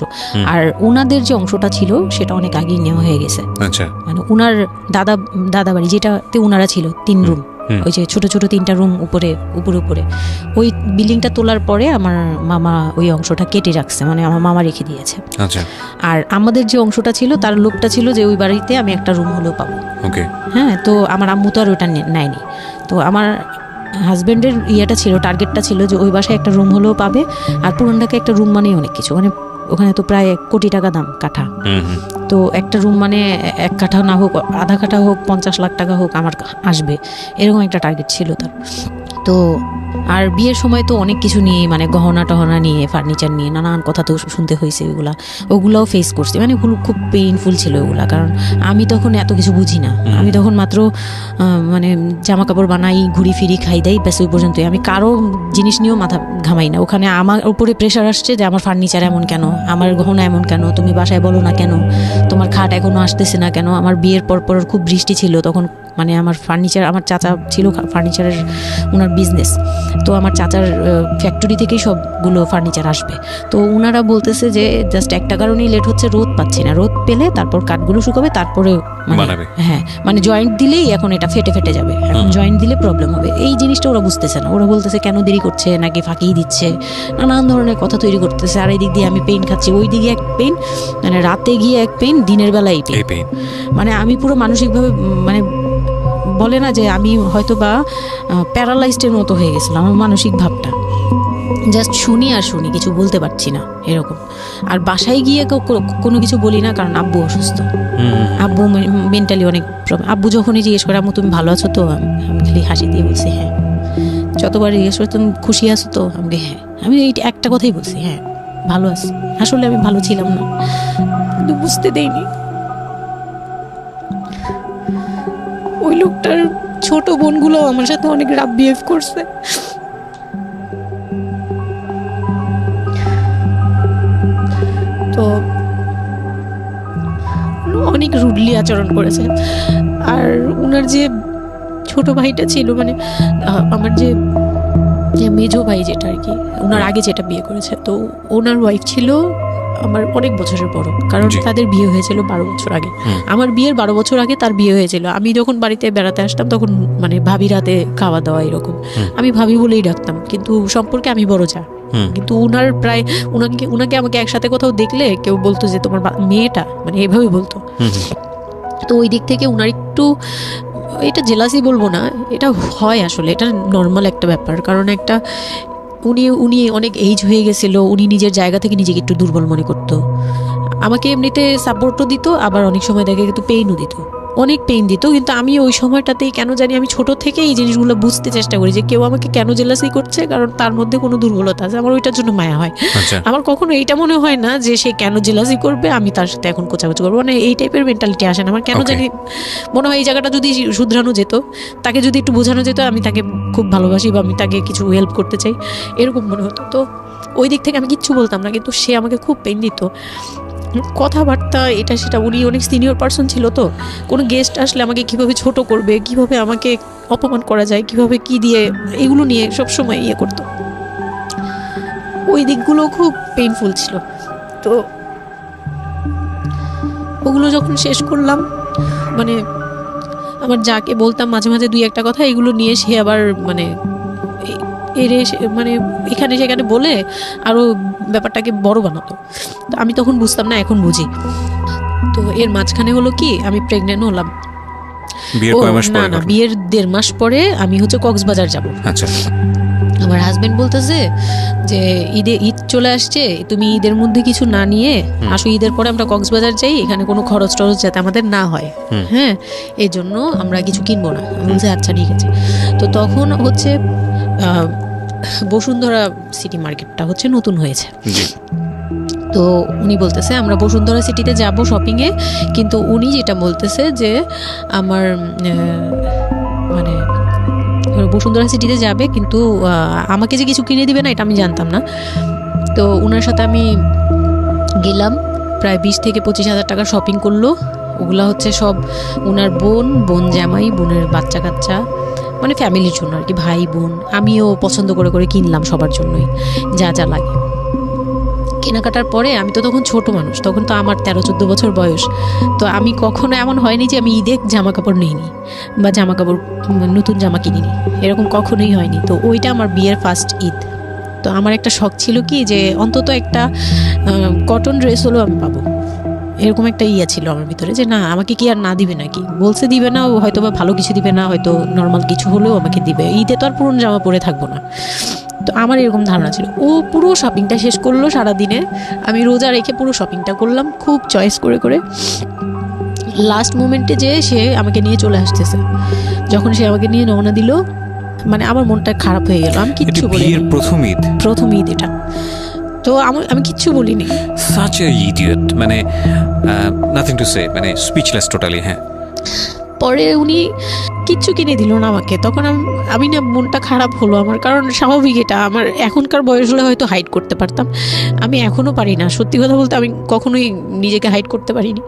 B: আর ওনাদের যে অংশটা ছিল সেটা অনেক আগেই নেওয়া হয়ে গেছে। মানে ওনার দাদা বাড়ি যেটাতে ওনারা ছিল 3 রুম, ওই যে ছোট ছোট 3টা রুম উপরে, ওই বিল্ডিংটা তোলার পরে আমার মামা ওই অংশটা কেটে রাখছে, মানে আমার মামা রেখে দিয়েছে। আর আমাদের যে অংশটা ছিল তার লোকটা ছিল যে ওই বাড়িতে আমি একটা রুম হলেও পাবো। হ্যাঁ, তো আমার আম্মু তো আর ওটা নেয়নি। তো আমার হাজব্যান্ডের ইয়েটা ছিল, টার্গেটটা ছিল যে ওই বাসায় একটা রুম হলেও পাবে। আর পুরান ঢাকায় একটা রুম মানেই অনেক কিছু, মানে ওখানে তো প্রায় 1 কোটি টাকা দাম কাঠা। তো একটা রুম মানে 1 কাঠা না হোক, আধা কাঠা হোক, 50 লাখ টাকা হোক আমার আসবে, এরকম একটা টার্গেট ছিল তার। তো আর বিয়ের সময় তো অনেক কিছু নিয়ে, মানে গহনা টহনা নিয়ে, ফার্নিচার নিয়ে নানান কথা তো শুনতে হয়েছে, ওগুলাও ফেস করছি। মানে ওগুলো খুব পেইনফুল ছিল ওগুলা, কারণ আমি তখন এত কিছু বুঝি না। আমি তখন মাত্র মানে জামা কাপড় বানাই, ঘুরি ফিরি, খাই দেই, ব্যাস ওই পর্যন্তই। আমি কারো জিনিস নিয়েও মাথা ঘামাই না। ওখানে আমার উপরে প্রেশার আসছে যে আমার ফার্নিচার এমন কেন, আমার গহনা এমন কেন, তুমি বাসায় বলো না কেন, তোমার খাট এখনো আসতেছে না কেন। আমার বিয়ের পর খুব বৃষ্টি ছিল তখন, মানে আমার ফার্নিচার, আমার চাচা ছিল ফার্নিচারের, ওনার বিজনেস। তো আমার চাচার ফ্যাক্টরি থেকেই সবগুলো ফার্নিচার আসবে। তো ওনারা বলতেছে যে জাস্ট একটা কারণেই লেট হচ্ছে, রোদ পাচ্ছি না, রোদ পেলে তারপর কাঠগুলো শুকাবে, তারপরে হ্যাঁ মানে জয়েন্ট দিলেই এখন এটা ফেটে যাবে, এখন জয়েন্ট দিলে প্রবলেম হবে। এই জিনিসটা ওরা বুঝতেছে না। ওরা বলতেছে কেন দেরি করছে, নাকি ফাঁকিই দিচ্ছে, নানান ধরনের কথা তৈরি করতেছে। আর এই দিক দিয়ে আমি পেইন খাচ্ছি, ওই দিকে এক পেইন, মানে রাতে গিয়ে এক পেইন, দিনের বেলায় পেইন। মানে আমি পুরো মানসিকভাবে, মানে বলে না যে আমি হয়তো বা প্যারালাইজডের মতো হয়ে গেছিলাম। আমার মানসিক ভাবটা জাস্ট শুনি আর শুনি, কিছু বলতে পারছি না এরকম। আর বাসায় গিয়ে কোনো কিছু বলি না, কারণ আব্বু অসুস্থ, আব্বু মেন্টালি অনেক প্রবলেম। আব্বু যখনই জিজ্ঞেস করে আম্মু তুমি ভালো আছো তো, আমি খালি হাসি দিয়ে বলছি হ্যাঁ। যতবার জিজ্ঞেস করে তুমি খুশি আছো তো, আমি হ্যাঁ। আমি এই একটা কথাই বলছি, হ্যাঁ ভালো আছি। আসলে আমি ভালো ছিলাম না, কিন্তু বুঝতে দেইনি। ওই লোকটার ছোট বোনগুলো আমার সাথে অনেক রাফ বিহেভ করছে। তো অনেক রুডলি আচরণ করেছে। আর ওনার যে ছোট ভাইটা ছিল, মানে আমার যে মেজো ভাই যেটা আর কি, ওনার আগে যেটা বিয়ে করেছে, তো ওনার ওয়াইফ ছিল আমার অনেক বছরের বড়, কারণ তাদের বিয়ে হয়েছিল 12 বছর আগে। আমার বিয়ের 12 বছর আগে তার বিয়ে হয়েছিল। আমি যখন বাড়িতে বেড়াতে আসতাম তখন মানে ভাবি রাতে খাওয়া দাওয়া এরকম, আমি ভাবি বলেই ডাকতাম, কিন্তু সম্পর্কে আমি বড় যা। কিন্তু উনার প্রায় উনাকে আমাকে একসাথে কোথাও দেখলে কেউ বলতো যে তোমার মেয়েটা, মানে এভাবেই বলতো। তো ওই দিক থেকে উনার একটু, এটা জেলাসি বলবো না, এটা হয় আসলে, এটা নর্মাল একটা ব্যাপার। কারণ একটা উনি অনেক এজ হয়ে গেছিল, উনি নিজের জায়গা থেকে নিজেকে একটু দুর্বল মনে করতো। আমাকে এমনিতে সাপোর্টও দিত, আবার অনেক সময় দেখে কিন্তু পেইনও দিত, অনেক পেইন দিত। কিন্তু আমি ওই সময়টাতেই কেন জানি আমি ছোট থেকে এই জিনিসগুলো বুঝতে চেষ্টা করি যে কেউ আমাকে কেন জেলাসি করছে, কারণ তার মধ্যে কোনো দুর্বলতা আছে। আমার ওইটার জন্য মায়া হয়। আমার কখনো এইটা মনে হয় না যে সে কেন জেলাসি করবে, আমি তার সাথে এখন কোচাকুচি করবো, মানে এই টাইপের মেন্টালিটি আসে না আমার। কেন জানি মনে হয় এই জায়গাটা যদি শুধরানো যেত, তাকে যদি একটু বোঝানো যেত আমি তাকে খুব ভালোবাসি বা আমি তাকে কিছু হেল্প করতে চাই, এরকম মনে হতো। তো ওই দিক থেকে আমি কিচ্ছু বলতাম না, কিন্তু সে আমাকে খুব পেইন দিত।
A: কথাবার্তা এটা সেটা, উনি অনেক সিনিয়র পার্সন ছিল, তো কোনো গেস্ট আসলে আমাকে কিভাবে ছোট করবে, কিভাবে আমাকে অপমান করা যায়, কিভাবে কি দিয়ে, এগুলো নিয়ে সবসময় ইয়ে করতো। ওই দিকগুলো খুব পেইনফুল ছিল। তো ওগুলো যখন শেষ করলাম, মানে আমার যাকে বলতাম মাঝে মাঝে দুই একটা কথা, এগুলো নিয়ে সে আবার মানে মানে এখানে সেখানে বলে আরও ব্যাপারটাকে বড় বানাতো। তো আমি তখন বুঝতাম না, এখন বুঝি। তো এর মাঝখানে হলো কি, আমি প্রেগনেন্ট হলাম। না না, বিয়ের 1.5 মাস পরে আমি হচ্ছে কক্সবাজার যাব।
C: আচ্ছা।
A: আমার হাজবেন্ড বলতেছে যে ঈদ চলে আসছে, তুমি ঈদের মধ্যে কিছু না নিয়ে আসো, ঈদের পরে আমরা কক্সবাজার যাই, এখানে কোনো খরচ টরচ যাতে আমাদের না হয়, হ্যাঁ, এই জন্য আমরা কিছু কিনবো না। আমি বলছি আচ্ছা ঠিক আছে। তো তখন হচ্ছে বসুন্ধরা সিটি মার্কেটটা হচ্ছে নতুন হয়েছে। তো উনি বলতেছে আমরা বসুন্ধরা সিটিতে যাব শপিংয়ে, কিন্তু উনি যেটা বলতেছে যে আমার মানে বসুন্ধরা সিটিতে যাবে, কিন্তু আমাকে যে কিছু কিনে দিবে না এটা আমি জানতাম না। তো ওনার সাথে আমি গেলাম, প্রায় 20 থেকে 25 হাজার টাকা শপিং করলো। ওগুলা হচ্ছে সব ওনার বোন জামাই, বোনের বাচ্চা কাচ্চা, মানে ফ্যামিলির জন্য আর কি, ভাই বোন। আমিও পছন্দ করে করে কিনলাম সবার জন্যই যা যা লাগে। কেনাকাটার পরে আমি তো তখন ছোট মানুষ, তখন তো আমার 13-14 বছর বয়স। তো আমি কখনো এমন হয়নি যে আমি ঈদে জামা কাপড় নিইনি বা জামা কাপড় নতুন জামা কিনিনি, এরকম কখনোই হয়নি। তো ওইটা আমার বিয়ের ফার্স্ট ঈদ। তো আমার একটা শখ ছিল কি যে অন্তত একটা কটন ড্রেস হলেও আমি পাবো, এরকম একটা ইয়ে ছিল আমার ভিতরে, যে না আমাকে কি আর না দিবে নাকি, বলছে দিবে না, হয়তো বা ভালো কিছু দিবে না, হয়তো নর্মাল কিছু হলেও আমাকে দিবে, ঈদে তো আর পুরনো জামা পরে থাকবো না। তো আমার এরকম ধারণা ছিল। ও পুরো শপিংটা শেষ করলো সারাদিনে, আমি রোজা রেখে পুরো শপিংটা করলাম খুব চয়েস করে করে। লাস্ট মোমেন্টে যে সে আমাকে নিয়ে চলে আসতেছে, যখন সে আমাকে নিয়ে রওনা দিল, মানে আমার মনটা খারাপ হয়ে গেল। আমি কিচ্ছু বলিনি। প্রথম ঈদ এটা, তো আমি কিচ্ছু বলিনি।
C: such a idiot, মানে নাথিং টু সে, মানে স্পিচলেস টোটালি। হ্যাঁ,
A: পরে উনি কিচ্ছু কিনে দিল না আমাকে, তখন আমি না মনটা খারাপ হলো আমার, কারণ স্বাভাবিক এটা। আমার এখনকার বয়স হলে হয়তো হাইড করতে পারতাম, আমি এখনও পারি না। সত্যি কথা বলতে আমি কখনোই নিজেকে হাইড করতে পারিনি,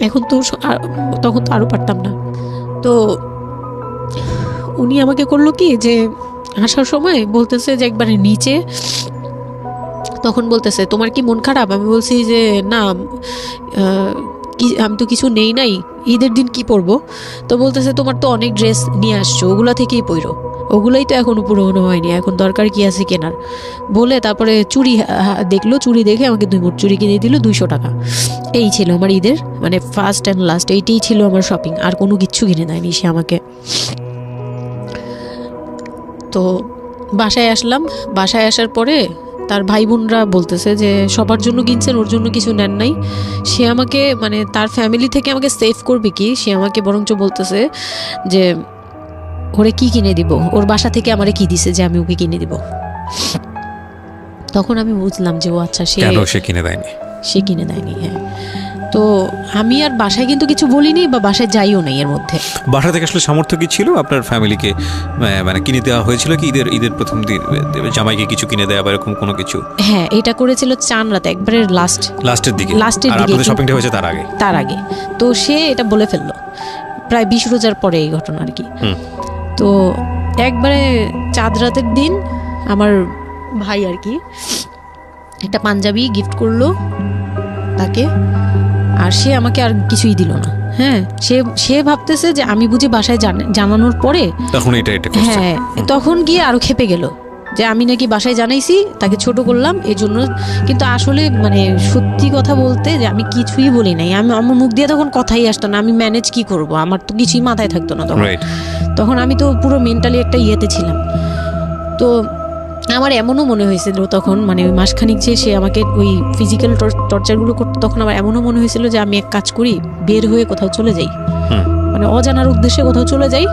A: এখন তো তখন তো আরও পারতাম না। তো উনি আমাকে করলো কি, যে আসার সময় বলতেছে যে একবারে নিচে, তখন বলতেছে তোমার কি মন খারাপ? আমি বলছি যে না, আমি তো কিছু নেই নাই, ঈদের দিন কি পরবো? তো বলতেছে তোমার তো অনেক ড্রেস নিয়ে আসছো, ওগুলা থেকেই পরো, ওগুলাই তো এখনো পুরোনো হয়নি, এখন দরকার কি আছে কেনার? বলে তারপরে চুড়ি দেখলো, চুড়ি দেখে আমাকে 2 মুঠ চুড়ি কিনে দিল 200 টাকা। এই ছিল আমার ঈদের মানে ফার্স্ট অ্যান্ড লাস্ট, এইটাই ছিল আমার শপিং, আর কোনো কিচ্ছু কিনে দেয়নি সে আমাকে। তো বাসায় আসলাম, বাসায় আসার পরে তার ভাই বোনরা বলতেছে যে সবার জন্য কিনছেন, ওর জন্য কিছু নেন নাই। সে আমাকে মানে তার ফ্যামিলি থেকে আমাকে সেভ করবে কি, সে আমাকে বরঞ্চ বলতেছে যে ওরে কি কিনে দিব, ওর বাসা থেকে আমারে কি দিছে যে আমি ওকে কিনে দিব। তখন আমি বুঝলাম যে ও আচ্ছা, সে কিনে দেয়নি, সে কিনে দেয়নি। হ্যাঁ, তো আমি আর বাসায় কিন্তু কিছু বলিনি বা বাসায় যাইও নাই। এর মধ্যে
C: বাসা থেকে আসলে সামর্থ্য কি ছিল আপনার ফ্যামিলিকে, মানে কিনে দেওয়া হয়েছিল কি ঈদের প্রথম দিন জামাইকে কিছু কিনে দেওয়া বা এরকম কোনো কিছু?
A: হ্যাঁ, এটা করেছিল চান রাতে, একবারে লাস্টের দিকে।
C: শপিংটা হয়েছে তার আগে।
A: তো সে এটা বলে ফেললো প্রায় 20 রোজার পরে এই ঘটনা আর কি। তো একবারে চাঁদ রাতের দিন আমার ভাই আর কি একটা পাঞ্জাবি গিফট করলো তাকে, আর সে আমাকে আর কিছুই দিল না। হ্যাঁ, সে ভাবতেছে যে আমি বুঝি বাসায় জানানোর পরে
C: তখন এটা
A: হ্যাঁ, তখন গিয়ে আরো খেপে গেল যে আমি নাকি বাসায় জানাইছি, তাকে ছোট করলাম এই জন্য। কিন্তু আসলে মানে সত্যি কথা বলতে যে আমি কিছুই বলি নাই, আমার মুখ দিয়ে তখন কথাই আসতো না, আমি ম্যানেজ কি করব, আমার তো কিছুই মাথায় থাকতো না তখন আমি তো পুরো মেন্টালি একটা ইয়েতে ছিলাম। তো আমার এমনও মনে হয়েছিল তখন, মানে ওই মাসখানিক যে সে আমাকে ওই ফিজিক্যাল টর্চারগুলো করতো, তখন আমার এমনও মনে হয়েছিল যে আমি এক কাজ করি, বের হয়ে কোথাও চলে যাই, মানে অজানার উদ্দেশ্যে কোথাও চলে যাই।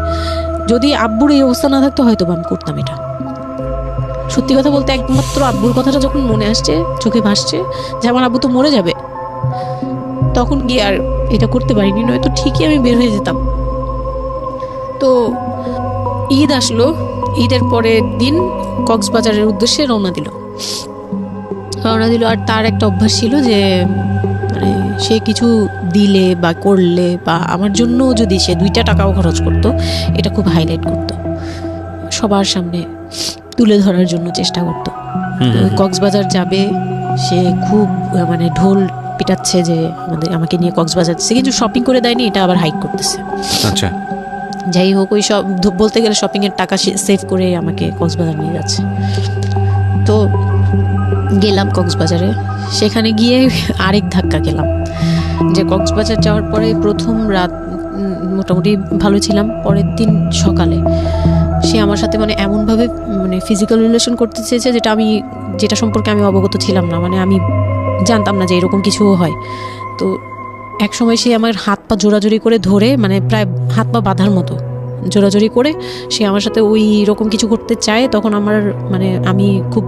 A: যদি আব্বুর এই অবস্থা না থাকতো হয়তো আমি করতাম এটা। সত্যি কথা বলতে একমাত্র আব্বুর কথাটা যখন মনে আসছে, চোখে ভাসছে যে আমার আব্বু তো মরে যাবে, তখন গিয়ে আর এটা করতে পারিনি, নয়তো ঠিকই আমি বের হয়ে যেতাম। তো ঈদ আসলো, ঈদের পরের দিন কক্সবাজারের উদ্দেশ্যে রওনা দিল। আর তার একটা অভ্যাস ছিল যে মানে
B: সে কিছু দিলে বা করলে বা আমার জন্য যদি সে 2টা টাকাও খরচ করতো, এটা খুব হাইলাইট করতো, সবার সামনে তুলে ধরার জন্য চেষ্টা করতো। কক্সবাজার যাবে, সে খুব মানে ঢোল পিটাচ্ছে যে আমাকে নিয়ে কক্সবাজার যাচ্ছে, কিন্তু শপিং করে দেয়নি, এটা আবার হাইক করতেছে।
C: আচ্ছা,
B: যাই হোক, ওই সব বলতে গেলে শপিংয়ের টাকা সেভ করে আমাকে কক্সবাজার নিয়ে যাচ্ছে। তো গেলাম কক্সবাজারে, সেখানে গিয়ে আরেক ধাক্কা খেলাম, যে কক্সবাজার যাওয়ার পরে প্রথম রাত মোটামুটি ভালো ছিলাম, পরের দিন সকালে সে আমার সাথে মানে এমনভাবে মানে ফিজিক্যাল রিলেশন করতে চেয়েছে যেটা সম্পর্কে আমি অবগত ছিলাম না, মানে আমি জানতাম না যে এরকম কিছুও হয়। তো এক সময় সে আমার হাত পা জোরাজোরি করে ধরে, মানে প্রায় হাত পা বাঁধার মতো জোরাজোরি করে সে আমার সাথে ওই রকম কিছু করতে চায়। তখন আমার মানে আমি খুব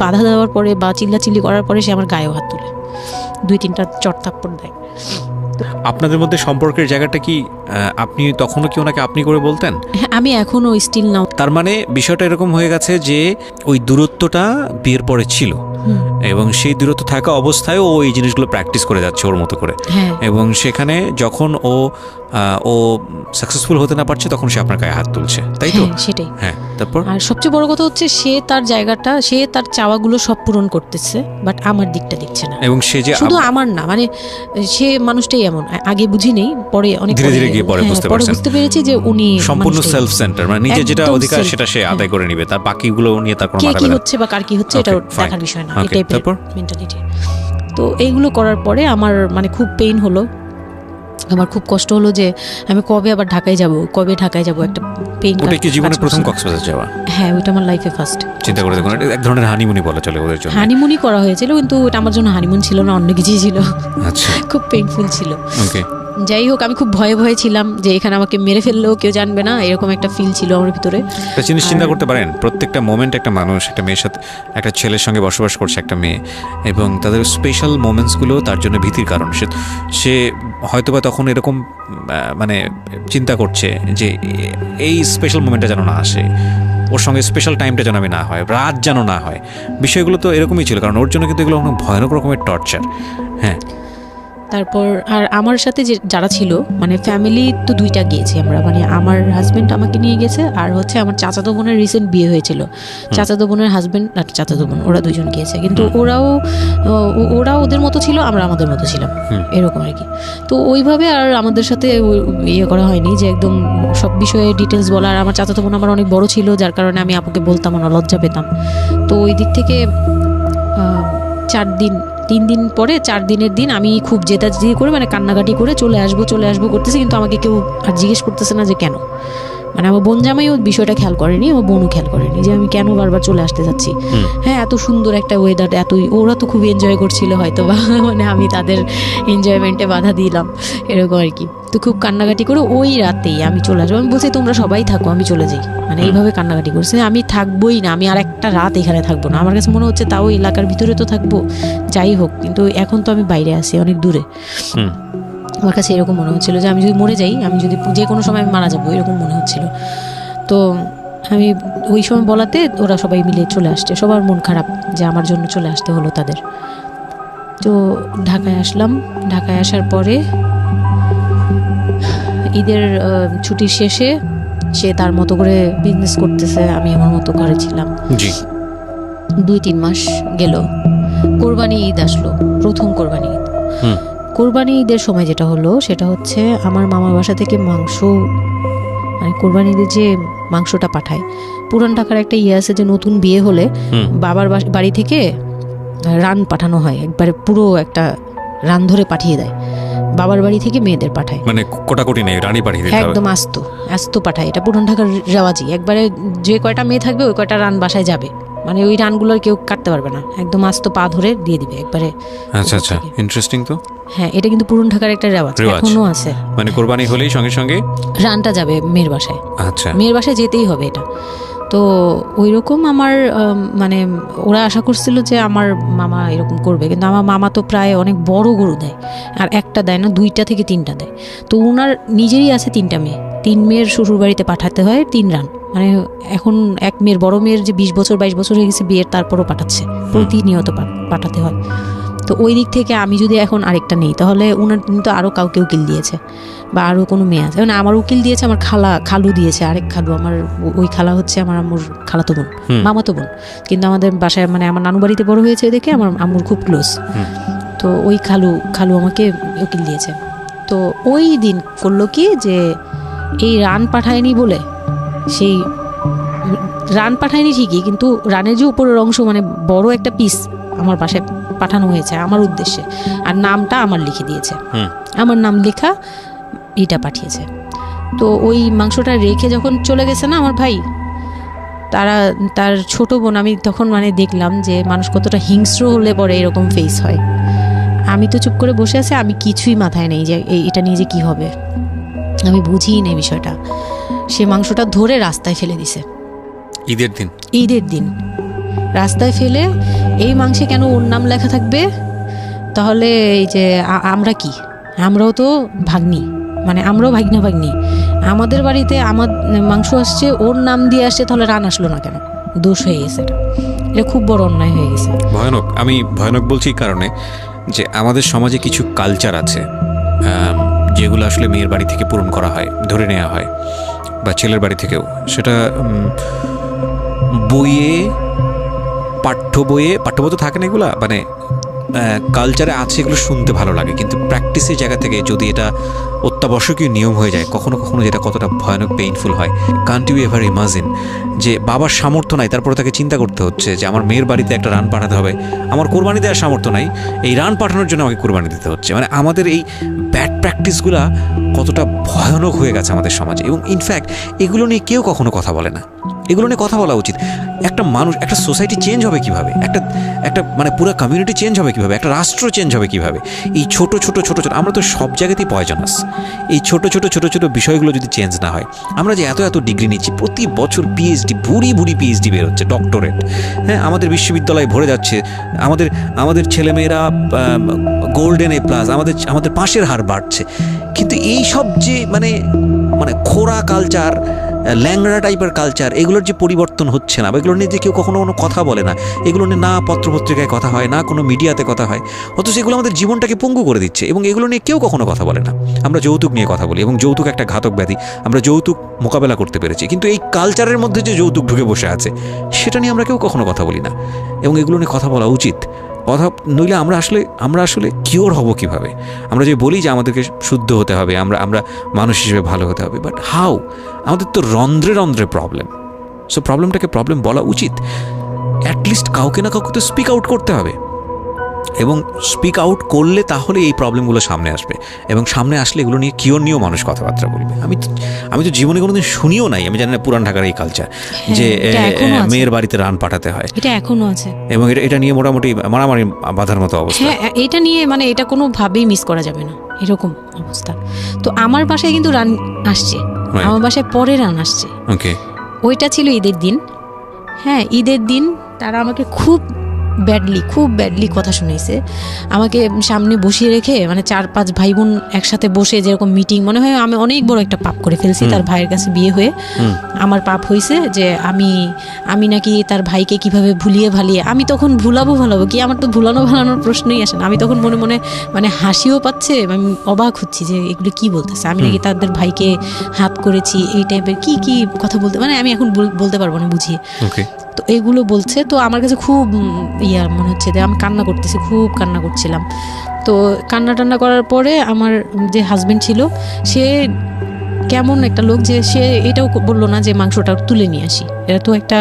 B: বাধা দেওয়ার পরে বা চিল্লাচিল্লি করার পরে সে আমার গায়েও হাত তুলে 2-3টা চট থাপ্পড় দেয়।
C: আপনাদের মধ্যে সম্পর্কের জায়গাটা কি আপনি তখনও কি ওনাকে আপনি করে বলতেন?
B: হ্যাঁ, আমি এখনও স্টিল নাও।
C: তার মানে বিষয়টা এরকম হয়ে গেছে যে ওই দূরত্বটা বিয়ের পরে ছিল, এবং সেই দূরত্ব থাকা অবস্থায় ও এই জিনিসগুলো প্র্যাকটিস করে যাচ্ছে ওর মতো করে, এবং সেখানে যখন ও সাকসেসফুল হতে না পারছে তখন সে আপনার গায়ে হাত তুলছে, তাই তো?
B: সেটাই।
C: হ্যাঁ, তারপর
B: আর সবচেয়ে বড় কথা হচ্ছে সে তার জায়গাটা, সে তার চাওয়াগুলো সব পূরণ করতেছে, বাট আমার দিকটা দেখছে না।
C: এবং সে যে
B: শুধু আমার না, মানে সে মানুষটাই এমন, আগে বুঝি নেই, পরে অনেক
C: ধীরে ধীরে গিয়ে পরে
B: বুঝতে পেরেছি যে উনি
C: সম্পূর্ণ সেলফ সেন্টার, মানে নিজের যেটা অধিকার সেটা সে আদায় করে নিবে, তার বাকিগুলো নিয়ে তার কোনো মাথা
B: কি হচ্ছে বা কার কি হচ্ছে এটা দেখার বিষয় না, এটাই মেন্টালিটি। তো এইগুলো করার পরে আমার মানে খুব পেইন হলো, আমার খুব কষ্ট হলো যে আমি কবে আবার ঢাকায় যাব, একটা পেইন।
C: ওটা কি জীবনের প্রথম কক্সবাজার যাওয়া?
B: হ্যাঁ, ওইটা আমার লাইফে ফার্স্ট।
C: চিন্তা করে দেখুন, এটা এক ধরনের হানিমুনি বলা চলে ওদের জন্য।
B: হানিমুনি করা হয়েছিল, কিন্তু ওটা আমার জন্য হানিমুন ছিল না, অন্য কিছুই ছিল।
C: আচ্ছা,
B: খুব পেইনফুল ছিল।
C: ওকে,
B: যাই হোক, আমি খুব ভয়ে ছিলাম যে এখানে আমাকে মেরে ফেললেও কেউ জানবে না, এরকম একটা ফিল ছিল আমার ভিতরে।
C: একটা জিনিস চিন্তা করতে পারেন, প্রত্যেকটা মোমেন্ট একটা মানুষ একটা মেয়ের সাথে, একটা ছেলের সঙ্গে বসবাস করছে একটা মেয়ে, এবং তাদের স্পেশাল মোমেন্টসগুলো তার জন্য ভীতির কারণ। সে হয়তোবা তখন এরকম মানে চিন্তা করছে যে এই স্পেশাল মোমেন্টটা যেন না আসে, ওর সঙ্গে স্পেশাল টাইমটা যেন আমি না হয়, রাত যেন না হয়। বিষয়গুলো তো এরকমই ছিল, কারণ ওর জন্য কিন্তু এগুলো অনেক ভয়ানক রকমের টর্চার। হ্যাঁ,
B: তারপর আর আমার সাথে যারা ছিল, মানে ফ্যামিলি তো 2টা গিয়েছি আমরা, মানে আমার হাজব্যান্ড আমাকে নিয়ে গেছে, আর হচ্ছে আমার চাচাতো বোনের রিসেন্ট বিয়ে হয়েছিল, চাচাতো বোনের হাজব্যান্ড আর চাচাতো বোন, ওরা 2জন গিয়েছে, কিন্তু ওরা ওদের মতো ছিল, আমরা আমাদের মতো ছিলাম, এরকম আর কি। তো ওইভাবে আর আমাদের সাথে ইয়ে করা হয়নি যে একদম সব বিষয়ে ডিটেলস বলা। আর আমার চাচাতো বোন আমার অনেক বড় ছিল, যার কারণে আমি আপুকে বলতাম না, লজ্জা পেতাম। তো ওই দিক থেকে 3 দিন পরে 4 দিনের দিন আমি খুব জেদাজেদি করে, মানে কান্নাকাটি করে চলে আসবো করতেছি, কিন্তু আমাকে কেউ আর জিজ্ঞেস করতেছে না যে কেন। মানে আমার বোন জামাইও বিষয়টা খেয়াল করেনি, আমার বোনও খেয়াল করেনি যে আমি কেন বারবার চলে আসতে যাচ্ছি। হ্যাঁ, এত সুন্দর একটা ওয়েদার, ওরা তো খুব এনজয় করছিল হয়তো বা, মানে আমি তাদের এনজয়মেন্টে বাধা দিলাম, এরকম আর কি। তো খুব কান্নাকাটি করে ওই রাতেই আমি চলে আসবো, আমি বলছি তোমরা সবাই থাকো, আমি চলে যাই, মানে এইভাবে কান্নাকাটি করছে, আমি থাকবোই না, আমি আর একটা রাত এখানে থাকবো না। আমার কাছে মনে হচ্ছে তাও এলাকার ভিতরে তো থাকবো, যাই হোক, কিন্তু এখন তো আমি বাইরে আছি, অনেক দূরে। আমার কাছে এরকম মনে হচ্ছিল যে আমি যদি মরে যাই, আমি যদি যে কোনো সময় আমি মারা যাবো, এরকম মনে হচ্ছিল। তো আমি ওই সময় বলাতে ওরা সবাই মিলে চলে আসছে, সবার মন খারাপ যে আমার জন্য চলে আসতে হলো তাদের। তো ঢাকায় আসলাম, ঢাকায় আসার পরে ঈদের ছুটির শেষে সে তার মতো করে বিজনেস করতেছে, আমি আমার মতো ঘরে ছিলাম। 2-3 মাস গেল, কোরবানি ঈদ আসলো, প্রথম কোরবানি ঈদ। কোরবানি ঈদের সময় যেটা হলো সেটা হচ্ছে আমার মামার বাসা থেকে মাংস, মানে কোরবানি ঈদের যে মাংসটা পাঠায়, পুরান ঢাকার একটা আছে যে নতুন বিয়ে হলে বাবার বাড়ি থেকে রান পাঠানো হয়, একবারে পুরো একটা রান ধরে পাঠিয়ে দেয়, বাবার বাড়ি থেকে মেয়েদের পাঠায়,
C: মানে কোটাকুটি নেই, রানী পাঠিয়ে দিতে হবে,
B: একদম আস্ত পাঠায়। এটা পুরান ঢাকার রেওয়াজি, একবারে যে কয়টা মেয়ে থাকবে ওই কয়টা রান বাসায় যাবে, মানে ওই রানগুলোর কেউ কাটতে পারবে না, একদম আস্ত পা ধরে দিয়ে দিবে একবারে।
C: আচ্ছা, ইন্টারেস্টিং তো।
B: হ্যাঁ, এটা কিন্তু পুরান ঢাকার একটা রেওয়াজ, এখনো আছে,
C: মানে কোরবানি হলেই সঙ্গে সঙ্গে
B: রানটা যাবে মেয়ের বাসায়।
C: আচ্ছা,
B: মেয়ের বাসায় যেতেই হবে এটা। তো ওই রকম আমার মানে ওরা আশা করছিল যে আমার মামা এরকম করবে, কিন্তু আমার মামা তো প্রায় অনেক বড় গরু দেয়, আর একটা দেয় না, 2টা থেকে 3টা দেয়। তো ওনার নিজেরই আছে 3টা মেয়ে, 3 মেয়ের শ্বশুর বাড়িতে পাঠাতে হয় 3 রান, মানে এখন এক মেয়ের, বড় মেয়ের যে 20 বছর 22 বছর হয়ে গেছে বিয়ের, তারপরও পাঠাচ্ছে, প্রতিনিয়ত পাঠাতে হয়। তো ওই দিক থেকে আমি যদি এখন আরেকটা নেই তাহলে উনার কিন্তু আরও কাউকে উকিল দিয়েছে বা আরও কোনো মেয়ে আছে, মানে আমার উকিল দিয়েছে আমার খালু দিয়েছে, আরেক খালু আমার, ওই খালা হচ্ছে আমার আম্মুর খালাতো বোন, মামাতো বোন, কিন্তু আমাদের বাসায় মানে আমার নানু বাড়িতে বড় হয়েছে দেখে আমার আম্মুর খুব ক্লোজ। তো ওই খালু আমাকে উকিল দিয়েছে। তো ওই দিন করলো কি যে এই রান পাঠায়নি বলে, সেই রান পাঠায়নি ঠিকই, কিন্তু রানের যে উপরের অংশ মানে বড় একটা পিস আমার বাসায় পাঠানো হয়েছে আমার উদ্দেশ্যে, আর নামটা আমার লিখে দিয়েছে, আমার নাম লেখা এটা পাঠিয়েছে। তো ওই মাংসটা রেখে যখন চলে গেছে না আমার ভাই, তার ছোট বোন, আমি তখন মানে দেখলাম যে মানুষ কতটা হিংস্র হলে পরে এরকম ফেস হয়। আমি তো চুপ করে বসে আছি, আমি কিছুই মাথায় নেই যে এটা নিয়ে যে কী হবে, আমি বুঝিই নেই বিষয়টা। সে মাংসটা ধরে রাস্তায় ফেলে দিছে ঈদের দিন রাস্তায় ফেলে, এই মাংসে কেন ওর নাম লেখা থাকবে, তাহলে এই যে আমরাও তো ভাগ্নি, মানে আমরাও ভাগ্নি, আমাদের বাড়িতে আমার মাংস আসছে ওর নাম দিয়ে আসছে, তাহলে রান আসলো না কেন, দোষ হয়ে গেছে, এটা খুব বড় অন্যায় হয়ে গেছে।
C: ভয়ানক। আমি ভয়ানক বলছি এই কারণে যে আমাদের সমাজে কিছু কালচার আছে যেগুলো আসলে মেয়ের বাড়ি থেকে পূরণ করা হয়, ধরে নেওয়া হয়, বা ছেলের বাড়ি থেকেও। সেটা পাঠ্য বই তো থাকে না এগুলা, মানে কালচারে আছে, এগুলো শুনতে ভালো লাগে, কিন্তু প্র্যাকটিসের জায়গা থেকে যদি এটা অত্যাবশ্যকীয় নিয়ম হয়ে যায় কখনো কখনো, যেটা কতটা ভয়ানক পেইনফুল হয়। কান্ট ইউ এভার ইমাজিন যে বাবার সামর্থ্য নাই, তারপরে তাকে চিন্তা করতে হচ্ছে যে আমার মেয়ের বাড়িতে একটা রান পাঠাতে হবে, আমার কোরবানি দেওয়ার সামর্থ্য নাই, এই রান পাঠানোর জন্য আমাকে কোরবানি দিতে হচ্ছে। মানে আমাদের এই ব্যাড প্র্যাকটিসগুলা কতটা ভয়ানক হয়ে গেছে আমাদের সমাজে, এবং ইনফ্যাক্ট এগুলো নিয়ে কেউ কখনো কথা বলে না। এগুলো নিয়ে কথা বলা উচিত। একটা মানুষ, একটা সোসাইটি চেঞ্জ হবে কিভাবে, একটা মানে পুরো কমিউনিটি চেঞ্জ হবে কিভাবে, একটা রাষ্ট্র চেঞ্জ হবে কিভাবে, এই ছোট আমরা তো সব জায়গাতেই পয়জনাস। এই ছোট ছোট বিষয়গুলো যদি চেঞ্জ না হয়, আমরা যে এত ডিগ্রি নিচ্ছি, প্রতি বছর পিএইচডি, বুড়ি পিএইচডি বের হচ্ছে, ডক্টরেট, হ্যাঁ, আমাদের বিশ্ববিদ্যালয়ে ভরে যাচ্ছে, আমাদের ছেলেমেয়েরা গোল্ডেন এ প্লাস, আমাদের পাশের হার বাড়ছে, কিন্তু এই সব যে মানে খোরা কালচার, ল্যাংড়া টাইপের কালচার, এগুলোর যে পরিবর্তন হচ্ছে না, বা এগুলো নিয়ে যে কেউ কখনো কোনো কথা বলে না, এগুলো নিয়ে না পত্রপত্রিকায় কথা হয়, না কোনো মিডিয়াতে কথা হয়, অথচ এগুলো আমাদের জীবনটাকে পঙ্গু করে দিচ্ছে, এবং এগুলো নিয়ে কেউ কখনো কথা বলে না। আমরা যৌতুক নিয়ে কথা বলি, এবং যৌতুক একটা ঘাতক ব্যাধি, আমরা যৌতুক মোকাবেলা করতে পেরেছি, কিন্তু এই কালচারের মধ্যে যে যৌতুক ঢুকে বসে আছে সেটা নিয়ে আমরা কেউ কখনো কথা বলি না, এবং এগুলো নিয়ে কথা বলা উচিত। কথা নইলে আমরা আসলে কিওর হব কিভাবে? আমরা যে বলি যে আমাদেরকে শুদ্ধ হতে হবে, আমরা মানুষ হিসেবে ভালো হতে হবে, বাট হাউ? আমাদের তো রন্ধ্রে প্রবলেম। সো প্রবলেমটাকে প্রবলেম বলা উচিত, অ্যাটলিস্ট কাউকে না কাউকে তো স্পিক আউট করতে হবে, এবং স্পিক আউট করলে তাহলে এই প্রবলেমগুলো সামনে আসবে, এবং সামনে আসলে এগুলো নিয়ে কিওর নিয়েও মানুষ কথাবার্তা বলবে। আমি তো জীবনে কোনোদিন শুনিও নাই, আমি জানি না পুরান ঢাকার এই কালচার যে মেয়ের বাড়িতে রান পাঠাতে হয়,
B: এটা এখনো আছে,
C: এবং এটা নিয়ে মোটামুটি মারামারি বাঁধার মতো অবস্থা।
B: হ্যাঁ, এটা নিয়ে মানে এটা কোনোভাবেই মিস করা যাবে না, এরকম অবস্থা। তো আমার বাসায় কিন্তু রান আসছে, আমার বাসায় পরে রান আসছে।
C: ওকে,
B: ওইটা ছিল ঈদের দিন। হ্যাঁ, ঈদের দিন তারা আমাকে খুব ব্যাডলি কথা শুনেছে, আমাকে সামনে বসিয়ে রেখে, মানে 4-5 ভাই বোন একসাথে বসে যেরকম মিটিং, মনে হয় আমি অনেক বড় একটা পাপ করে ফেলছি তার ভাইয়ের কাছে বিয়ে হয়ে। আমার পাপ হয়েছে যে আমি নাকি তার ভাইকে কিভাবে ভুলিয়ে ভালিয়ে, আমি তখন ভুলাবো কি, আমার তো ভালানোর প্রশ্নই আসে না। আমি তখন মনে মানে হাসিও পাচ্ছে, আমি অবাক হচ্ছি যে এগুলো কি বলতেছে, আমি নাকি তাদের ভাইকে হাত করেছি, এই টাইপের কি কথা বলতে, মানে আমি এখন বলতে পারবো না বুঝিয়ে। তো এগুলো বলছে, তো আমার কাছে খুব মনে হচ্ছে যে আমি খুব কান্না করছিলাম। তো কান্না করার পরে আমার যে হাজবেন্ড ছিল, সে কেমন একটা লোক যে সে এটাও বললো না যে মাংসটা তুলে নিয়ে আসি, এটা তো একটা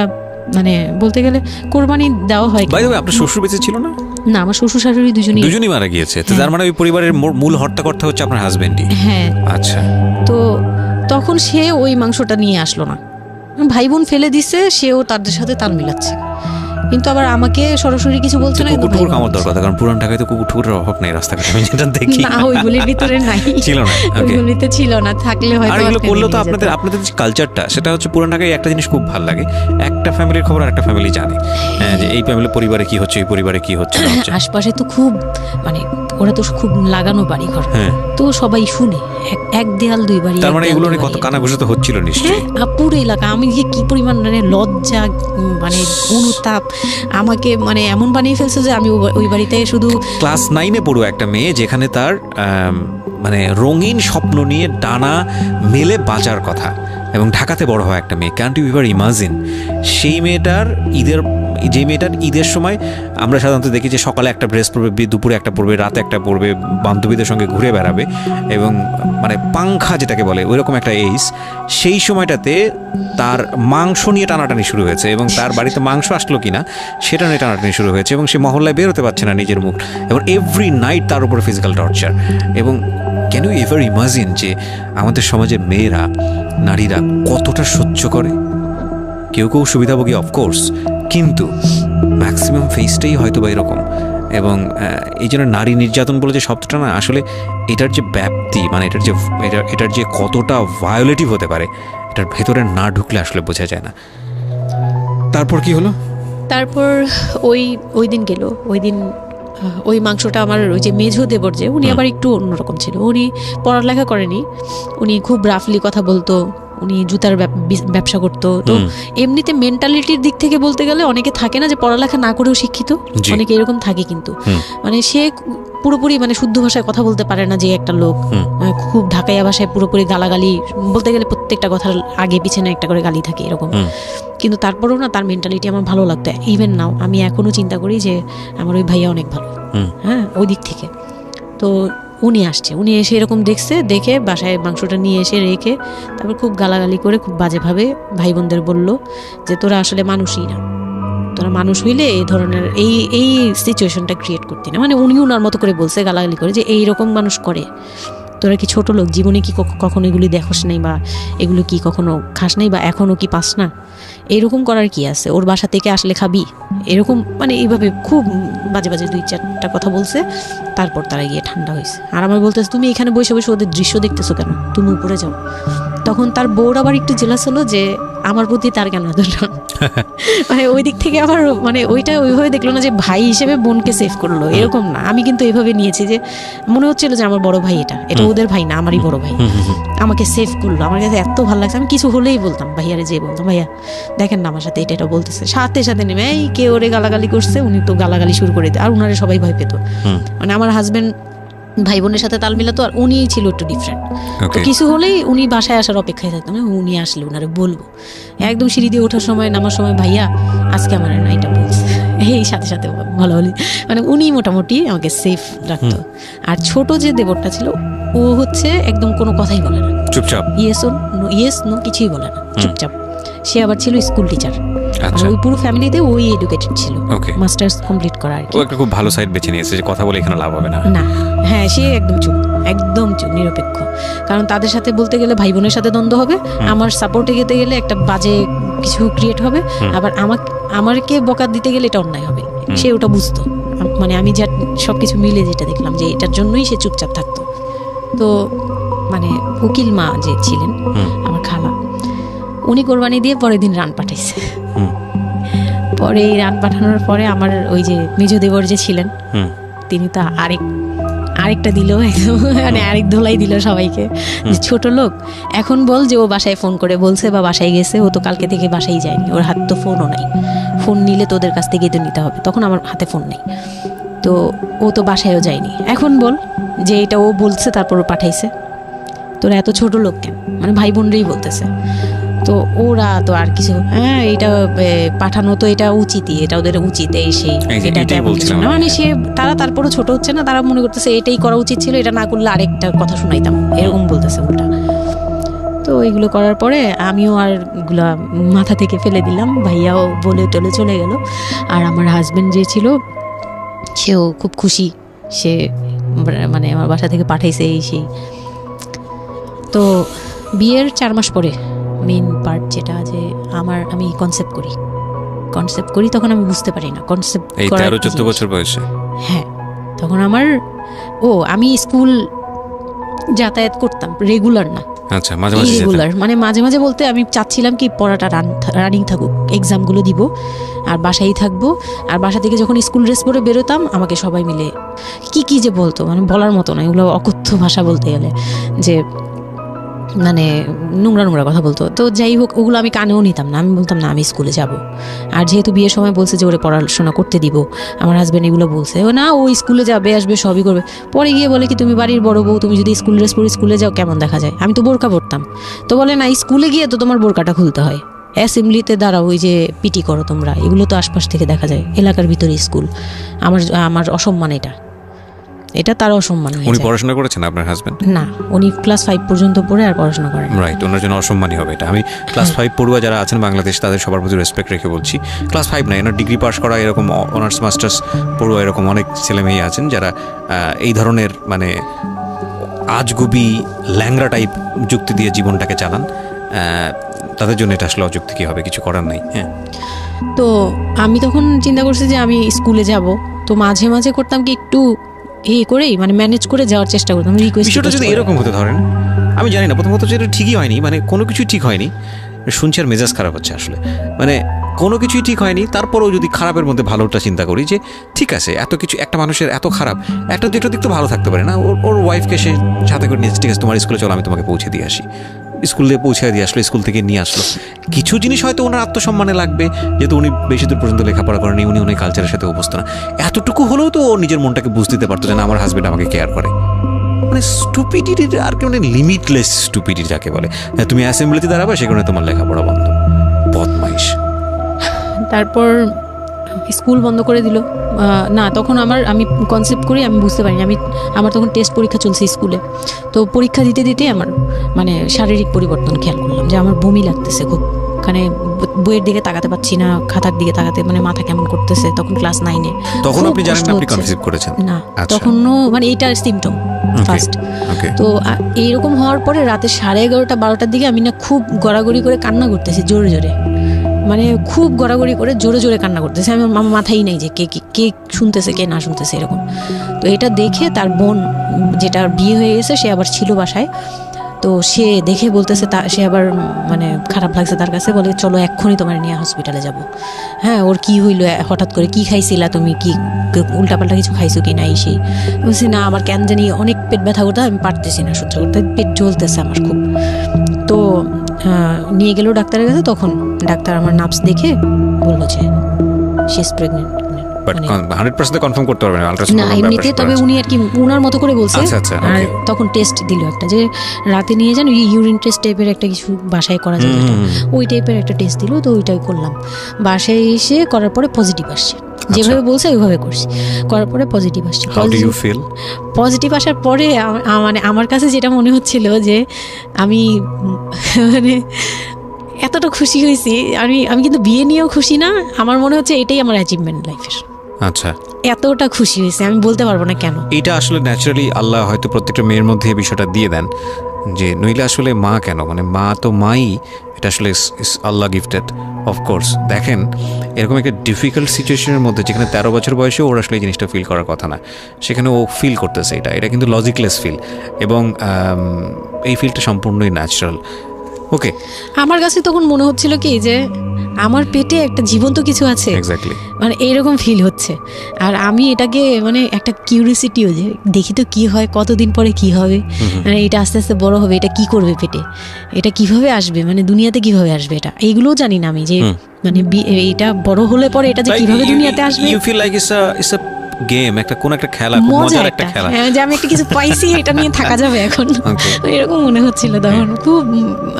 B: মানে বলতে গেলে কোরবানি দেওয়া হয়।
C: আপনার শ্বশুর বেঁচে ছিল না?
B: না, আমার শ্বশুর শাশুড়ি দুজনই মারা
C: গিয়েছে। তো তার মানে ওই পরিবারের মূল হর্তাকর্তা হচ্ছে আপনার হাজবেন্ডই?
B: হ্যাঁ।
C: আচ্ছা।
B: তো তখন সে ওই মাংসটা নিয়ে আসলো না, ভাই বোন ফেলে দিছে, সেও তাদের সাথে তাল মিলাচ্ছে, কিন্তু আবার আমাকে সরাসরি কিছু বলছে না।
C: কুকুর কামড় দরকার, কারণ পুরান ঢাকায় তো কুকুরের অভাব নেই রাস্তাঘাটে, আমি যেটা দেখি।
B: না, ওইগুলির ভিতরে নাই, ছিল না, ওইগুলিতে ছিল না, থাকলে হয়তো।
C: আর এগুলো করলেও তো আপনাদের যে কালচারটা, সেটা হচ্ছে পুরান ঢাকায় একটা জিনিস খুব ভালো লাগে, একটা ফ্যামিলির খবর একটা ফ্যামিলি জানে, যে এই ফ্যামিলির পরিবারে কি হচ্ছে, এই পরিবারে কি হচ্ছে।
B: আশপাশে তো খুব মানে ওরা তো খুব লাগানো বাড়ি ঘর,
C: হ্যাঁ।
B: তো সবাই শুনে এক দেয়াল দুই বাড়ি,
C: তার
B: এক
C: মানে
B: দেয়াল
C: এগুলো
B: দুই
C: নিয়ে কত
B: বাড়ি।
C: কানাঘুষা তো হচ্ছিল নিশ্চয়ই।
B: হ্যাঁ, পুরো এলাকা, আমি যে কি পরিমাণ মানে লজ্জা, মানে অনুতাপ আমাকে মানে এমন বানিয়ে ফেলছে যে আমি ওই বাড়িতে শুধু
C: ক্লাস 9-এ পড়ুয়া একটা মেয়ে, যেখানে তার মানে রঙিন স্বপ্ন নিয়ে ডানা মেলে বাঁচার কথা, এবং ঢাকাতে বড় হয় একটা মেয়ে। ক্যান ইউ এভার ইমাজিন সেই মেয়েটার ঈদের সময় আমরা সাধারণত দেখি যে সকালে একটা ড্রেস পরবে, দুপুরে একটা পরবে, রাতে একটা পরবে, বান্ধবীদের সঙ্গে ঘুরে বেড়াবে, এবং মানে পাংখা যেটাকে বলে ওইরকম একটা এইজ। সেই সময়টাতে তার মাংস নিয়ে টানাটানি শুরু হয়েছে, এবং তার বাড়িতে মাংস আসলো কিনা সেটা নিয়ে টানাটানি শুরু হয়েছে, এবং সে মহল্লায় বেরোতে পারছে না নিজের মুখ, এবং এভরি নাইট তার উপরে ফিজিক্যাল টর্চার। এবং ক্যান ইউ এভার ইমাজিন যে আমাদের সমাজে মেয়েরা, নারীরা কতটা সহ্য করে? কেউ কেউ সুবিধাভোগী অফকোর্স, কিন্তু ম্যাক্সিমাম ফেসটাই হয়তো বা এরকম। এবং এই জন্য নারী নির্যাতন বলে যে শব্দটা না, আসলে এটার যে ব্যাপ্তি, মানে এটার যে কতটা ভায়োলেটিভ হতে পারে, এটার ভেতরে না ঢুকলে আসলে বোঝা যায় না। তারপর কি হলো?
B: তারপর ওই দিন গেল, ওই দিন ওই মাংসটা আমার ওই যে মেঝো দেবর, যে উনি আবার একটু অন্যরকম ছিল। উনি পড়ালেখা করেনি, উনি খুব রাফলি কথা বলতো, উনি জুতার ব্যবসা করতো। তো এমনিতে মেন্টালিটির দিক থেকে বলতে গেলে অনেকে থাকে না যে পড়ালেখা না করেও শিক্ষিত, অনেকে এরকম থাকে, কিন্তু মানে সে পুরোপুরি মানে শুদ্ধ ভাষায় কথা বলতে পারে না, যে একটা লোক খুব ঢাকাইয়া ভাষায় পুরোপুরি গালাগালি বলতে গেলে প্রত্যেকটা কথার আগে পিছনে একটা করে গালি থাকে এরকম। কিন্তু তারপরেও না তার মেন্টালিটি আমার ভালো লাগতো। ইভেন নাও আমি এখনো চিন্তা করি যে আমার ওই ভাইয়া অনেক ভালো, হ্যাঁ, ওই দিক থেকে। তো উনি আসছে, উনি এসে এরকম দেখে বাসায় মাংসটা নিয়ে এসে রেখে তারপর খুব গালাগালি করে খুব বাজেভাবে ভাই বোনদের বলল যে তোরা আসলে মানুষই না, তোরা মানুষ হইলে এই ধরনের এই সিচুয়েশনটা ক্রিয়েট করতি না। মানে উনি ওনার মতো করে বলছে গালাগালি করে যে এইরকম মানুষ করে, তোরা কি ছোট লোক, জীবনে কি কখনো এগুলি দেখোস নাই, বা এগুলো কি কখনো খাস নাই, বা এখনও কি পাস না? এরকম করার কি আছে? ওর বাসা থেকে আসলে খাবি? এরকম মানে এইভাবে খুব বাজে বাজে 2-4টা কথা বলছে। তারপর তারা গিয়ে ঠান্ডা হয়েছে, আর আমার বলতেছে তুমি এখানে বসে বসে ওদের দৃশ্য দেখতেছো কেন, তুমি উপরে যাও। তখন তার বউর আবার একটু জেলাস হলো যে আমার প্রতি তার কেন এতটা মানে ওই দিক থেকে আমার মানে ওইটা ওইভাবে দেখলো না যে ভাই হিসেবে বোনকে সেভ করলো, এরকম না। আমি কিন্তু এইভাবে নিয়েছি যে মনে হচ্ছিল যে আমার বড় ভাই, এটা ওদের ভাই না, আমারই বড় ভাই, আমাকে সেভ করলো। আমার কাছে এত ভালো লাগছে, আমি কিছু হলেই বলতাম ভাইয়ারে, যে বলতাম ভাইয়া দেখেন না আমার সাথে এটা বলতেছে, সাথে সাথে নেমে এই কে ওরে গালাগালি করছে, উনি তো গালাগালি শুরু করে দেয়। আর উনারে সবাই ভয় পেত, মানে আমার হাজবেন্ড ভাই বোনের সাথে তাল মিলাতো, আর উনি ছিল একটু ডিফারেন্ট। তো কিছু হলেই উনি বাসায় আসার অপেক্ষায় থাকতাম, উনি আসলে উনারে বলবো। একদম সিঁড়ি দিয়ে ওঠার সময় নামার সময় ভাইয়া আজকে আমার না এটা বলছে, এই সাথে সাথে ভালো হলি, মানে উনি মোটামুটি আমাকে সেফ রাখতো। আর ছোট যে দেবরটা ছিল ও হচ্ছে একদম কোনো কথাই বলে না,
C: চুপচাপ,
B: ইয়েস নো কিছুই বলে না, চুপচাপ। সে আবার ছিল স্কুল টিচার,
C: আচ্ছা।
B: ওই পুরো ফ্যামিলিতে ওই এডুকেটেড ছিল, মাস্টার্স কমপ্লিট করা আর কি।
C: ও একটা খুব ভালো সাইড বেছে নিয়েছে যে কথা বলে এখানে লাভ হবে না।
B: না, হ্যাঁ, সে একদম চুপ, নিরপেক্ষ। কারণ তাদের সাথে বলতে গেলে ভাই বোনের সাথে দ্বন্দ্ব হবে, আমার সাপোর্টে যেতে গেলে একটা বাজে কিছু ক্রিয়েট হবে, আবার আমাকে বকা দিতে গেলে এটা অন্যায় হবে। সে ওটা বুঝতো, মানে আমি যা সবকিছু মিলে যেটা দেখলাম যে এটার জন্যই সে চুপচাপ থাকতো। তো মানে উকিল মা যে ছিলেন আমার খালা, উনি কোরবানি দিয়ে পরের দিন রান পাঠাইছে। পরে এই রান পাঠানোর পরে আমার ওই যে মেজ দেবর যে ছিলেন, তিনি তো আরেকটা দিল, মানে আরেক ধোলাই দিল সবাইকে, যে ছোট লোক এখন বল যে ও বাসায় ফোন করে বলছে বা বাসায় গেছে, ও তো কালকে থেকে বাসায় যায়নি, ওর হাতে তো ফোনও নাই, ফোন নিলে তোদের কাছ থেকেই তো নিতে হবে। তখন আমার হাতে ফোন নেই, তো ও তো বাসায়ও যায়নি, এখন বল যে এটা ও বলছে তারপর ও পাঠাইছে, তোরা এত ছোট লোক কেন? মানে ভাই বোনরাই বলতেছে। তো ওরা তো আর কিছু, হ্যাঁ এটা পাঠানো তো এটা উচিতই, এটা ওদের উচিত, এই সেই এটা বলছে না, মানে সে তারা তারপরও ছোট হচ্ছে না, তারা মনে করতেছে এটাই করা উচিত ছিল, এটা না করলে আরেকটা কথা শুনাইতাম, এরকম বলতেছে উল্টা। তো এগুলো করার পরে আমিও আর এগুলা মাথা থেকে ফেলে দিলাম, ভাইয়াও বলে টলে চলে গেল। আর আমার হাজবেন্ড যে ছিল সেও খুব খুশি, সে মানে আমার বাসা থেকে পাঠাইছে এই সেই। তো বিয়ের 4 মাস পরে মেইন পার্ট যেটা, যে আমি কনসেপ্ট করি, তখন আমি বুঝতে পারি না কনসেপ্ট
C: এই 13-14 বছর বয়সে।
B: হ্যাঁ, তখন আমি স্কুল যাতায়াত করতাম, রেগুলার না,
C: আচ্ছা, মাঝে মাঝে যেতেন।
B: ইরেগুলার, মানে মাঝে মাঝে বলতে আমি চাচ্ছিলাম কি পড়াটা রানিং থাকুক, এক্সামগুলো দিব আর বাসায় থাকবো। আর বাসা থেকে যখন স্কুল ড্রেস পরে বেরোতাম আমাকে সবাই মিলে কি যে বলতো, মানে বলার মতো না, এগুলো অকথ্য ভাষা বলতে গেলে, যে মানে নোংরা কথা বলতো। তো যাই হোক, ওগুলো আমি কানেও নিতাম না, আমি বলতাম না আমি স্কুলে যাব। আর যেহেতু বিয়ের সময় বলছে যে ওরে পড়াশোনা করতে দিব, আমার হাজব্যান্ড এগুলো বলছে, ও না ও স্কুলে যাবে আসবে সবই করবে। পরে গিয়ে বলে কি তুমি বাড়ির বড় বউ, তুমি যদি স্কুল ড্রেস পরে স্কুলে যাও কেমন দেখা যায়। আমি তো বোরকা পরতাম, তো বলে না স্কুলে গিয়ে তো তোমার বোরকাটা খুলতে হয়, অ্যাসেম্বলিতে দাঁড়াও, ওই যে পিটি করো তোমরা, এগুলো তো আশপাশ থেকে দেখা যায়, এলাকার ভিতরে স্কুল। আমার অসম্মান, এটা তার অসম্মান হয়ে
C: উনি
B: যায়।
C: পড়াশোনা করেছেন আপনার হাজবেন্ড?
B: না, উনি ক্লাস 5 পর্যন্ত পড়ে আর পড়াশোনা করেন।
C: রাইট, ওনার জন্য অসম্মানই হবে এটা। আমি ক্লাস 5 পড়ুয়া যারা আছেন বাংলাদেশ, তাদের সবার প্রতি রেসপেক্ট রেখে বলছি। ক্লাস 5 না, এনার ডিগ্রি পাস করা এরকম অনার্স মাস্টার্স পড়ুয়া এরকম অনেক ছেলেমেয়ে আছেন যারা এই ধরনের মানে আজগুবি ল্যাংরা টাইপ যুক্তি দিয়ে জীবনটাকে চালান। তাদের জন্য এটা আসলে অযুক্তি কি হবে, কিছু করার নাই। হ্যাঁ,
B: তো আমি তখন চিন্তা করছি যে আমি স্কুলে যাব, তো মাঝে মাঝে করতাম কি একটু করেই মানে ম্যানেজ করে যাওয়ার চেষ্টা করতাম,
C: বিষয়টা যদি এরকম হতে ধরেন, আমি জানি না, প্রথমত যেটা ঠিকই হয়নি, মানে কোনো কিছুই ঠিক হয়নি, শুনছি আর মেজাজ খারাপ হচ্ছে আসলে, মানে কোনো কিছুই ঠিক হয়নি। তারপরেও যদি খারাপের মধ্যে ভালোটা চিন্তা করি, যে ঠিক আছে এত কিছু একটা মানুষের এত খারাপ, একটা দিক তো ভালো থাকতে পারে না। ওর ওয়াইফকে সে সাথে করে নিয়েছে, ঠিক আছে তোমার স্কুলে চলো আমি তোমাকে পৌঁছে দিয়ে আসি, স্কুলে পৌঁছে দিয়ে আসলো, স্কুল থেকে নিয়ে আসলো। কিছু জিনিস হয়তো ওনার আত্মসম্মানে লাগবে, যেহেতু উনি বেশি দূর পর্যন্ত লেখাপড়া করেনি, উনি অনেক কালচারের সাথে অভ্যস্ত না। এতটুকু হলেও তো ও নিজের মনটাকে বুঝতে দিতে পারতো যে না আমার হাজবেন্ড আমাকে কেয়ার করে। মানে স্টুপিডিটির আর কি, মানে লিমিটলেস স্টুপিডিটি যাকে বলে। তুমি অ্যাসেম্বলিতে দাঁড়াবে, সেখানে তোমার লেখাপড়া বন্ধ, বদমাইশ।
B: তারপর স্কুল বন্ধ করে দিল। না, তখন আমি কনসেপ্ট করি, আমি বুঝতে পারিনি, আমার তখন টেস্ট পরীক্ষা চলছে স্কুলে। তো পরীক্ষা দিতে দিতে আমার মানে শারীরিক পরিবর্তন খেয়াল করলাম, যে আমার বমি লাগতেছে খুব, মানে বইয়ের দিকে তাকাতে পারছি না, খাতার দিকে তাকাতে মানে মাথা কেমন করতেছে। তখন ক্লাস 9-এ।
C: তখন আপনি জানেন না আপনি কনসিভ করেছেন?
B: না,
C: আচ্ছা।
B: তখনও মানে এইটার সিমটম ফার্স্ট। তো এইরকম হওয়ার পরে রাতে 11:30-12টার দিকে আমি না খুব গড়াগড়ি করে কান্না করতেছি, জোরে জোরে, মানে খুব গড়াগড়ি করে জোরে জোরে কান্না করতেছে। আমার মাথায় নেই যে কে শুনতেছে কে না শুনতেছে এরকম। তো এটা দেখে তার বোন, যেটা বিয়ে হয়ে গেছে, সে আবার ছিল বাসায়, তো সে দেখে বলতেছে, সে আবার মানে খারাপ লাগছে তার কাছে, বলে চলো এক্ষুনি তোমার নিয়ে হসপিটালে যাব। হ্যাঁ, ওর কি হইলো হঠাৎ করে, কি খাইছিলা তুমি, কি উল্টাপাল্টা কিছু খাইছো কি না, সেই বলছি না আমার কেন জানি অনেক পেট ব্যথা করতে, আমি পারতেছি না সহ্য করতে, পেট জ্বলতেছে আমার খুব। তো নিয়ে গেল ডাক্তারের কাছে। তখন ডাক্তার আমার নার্ভস দেখে বললো যে she is pregnant.
C: But 100% confirm করতে পারবেন আলট্রাসাউন্ড
B: না এমনিতে, তবে উনি আর কি উনার মতো করে বলছে।
C: আচ্ছা,
B: আর তখন টেস্ট দিল একটা, যে রাতে নিয়ে যান, ইউরিন টেস্ট টাইপের একটা কিছু বাসায় করা যাবে, ওই টাইপের একটা টেস্ট দিল। তো ওইটাই করলাম। বাসায় এসে করার পরে পজিটিভ আসছে, যেভাবে বলছে ওইভাবে করছি, করার পরে পজিটিভ আসছে।
C: How do you feel?
B: Positive আসার পরে মানে আমার কাছে যেটা মনে হচ্ছিল যে আমি মানে এতটা খুশি হয়েছি, আমি কিন্তু বিয়ে নিয়েও খুশি না, আমার মনে হচ্ছে এটাই আমার অ্যাচিভমেন্ট লাইফের।
C: আচ্ছা,
B: এতটা খুশি হয়েছে আমি বলতে পারবো না কেন।
C: এটা আসলে ন্যাচারালি আল্লাহ হয়তো প্রত্যেকটা মেয়ের মধ্যে এই বিষয়টা দিয়ে দেন, যে নইলে আসলে মা কেন, মানে মা তো মাই, এটা আসলে আল্লাহ গিফটেড অফকোর্স। দেখেন এরকম একটা ডিফিকাল্ট সিচুয়েশনের মধ্যে, যেখানে 13 বছর বয়সে ওর আসলে এই জিনিসটা ফিল করার কথা না, সেখানে ও ফিল করতেছে, এটা কিন্তু লজিকলেস ফিল, এবং এই ফিলটা সম্পূর্ণই ন্যাচারাল। ওকে,
B: আমার কাছে তখন মনে হচ্ছিল কি যে আমার পেটে একটা জীবন্ত কিছু আছে,
C: এক্স্যাক্টলি,
B: মানে এরকম ফিল হচ্ছে। আর আমি এটাকে মানে একটা কিউরিওসিটিও, যে দেখি তো কি হয়, কতদিন পরে কি হবে, মানে এটা আস্তে আস্তে বড় হবে, এটা কি করবে পেটে, এটা কিভাবে আসবে, মানে দুনিয়াতে কিভাবে আসবে, এটা এইগুলোও জানি না আমি, যে মানে এটা বড় হলে পরে এটা যে কিভাবে দুনিয়াতে আসবে।
C: You feel like it's a game, কোন একটা খেলা, খুব মজার একটা খেলা,
B: যে আমি একটা কিছু পাইছি, এটা নিয়ে থাকা যাবে এখন, এরকম মনে হচ্ছিল তখন। খুব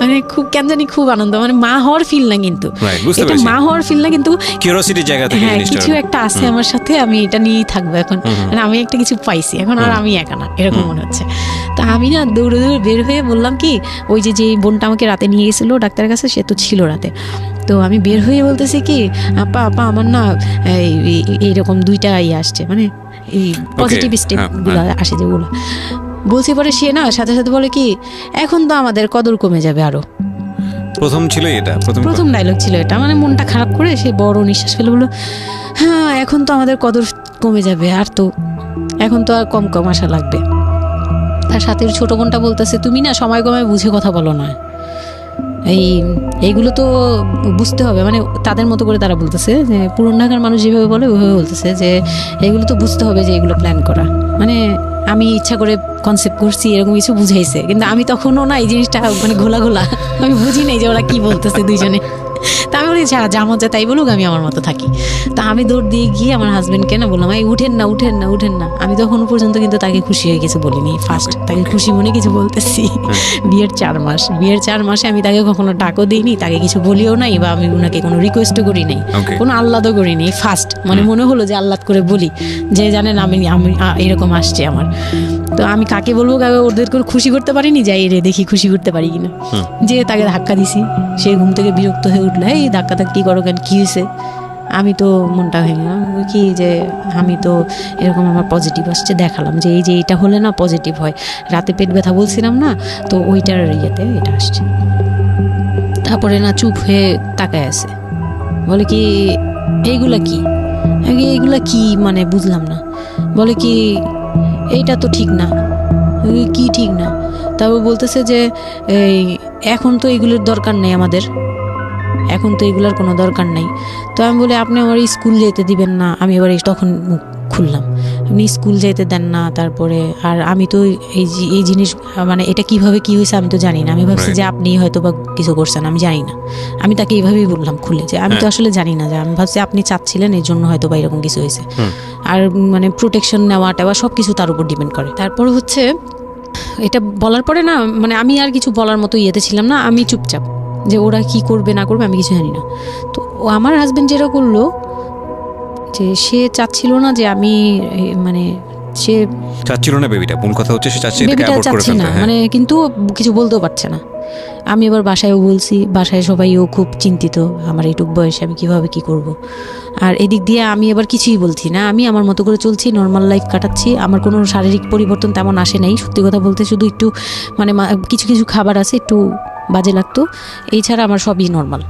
B: মানে খুব কেন জানি খুব আনন্দ, মানে মা হওয়ার ফিল না, কিন্তু এটা মা হওয়ার ফিল না, কিন্তু
C: কিউরিওসিটির জায়গা থেকে
B: কিছু একটা আছে আমার সাথে, আমি এটা নিয়েই থাকবো এখন, মানে আমি একটা কিছু পাইছি এখন, আর আমি একা না, এরকম মনে হচ্ছে। তা আমি না দৌড়ে দৌড়ে বের হয়ে বললাম কি, ওই যে বোনটা আমাকে রাতে নিয়ে গেছিলো ডাক্তারের কাছে, সে তো ছিল রাতে। তো আমি বের হয়ে বলতেছি কি, আপা আমার না এইরকম 2টা আসছে, মানে এই পজিটিভ স্টেপগুলো আসে যেগুলো বলছি। পরে সে না সাথে সাথে বলে কি, এখন তো আমাদের কদর কমে যাবে আরো।
C: প্রথম ছিল এটা,
B: প্রথম ডায়লগ ছিল এটা, মানে মনটা খারাপ করে সে বড় নিঃশ্বাস ফেলে বললো, হ্যাঁ এখন তো আমাদের কদর কমে যাবে, আর তো এখন তো আর কম কম আশা লাগবে। তার সাথে ছোট বোনটা বলতেছে তুমি না সময় কমায় বুঝে কথা বলো না, এইগুলো তো বুঝতে হবে, মানে তাদের মতো করে তারা বলতেছে যে পুরান ঢাকার মানুষ যেভাবে বলে ওইভাবে বলতেছে যে এগুলো তো বুঝতে হবে যে এগুলো প্ল্যান করা, মানে আমি ইচ্ছা করে কনসেপ্ট করছি এরকম কিছু বুঝাইছে, কিন্তু আমি তখনও না এই জিনিসটা মানে ঘোলা আমি বুঝি নাই যে ওরা কি বলতেছে দুইজনে। তা আমি বলি যা মজা তাই বলুক, আমি আমার মতো থাকি। তা আমি দৌড় দিয়ে গিয়ে আমার হাজবেন্ডকে না বললাম এই উঠেন না। আমি তখন পর্যন্ত কিন্তু তাকে খুশি হয়ে কিছু বলিনি, ফার্স্ট তাকে খুশি মনে কিছু বলতেছি। বিয়ের 4 মাসে আমি তাকে কখনো টাকও দিইনি, তাকে কিছু বলিও নাই, বা আমি ওনাকে কোনো রিকোয়েস্টও করি নাই, কোনো আহ্লাদও করিনি। ফার্স্ট মানে মনে হলো যে আহ্লাদ করে বলি যে জানেন আমি এরকম আসছে আমার, তো আমি কাকে বলবো ওদের করে খুশি করতে পারিনি, যাই রে দেখি খুশি করতে পারি কিনা। যে তাকে ধাক্কা দিছি, সে ঘুম থেকে বিরক্ত হয়ে উঠলো, এই ধাক্কা কি করো কেন, কি হয়েছে? আমি তো মনটা ভেঙে গেলাম, কি যে আমি তো এরকম আমার পজিটিভ আসছে, দেখালাম যে এই যে এটা হলে না পজিটিভ হয়, রাতে পেট ব্যথা বলছিলাম না, তো ওইটার ইয়েতে এটা আসছে। তারপরে না চুপ হয়ে তাকায় আছে, বলে কি এইগুলা কি মানে বুঝলাম না। বলে কি এইটা তো ঠিক না। কি ঠিক না? তারপর বলতেছে যে এই এখন তো এগুলোর দরকার নেই আমাদের, এখন তো এগুলোর কোনো দরকার নাই। তো আমি বলি আপনি আমার স্কুল যেতে দিবেন না। আমি এবার তখন খুললাম, আপনি স্কুল যেতে দেন না, তারপরে আর আমি তো এই জিনিস মানে এটা কিভাবে কি হয়েছে আমি তো জানি না। আমি ভাবছি যে আপনি হয়তো বা কিছু করছেন, আমি জানি না। আমি তাকে এইভাবেই বললাম খুলে যে আমি তো আসলে জানি না, যে আমি ভাবছি আপনি চাচ্ছিলেন এই জন্য হয়তো বা এরকম কিছু হয়েছে। আর মানে প্রোটেকশন নেওয়া টেওয়া সব কিছু তার উপর ডিপেন্ড করে। তারপর হচ্ছে এটা বলার পরে না মানে আমি আর কিছু বলার মতো ইয়েতে ছিলাম না, আমি চুপচাপ, যে ওরা কি করবে না করবে আমি কিছু জানি না। তো আমার হাজবেন্ড যেটা করলো যে সে চাচ্ছিল না যে আমি মানে সে
C: চাচ্ছিল না বেবিটা, মূল কথা হচ্ছে সে চাচ্ছে
B: বেবিটা চাচ্ছে না, মানে কিন্তু কিছু বলতেও পারছে না। আমি এবার বাসায়ও বলছি, বাসায় সবাইও খুব চিন্তিত আমার এইটুক বয়সে আমি কিভাবে কি করব। আর এদিক দিয়ে আমি এবার কিছুই বলছি না, আমি আমার মতো করে চলছি, নর্মাল লাইফ কাটাচ্ছি। আমার কোনো শারীরিক পরিবর্তন তেমন আসে নাই, সত্যি কথা বলতে শুধু একটু মানে কিছু খাবার আছে একটু বাজে লাগতো, এই ছাড়া আমার সবই নর্মাল।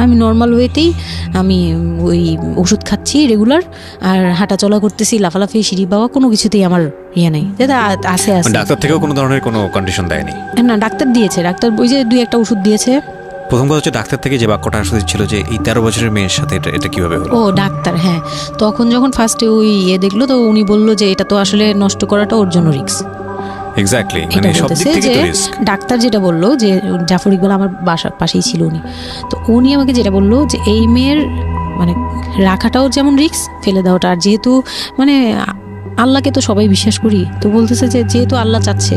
B: আমি নর্মাল ওয়েতেই আমি ওই ওষুধ খাচ্ছি রেগুলার, আর হাঁটা চলা করতেছি, লাফালাফি সিঁড়ি বাওয়া কোনো কিছুতেই আমার ইয়ে নেই। যেটা আছে
C: ডাক্তার থেকেও কোনো ধরনের কোনো কন্ডিশন দেয়নি?
B: না, ডাক্তার দিয়েছে, ডাক্তার ওই যে 2-1টা ওষুধ দিয়েছে।
C: প্রথম কথা হচ্ছে ডাক্তার থেকে যে বাক্যটা আসলে ছিল যে এই 13 বছরের মেয়ের সাথে এটা কিভাবে হলো?
B: ও ডাক্তার, হ্যাঁ। তখন যখন ফার্স্টে ওই দেখলো, তো উনি বললো যে এটা তো আসলে নষ্ট করাটা ওর জন্য রিস্ক।
C: এক্স্যাক্টলি, মানে সব দিক থেকে তো রিস্ক।
B: ডাক্তার যেটা বললো যে জাফর ইকবাল আমার বাসার পাশেই ছিল উনি, তো উনি আমাকে যেটা বললো যে এই মেয়ের মানে রাখাটাও যেমন রিস্ক, ফেলে দেওয়াটা। আর যেহেতু মানে আল্লাহকে তো সবাই বিশ্বাস করি, তো বলতেছে যে যেহেতু আল্লাহ চাচ্ছে,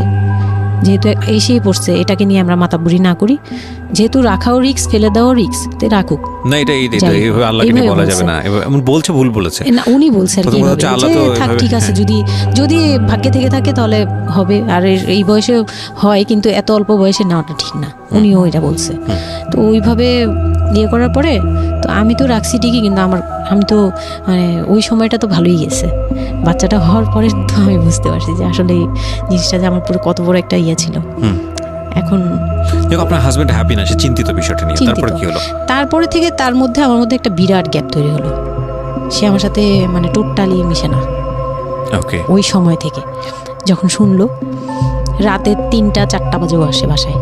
B: যেহেতু এসেই পড়ছে, এটাকে নিয়ে আমরা মাতাবুরি না করি, যেহেতু রাখাও রিস্ক ফেলে দেওয়াও রিস্ক, তো রাখুক
C: না। এটা এইভাবে আল্লাহকে নিয়ে বলা যাবে না, এমন বলছে, ভুল বলেছে
B: না। উনি বলছেন থাক ঠিক আছে, যদি ভাগ্যে থেকে থাকে তাহলে হবে। আর এই বয়সে হয়, কিন্তু এত অল্প বয়সে নেওয়াটা ঠিক না, উনিও এটা বলছে। তো ওইভাবে ইয়ে করার পরে তো আমি তো রাখছি ঠিকই, কিন্তু আমি তো মানে ওই সময়টা তো ভালোই গেছে। বাচ্চাটা হওয়ার পরে তো আমি বুঝতে পারছি যে আসলে এই জিনিসটা যে আমার পুরো কত বড় একটা ইয়ে ছিল। এখন
C: দেখো আপনার হাজবেন্ড হ্যাপি না, সে চিন্তিত বিষয়টা নিয়ে। তারপরে কি হলো?
B: তারপরে থেকে তার মধ্যে আমার মধ্যে একটা বিরাট গ্যাপ তৈরি হলো। সে আমার সাথে মানে টোটালি মিশে না।
C: ওকে।
B: ওই সময় থেকে যখন শুনলো রাতে 3টা-4টা বাজেও আসে বাসায়,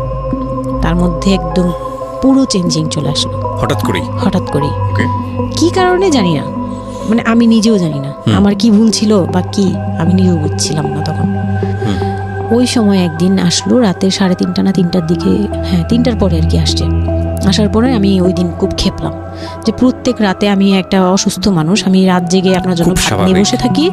B: তার মধ্যে একদম পুরো চেঞ্জিং চলে আসলো হঠাৎ করেই। কি কারণে জানি না, মানে আমি নিজেও জানি না আমার কি ভুল ছিল বা কি, আমি নিজেও বুঝছিলাম না তখন। ওই সময় একদিন আসলো রাতে 3:30 না 3টার দিকে, হ্যাঁ 3টার পরে আর কি আসছে। আসার পরে আমি ওই দিন খুব খেপলাম যে প্রত্যেক রাতে আমি একটা অসুস্থ মানুষ, আমি রাত জেগে আপনার জন্য ভাত নিয়ে বসে থাকি,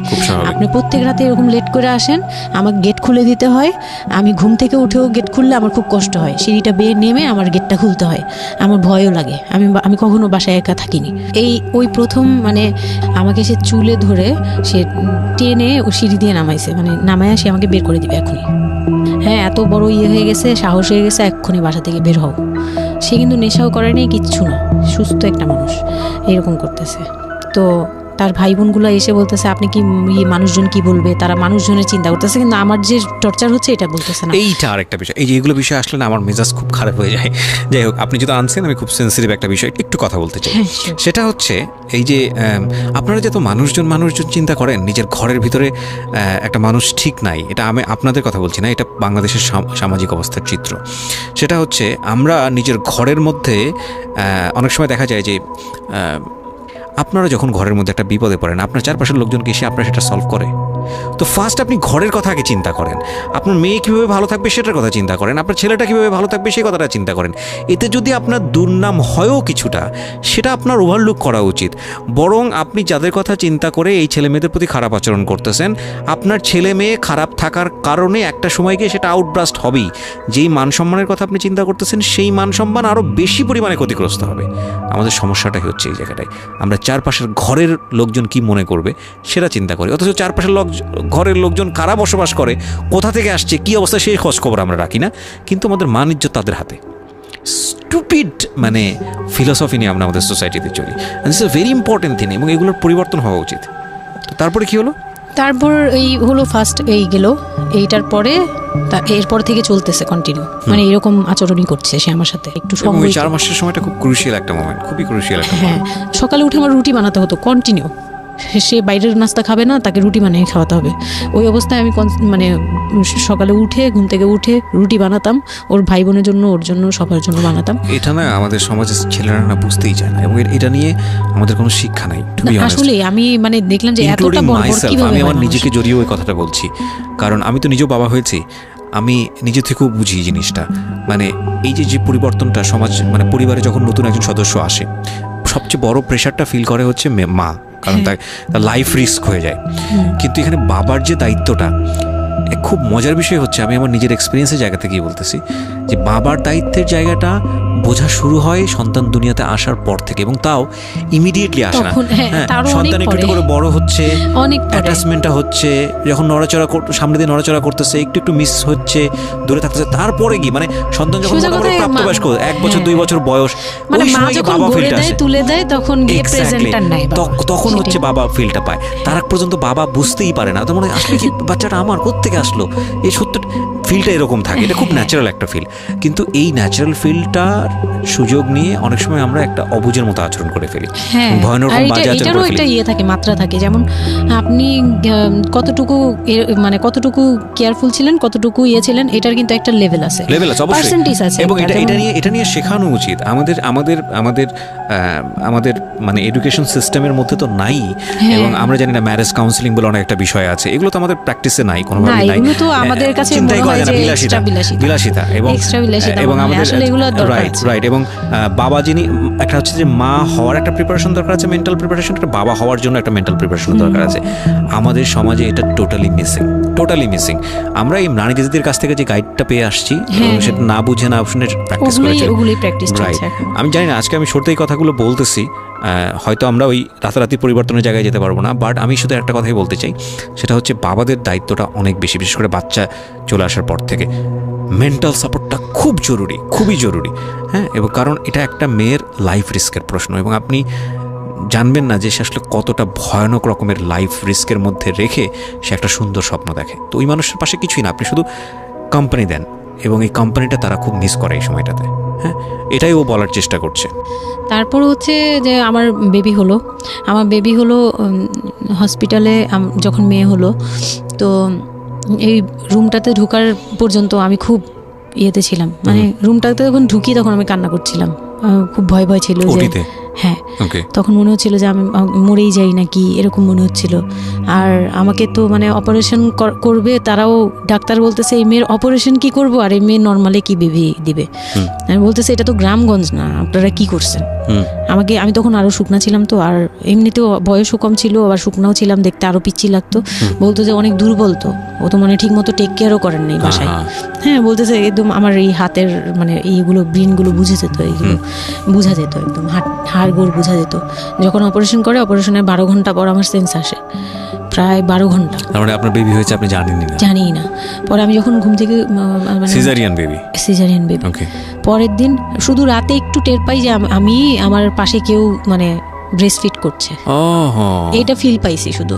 B: আপনি প্রত্যেক রাতে এরকম লেট করে আসেন, আমাকে গেট খুলে দিতে হয়, আমি ঘুম থেকে উঠেও গেট খুললে আমার খুব কষ্ট হয়, সিঁড়িটা বেয়ে নেমে আমার গেটটা খুলতে হয়, আমার ভয়ও লাগে, আমি কখনো বাসায় একা থাকিনি। ওই প্রথম মানে আমাকে সে চুলে ধরে সে টেনে ও সিঁড়ি দিয়ে নামাইছে, মানে নামায় সে আমাকে বের করে দিবে এখনই। হ্যাঁ, এত বড় ইয়ে হয়ে গেছে, সাহস হয়ে গেছে, এক্ষুনি বাসা থেকে বের হও। সে কিন্তু নেশাও করে নেই, কিচ্ছু না, সুস্থ একটা মানুষ, এরকম করতেছে। তো তার ভাই বোনগুলো এসে বলতেছে আপনি কি মানুষজন কি বলবে, তারা মানুষজনের চিন্তা করতেছে, কিন্তু আমার যে টর্চার হচ্ছে এটা বলতেছে না।
C: এইটা আরেকটা বিষয়, এই যে এগুলো বিষয় আসলে না আমার মেজাজ খুব খারাপ হয়ে যায়। যাই হোক, আপনি যেটা আনছেন আমি খুব সেন্সিটিভ একটা বিষয় একটু কথা বলতে চাই, সেটা হচ্ছে এই যে আপনারা যত মানুষজন চিন্তা করেন নিজের ঘরের ভিতরে একটা মানুষ ঠিক নাই, এটা আমি আপনাদের কথা বলছি না, এটা বাংলাদেশের সামাজিক অবস্থার চিত্র। সেটা হচ্ছে আমরা নিজের ঘরের মধ্যে অনেক সময় দেখা যায় যে আপনারা যখন ঘরের মধ্যে একটা বিপদে পড়েন, আপনার চারপাশের লোকজনকে এসে আপনার সেটা সলভ করে। তো ফার্স্ট আপনি ঘরের কথা আগে চিন্তা করেন, আপনার মেয়ে কীভাবে ভালো থাকবে সেটার কথা চিন্তা করেন, আপনার ছেলেটা কীভাবে ভালো থাকবে সেই কথাটা চিন্তা করেন। এতে যদি আপনার দুর্নাম হয়ও কিছুটা, সেটা আপনার ওভারলুক করা উচিত। বরং আপনি যাদের কথা চিন্তা করে এই ছেলে মেয়েদের প্রতি খারাপ আচরণ করতেছেন, আপনার ছেলে মেয়ে খারাপ থাকার কারণে একটা সময় গিয়ে সেটা আউটব্রাস্ট হবেই। যেই মান সম্মানের কথা আপনি চিন্তা করতেছেন, সেই মান সম্মান আরও বেশি পরিমাণে ক্ষতিগ্রস্ত হবে। আমাদের সমস্যাটাই হচ্ছে এই জায়গাটায়, আমরা চারপাশের ঘরের লোকজন কি মনে করবে সেটা চিন্তা করি, অথচ চারপাশের ঘরের লোকজন কারা বসবাস করে, কোথা থেকে আসছে, কী অবস্থা, সেই খোঁজ খবর আমরা রাখি না। কিন্তু আমাদের মান ইজ্জত তাদের হাতে। স্টুপিড মানে ফিলসফি নিয়ে আমরা আমাদের সোসাইটিতে চলি। This is a very important thing, এবং এগুলোর পরিবর্তন হওয়া উচিত। তো তারপরে কি হলো?
B: তারপর এই হলো ফার্স্ট এই গেল, এইটার পরে এরপর থেকে চলতেছে কন্টিনিউ, মানে এরকম আচরণই করছে সে আমার সাথে। একটু সময়
C: 4 মাসের সময়টা খুব ক্রুশিয়াল একটা মোমেন্ট, খুবই ক্রুশিয়াল একটা।
B: হ্যাঁ, সকালে উঠে আমার রুটি বানাতে হতো কন্টিনিউ। সে বাইরের নাস্তা খাবে না, তাকে রুটি বানিয়ে খাওয়াতে হবে। ওই অবস্থায় আমি মানে সকালে উঠে ঘুম থেকে উঠে রুটি বানাতাম, ওর ভাই বোনের জন্য, ওর জন্য, সবার জন্য বানাতাম।
C: এটা না আমাদের সমাজের ছেলেরা না বুঝতেই চায় না, এবং এটা নিয়ে আমাদের কোনো শিক্ষা নাই।
B: আসলে আমি মানে দেখলাম যে এতটা বর্বর কিভাবে।
C: আমি আমার নিজেকে জড়িয়ে ওই কথাটা বলছি, কারণ আমি তো নিজেও বাবা হয়েছি, আমি নিজে থেকেও বুঝি জিনিসটা। মানে এই যে পরিবর্তনটা সমাজ, মানে পরিবারে যখন নতুন একজন সদস্য আসে, সবচেয়ে বড় প্রেশারটা ফিল করে হচ্ছে মা, কারণ তার লাইফ রিস্ক হয়ে যায়। কিন্তু এখানে বাবার যে দায়িত্বটা, খুব মজার বিষয় হচ্ছে, আমি আমার নিজের এক্সপিরিয়েন্সের জায়গা থেকেই বলতেছি, যে বাবার দায়িত্বের জায়গাটা বোঝা শুরু হয় সন্তান দুনিয়াতে আসার পর থেকে, এবং তাও ইমিডিয়েটলি আসে না। সন্তান একটু করে বড় হচ্ছে, অ্যাটাচমেন্টটা হচ্ছে, যখন নড়াচড়া সামনে দিয়ে নড়াচড়া করতেছে, একটু মিস হচ্ছে, দূরে থাকতেছে, তারপরে কি মানে সন্তান যখন প্রাপ্তবয়স্ক 1 বছর 2 বছর বয়স,
B: মানে মা যখন গড়ে দেয় তুলে দেয়, তখন গিয়ে প্রেজেন্টটা নাই,
C: তখন হচ্ছে বাবা ফিলটা পায়। তার আগ পর্যন্ত বাবা বুঝতেই পারে না, তো মনে হয় আসলে কি বাচ্চাটা আমার কোত্থেকে আসলো, এই সত্য ফিলটা এরকম থাকে। এটা খুব ন্যাচারাল একটা ফিল, কিন্তু এই ন্যাচারাল ফিলটার সুযোগ নিয়ে অনেক সময় আমরা একটা অবুঝের মতো আচরণ করে ফেলি, ভয়ানক বাজে আচরণ করে ফেলি।
B: একটা ইয়ে থাকে, মাত্রা থাকে, যেমন আপনি কতটুকু মানে কতটুকু কেয়ারফুল ছিলেন, কতটুকু ইয়ে ছিলেন, এটার কিন্তু একটা লেভেল আছে, পার্সেন্টেজ আছে,
C: এবং এটা নিয়ে শেখানো উচিত আমাদের মানে এডুকেশন সিস্টেমের মধ্যে তো নাই। এবং আমরা জানি না ম্যারেজ কাউন্সিলিং বলে অনেক একটা বিষয় আছে, এগুলো তো আমাদের প্র্যাকটিসে নাই, কোনোভাবে নাই,
B: এগুলো তো আমাদের কাছে
C: চিন্তাই করা যায় না, বিলাসিতা এবং আমাদের রাইট। এবং বাবা যিনি, একটা হচ্ছে যে মা হওয়ার একটা প্রিপারেশন দরকার আছে, মেন্টাল প্রিপারেশন, একটা বাবা হওয়ার জন্য একটা মেন্টাল প্রিপারেশন দরকার আছে। আমাদের সমাজে এটা টোটালি মিসিং। আমরা এই নারী দিদিদের কাছ থেকে যে গাইডটা পেয়ে আসছি, সেটা না বুঝে না শুনে প্র্যাকটিস করেছি। আমি জানি না, আজকে আমি সত্যি কথাগুলো বলতেছি, হয়তো আমরা ওই রাতারাতি পরিবর্তনের জায়গায় যেতে পারবো না, বাট আমি শুধু একটা কথাই বলতে চাই, সেটা হচ্ছে বাবাদের দায়িত্বটা অনেক বেশি, বিশেষ করে বাচ্চা চলে আসার পর থেকে মেন্টাল সাপোর্টটা খুবই জরুরি। হ্যাঁ, এবং কারণ এটা একটা মেয়ের লাইফ রিস্কের প্রশ্ন, এবং আপনি জানবেন না যে সে আসলে কতটা ভয়ানক রকমের লাইফ রিস্কের মধ্যে রেখে সে একটা সুন্দর স্বপ্ন দেখে। তো ওই মানুষের পাশে কিছুই না, আপনি শুধু কোম্পানি দেন, এবং এই কোম্পানিটা তারা খুব মিস করে এই সময়টাতে। হ্যাঁ, এটাই ও বলার চেষ্টা করছে।
B: তারপর হচ্ছে যে আমার বেবি হলো হসপিটালে, যখন মেয়ে হলো, তো এই রুমটাতে ঢোকার পর্যন্ত আমি খুব ইয়েতে ছিলাম, মানে রুমটাতে যখন ঢুকি তখন আমি কান্না করছিলাম, খুব ভয় ছিল যে, হ্যাঁ, তখন মনে হচ্ছিল যে আমি মরেই যাই নাকি, এরকম মনে হচ্ছিল। আর আমাকে তো মানে অপারেশন করবে, তারাও ডাক্তার বলতেছে এই মেয়ের অপারেশন কি করবো, আর এই মেয়ে নর্মালে কি বেবি দিবে। আমি বলতেছে এটা তো গ্রামগঞ্জ না, আপনারা কি করছেন। আমি তখন আরো শুকনা ছিলাম, তো আর এমনিতেও বয়সও কম ছিল, আবার শুকনাও ছিলাম, দেখতে আরো পিচ্ছি লাগতো। বলতো যে অনেক দুর্বল, তো ও তো মানে ঠিক মতো টেক কেয়ারও করেন নাই বাসায়। হ্যাঁ, বলতেছে একদম আমার এই হাতের মানে এইগুলো ব্রেনগুলো বুঝে যেত, এইগুলো বোঝা যেত, একদম হাড়গোড় বোঝা যেত। যখন অপারেশন করে, অপারেশনের 12 ঘন্টা পর আমার সেন্স আসে, প্রায় 12 ঘন্টা।
C: মানে আপনার বেবি হয়েছে আপনি জানি না।
B: পরে আমি যখন ঘুম থেকে,
C: সিজারিয়ান বেবি,
B: পরের দিন শুধু রাতে একটু টের পাই যে আমি, আমার পাশে কেউ মানে ব্রেস্ট ফিড করছে।
C: ওহো,
B: এইটা ফিল পাইছি, শুধু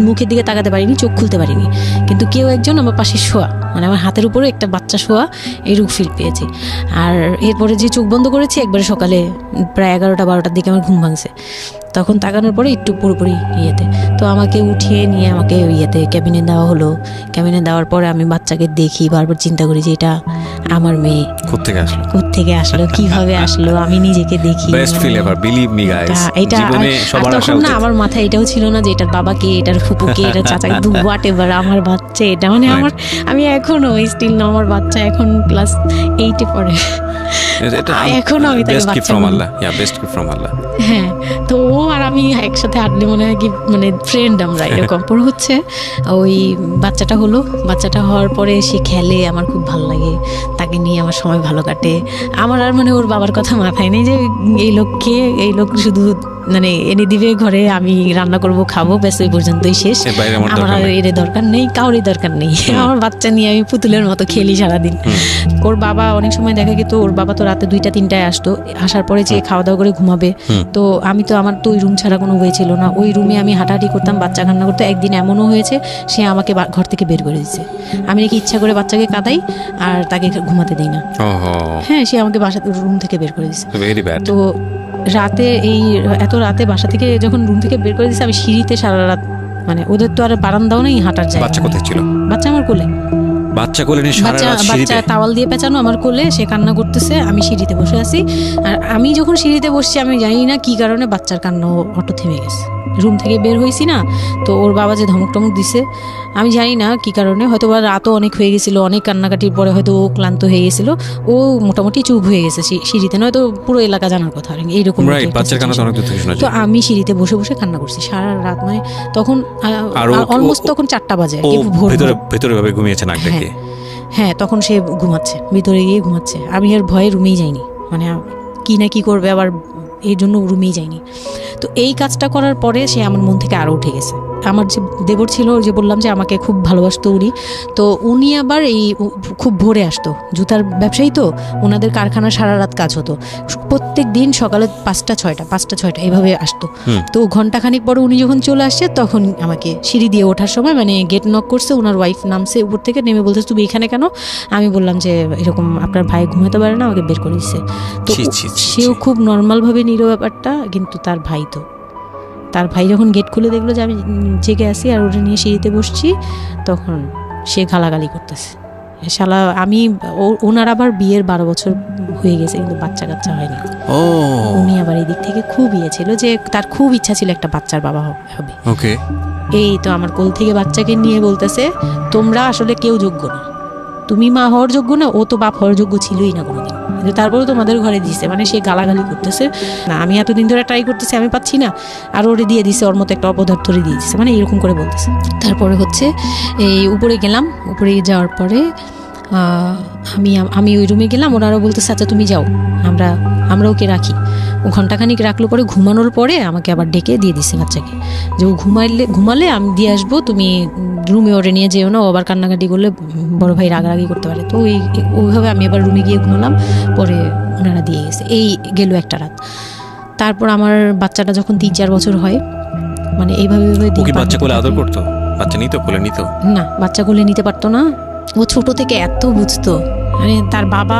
B: মুখের দিকে তাকাতে পারিনি, চোখ খুলতে পারিনি, কিন্তু কেউ একজন আমার পাশে শোয়া, মানে আমার হাতের উপরে একটা বাচ্চা শোয়া, এইরকম ফিল পেয়েছি। আর এরপরে যে চোখ বন্ধ করেছি একবারে সকালে প্রায় 11টা-12টার দিকে আমার ঘুম ভাঙছে, তখন তাকানোর পরে একটু পুরোপুরি ইয়েতে, তো আমাকে উঠিয়ে নিয়ে আমাকে ইয়েতে ক্যাবিনে দেওয়া হলো। ক্যাবিনে দেওয়ার পরে আমি বাচ্চাকে দেখি, বারবার চিন্তা করি যে এটা আমার মেয়ে, কোত্থেকে আসলো, কিভাবে আসলো, আমি নিজেকে দেখি।
C: Best feel ever, believe me guys,
B: এটা
C: জীবনে সবার আসা
B: তখন না
C: উচিত।
B: আমার মাথায় এটাও ছিল না যে এটার বাবা কে, এটার ফুপু কে, এটার চাচা কে, হোয়াট এভার, আমার বাচ্চা এটা, মানে আমার, আমি এখনো স্টিল না, আমার বাচ্চা এখন ক্লাস 8-এ পড়ে, এখনো আমি তাকে বাচ্চা বলি।
C: বেস্ট গিফট ফ্রম আল্লাহ।
B: হ্যাঁ, তো ও আর আমি একসাথে হাঁটলে মনে হয় কি, মানে ফ্রেন্ড আমরা এরকম। পরে হচ্ছে ওই বাচ্চাটা হলো, বাচ্চাটা হওয়ার পরে সে খেলে, আমার খুব ভালো লাগে, তাকে নিয়ে আমার সময় ভালো কাটে। আমার আর মানে ওর বাবার কথা মাথায় নেই যে এই লোককে, এই লোক শুধু মানে এনে দিবে ঘরে, আমি রান্না করব, খাবো, ব্যাস ওই পর্যন্তই শেষ। আমার আর এর দরকার নেই, কাউরই দরকার নেই। আমার বাচ্চা নিয়ে আমি পুতুলের মতো খেলি সারাদিন। ওর বাবা অনেক সময় দেখা গেত, ওর বাবা তো রাতে 2টা-3টায় আসতো, আসার পরে যে খাওয়া দাওয়া করে ঘুমাবে, তো আমি তো, আমার তো ওই রুম ছাড়া কোনো ওয়ে ছিল না, ওই রুমে আমি হাঁটাহাঁটি করতাম, বাচ্চা কান্না করতে। একদিন এমনও হয়েছে সে আমাকে ঘর থেকে বের করে দিচ্ছে, আমি নাকি ইচ্ছা করে বাচ্চাকে কাঁদাই আর তাকে ঘুমাতে দিই না। হ্যাঁ, সে আমাকে রুম থেকে বের করে দিচ্ছে। তো রাতে, এত রাতে বাসা থেকে যখন রুম থেকে বের করে দিচ্ছে, আমি সিঁড়িতে সারা রাত, মানে ওদের তো আর বারান্দাও নেই হাঁটার জায়গা।
C: বাচ্চা কোথায় ছিল?
B: বাচ্চা আমার কোলে, বাচ্চা তাওয়াল দিয়ে পেঁচানো আমার কোলে, সে কান্না করতেছে, আমি সিঁড়িতে বসে আছি। আর আমি যখন সিঁড়িতে বসছি, আমি জানি না কি কারণে বাচ্চার কান্না অটো থেমে গেছে। রুম থেকে বের হয়েছি না, তো ওর বাবা যে ধমক টমক দিছে, আমি জানি না কি কারণে, হয়তো বা রাতও অনেক হয়ে গেছিলো, অনেক কান্নাকাটির পরে হয়তো ও ক্লান্ত হয়ে গেছিল, ও মোটামুটি চুপ হয়ে গেছে সিঁড়িতে, নয়তো পুরো এলাকা জানার কথা এইরকম। তো আমি সিঁড়িতে বসে বসে কান্না করছি সারা রাত, মানে তখন অলমোস্ট তখন 4টা বাজে,
C: ভেতরে ভাবে ঘুমিয়েছে নাক ডেকে।
B: হ্যাঁ, তখন সে ঘুমাচ্ছে, ভিতরে গিয়ে ঘুমাচ্ছে, আমি আর ভয়ে রুমেই যাইনি, মানে কি না কি করবে আবার, এই জন্য রুমেই যাইনি। তো এই কাজটা করার পরে সে আমার মন থেকে আরও উঠে গেছে। আমার যে দেবর ছিল, যে বললাম যে আমাকে খুব ভালোবাসতো উনি, তো উনি আবার খুব ভোরে আসতো, জুতার ব্যবসায়ী তো, ওনাদের কারখানা সারা রাত কাজ হতো, প্রত্যেক দিন সকালে 5টা-6টা এইভাবে আসতো। তো ঘন্টাখানিক পরে উনি যখন চলে আসছে, তখন আমাকে সিঁড়ি দিয়ে ওঠার সময়, মানে গেট নক করছে, ওনার ওয়াইফ নামছে উপর থেকে, নেমে বলছে তুমি এখানে কেন? আমি বললাম যে এরকম আপনার ভাই ঘুমাতে পারে না, আমাকে বের করে দিচ্ছে। তো সেও খুব নর্মালভাবে নিল ব্যাপারটা, কিন্তু তার ভাই যখন গেট খুলে দেখলো যে আমি জেগে আছি আর ওটা নিয়ে সিঁড়িতে বসছি, তখন সে গালাগালি করতেছে, শালা আমি, ওনার আবার বিয়ের 12 বছর হয়ে গেছে, কিন্তু বাচ্চা কাচ্চা হয়নি। উনি আবার এই দিক থেকে খুব ছিল যে তার খুব ইচ্ছা ছিল একটা বাচ্চার বাবা হবে। এই তো আমার কোল থেকে বাচ্চাকে নিয়ে বলতেছে, তোমরা আসলে কেউ যোগ্য না, তুমি মা হওয়ার যোগ্য না, ও তো বাপ হওয়ার যোগ্য ছিলই না কোনোদিন, কিন্তু তারপরে তোমাদের ঘরে দিছে, মানে সে গালাগালি করতেছে না, আমি এতদিন ধরে ট্রাই করতেছি, আমি পাচ্ছি না, আর ওরে দিয়ে দিছে, ওর মতো একটা অপদার্থরে দিয়ে দিচ্ছে, মানে এরকম করে বলতেছে। তারপরে হচ্ছে এই উপরে গেলাম, উপরে যাওয়ার পরে আমি ওই রুমে গেলাম, ওনারও বলতেছে আচ্ছা তুমি যাও, আমরা ওকে রাখি। ও ঘন্টাখানিক রাখলো, পরে ঘুমানোর পরে আমাকে আবার ডেকে দিয়ে দিছে বাচ্চাকে, যে ও ঘুমালে আমি দিয়ে আসবো, তুমি রুমে ওরে নিয়ে যেও না, ও আবার কান্নাকাটি করলে বড় ভাই রাগারাগি করতে পারে। তো ওইভাবে আমি আবার রুমে গিয়ে ঘুমালাম, পরে ওনারা দিয়ে গেছে। এই গেল একটা রাত। তারপর আমার বাচ্চাটা যখন 3-4 বছর হয়, মানে এইভাবে
C: বাচ্চা কোলে আদর করতো, বাচ্চা নিত, কোলে নিত
B: না, বাচ্চা কোলে নিতে পারতো না। ও ছোট থেকে এত বুঝতো, মানে তার বাবা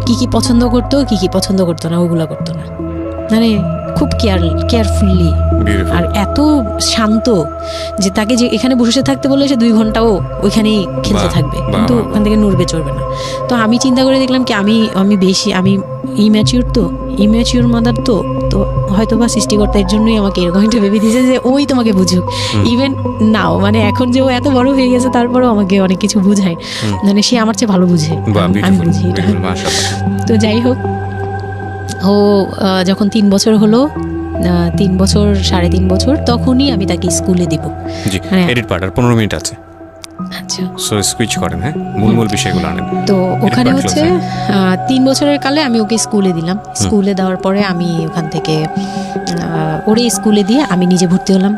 B: কি পছন্দ করতো, কি পছন্দ করতো না, ওগুলো করতো না, মানে খুব কেয়ারফুলি, আর এত শান্ত যে তাকে যে এখানে বসে থাকতে বললে সে 2 ঘন্টাও ওইখানেই খেলতে থাকবে, কিন্তু ওখান থেকে নড়বে চড়বে না। তো আমি চিন্তা করে দেখলাম কি আমি ইম্যাচিউর মাদার, তো হয়তো বা সৃষ্টিকর্তা এর জন্যই আমাকে এরকম একটা ভেবে দিয়েছে যে ওই তোমাকে বুঝুক। ইভেন নাও, মানে এখন যে ও এত বড় হয়ে গেছে, তারপরেও আমাকে অনেক কিছু বুঝায়, মানে সে আমার চেয়ে ভালো বুঝে, আমি বুঝি। তো যাই হোক, ও যখন 3 বছর হলো, 3 বছর 3.5 বছর, তখনই আমি তাকে স্কুলে দিব।
C: এডিট পার্ট আর 15 মিনিট আছে।
B: আচ্ছা,
C: সো সুইচ করেন, হ্যাঁ, মূল বিষয়গুলো আনেন।
B: তো ওখানে হচ্ছে 3 বছরের কালে আমি ওকে স্কুলে দিলাম। স্কুলে দেওয়ার পরে আমি ওখান থেকে ওরে স্কুলে দিয়ে আমি নিজে ভর্তি হলাম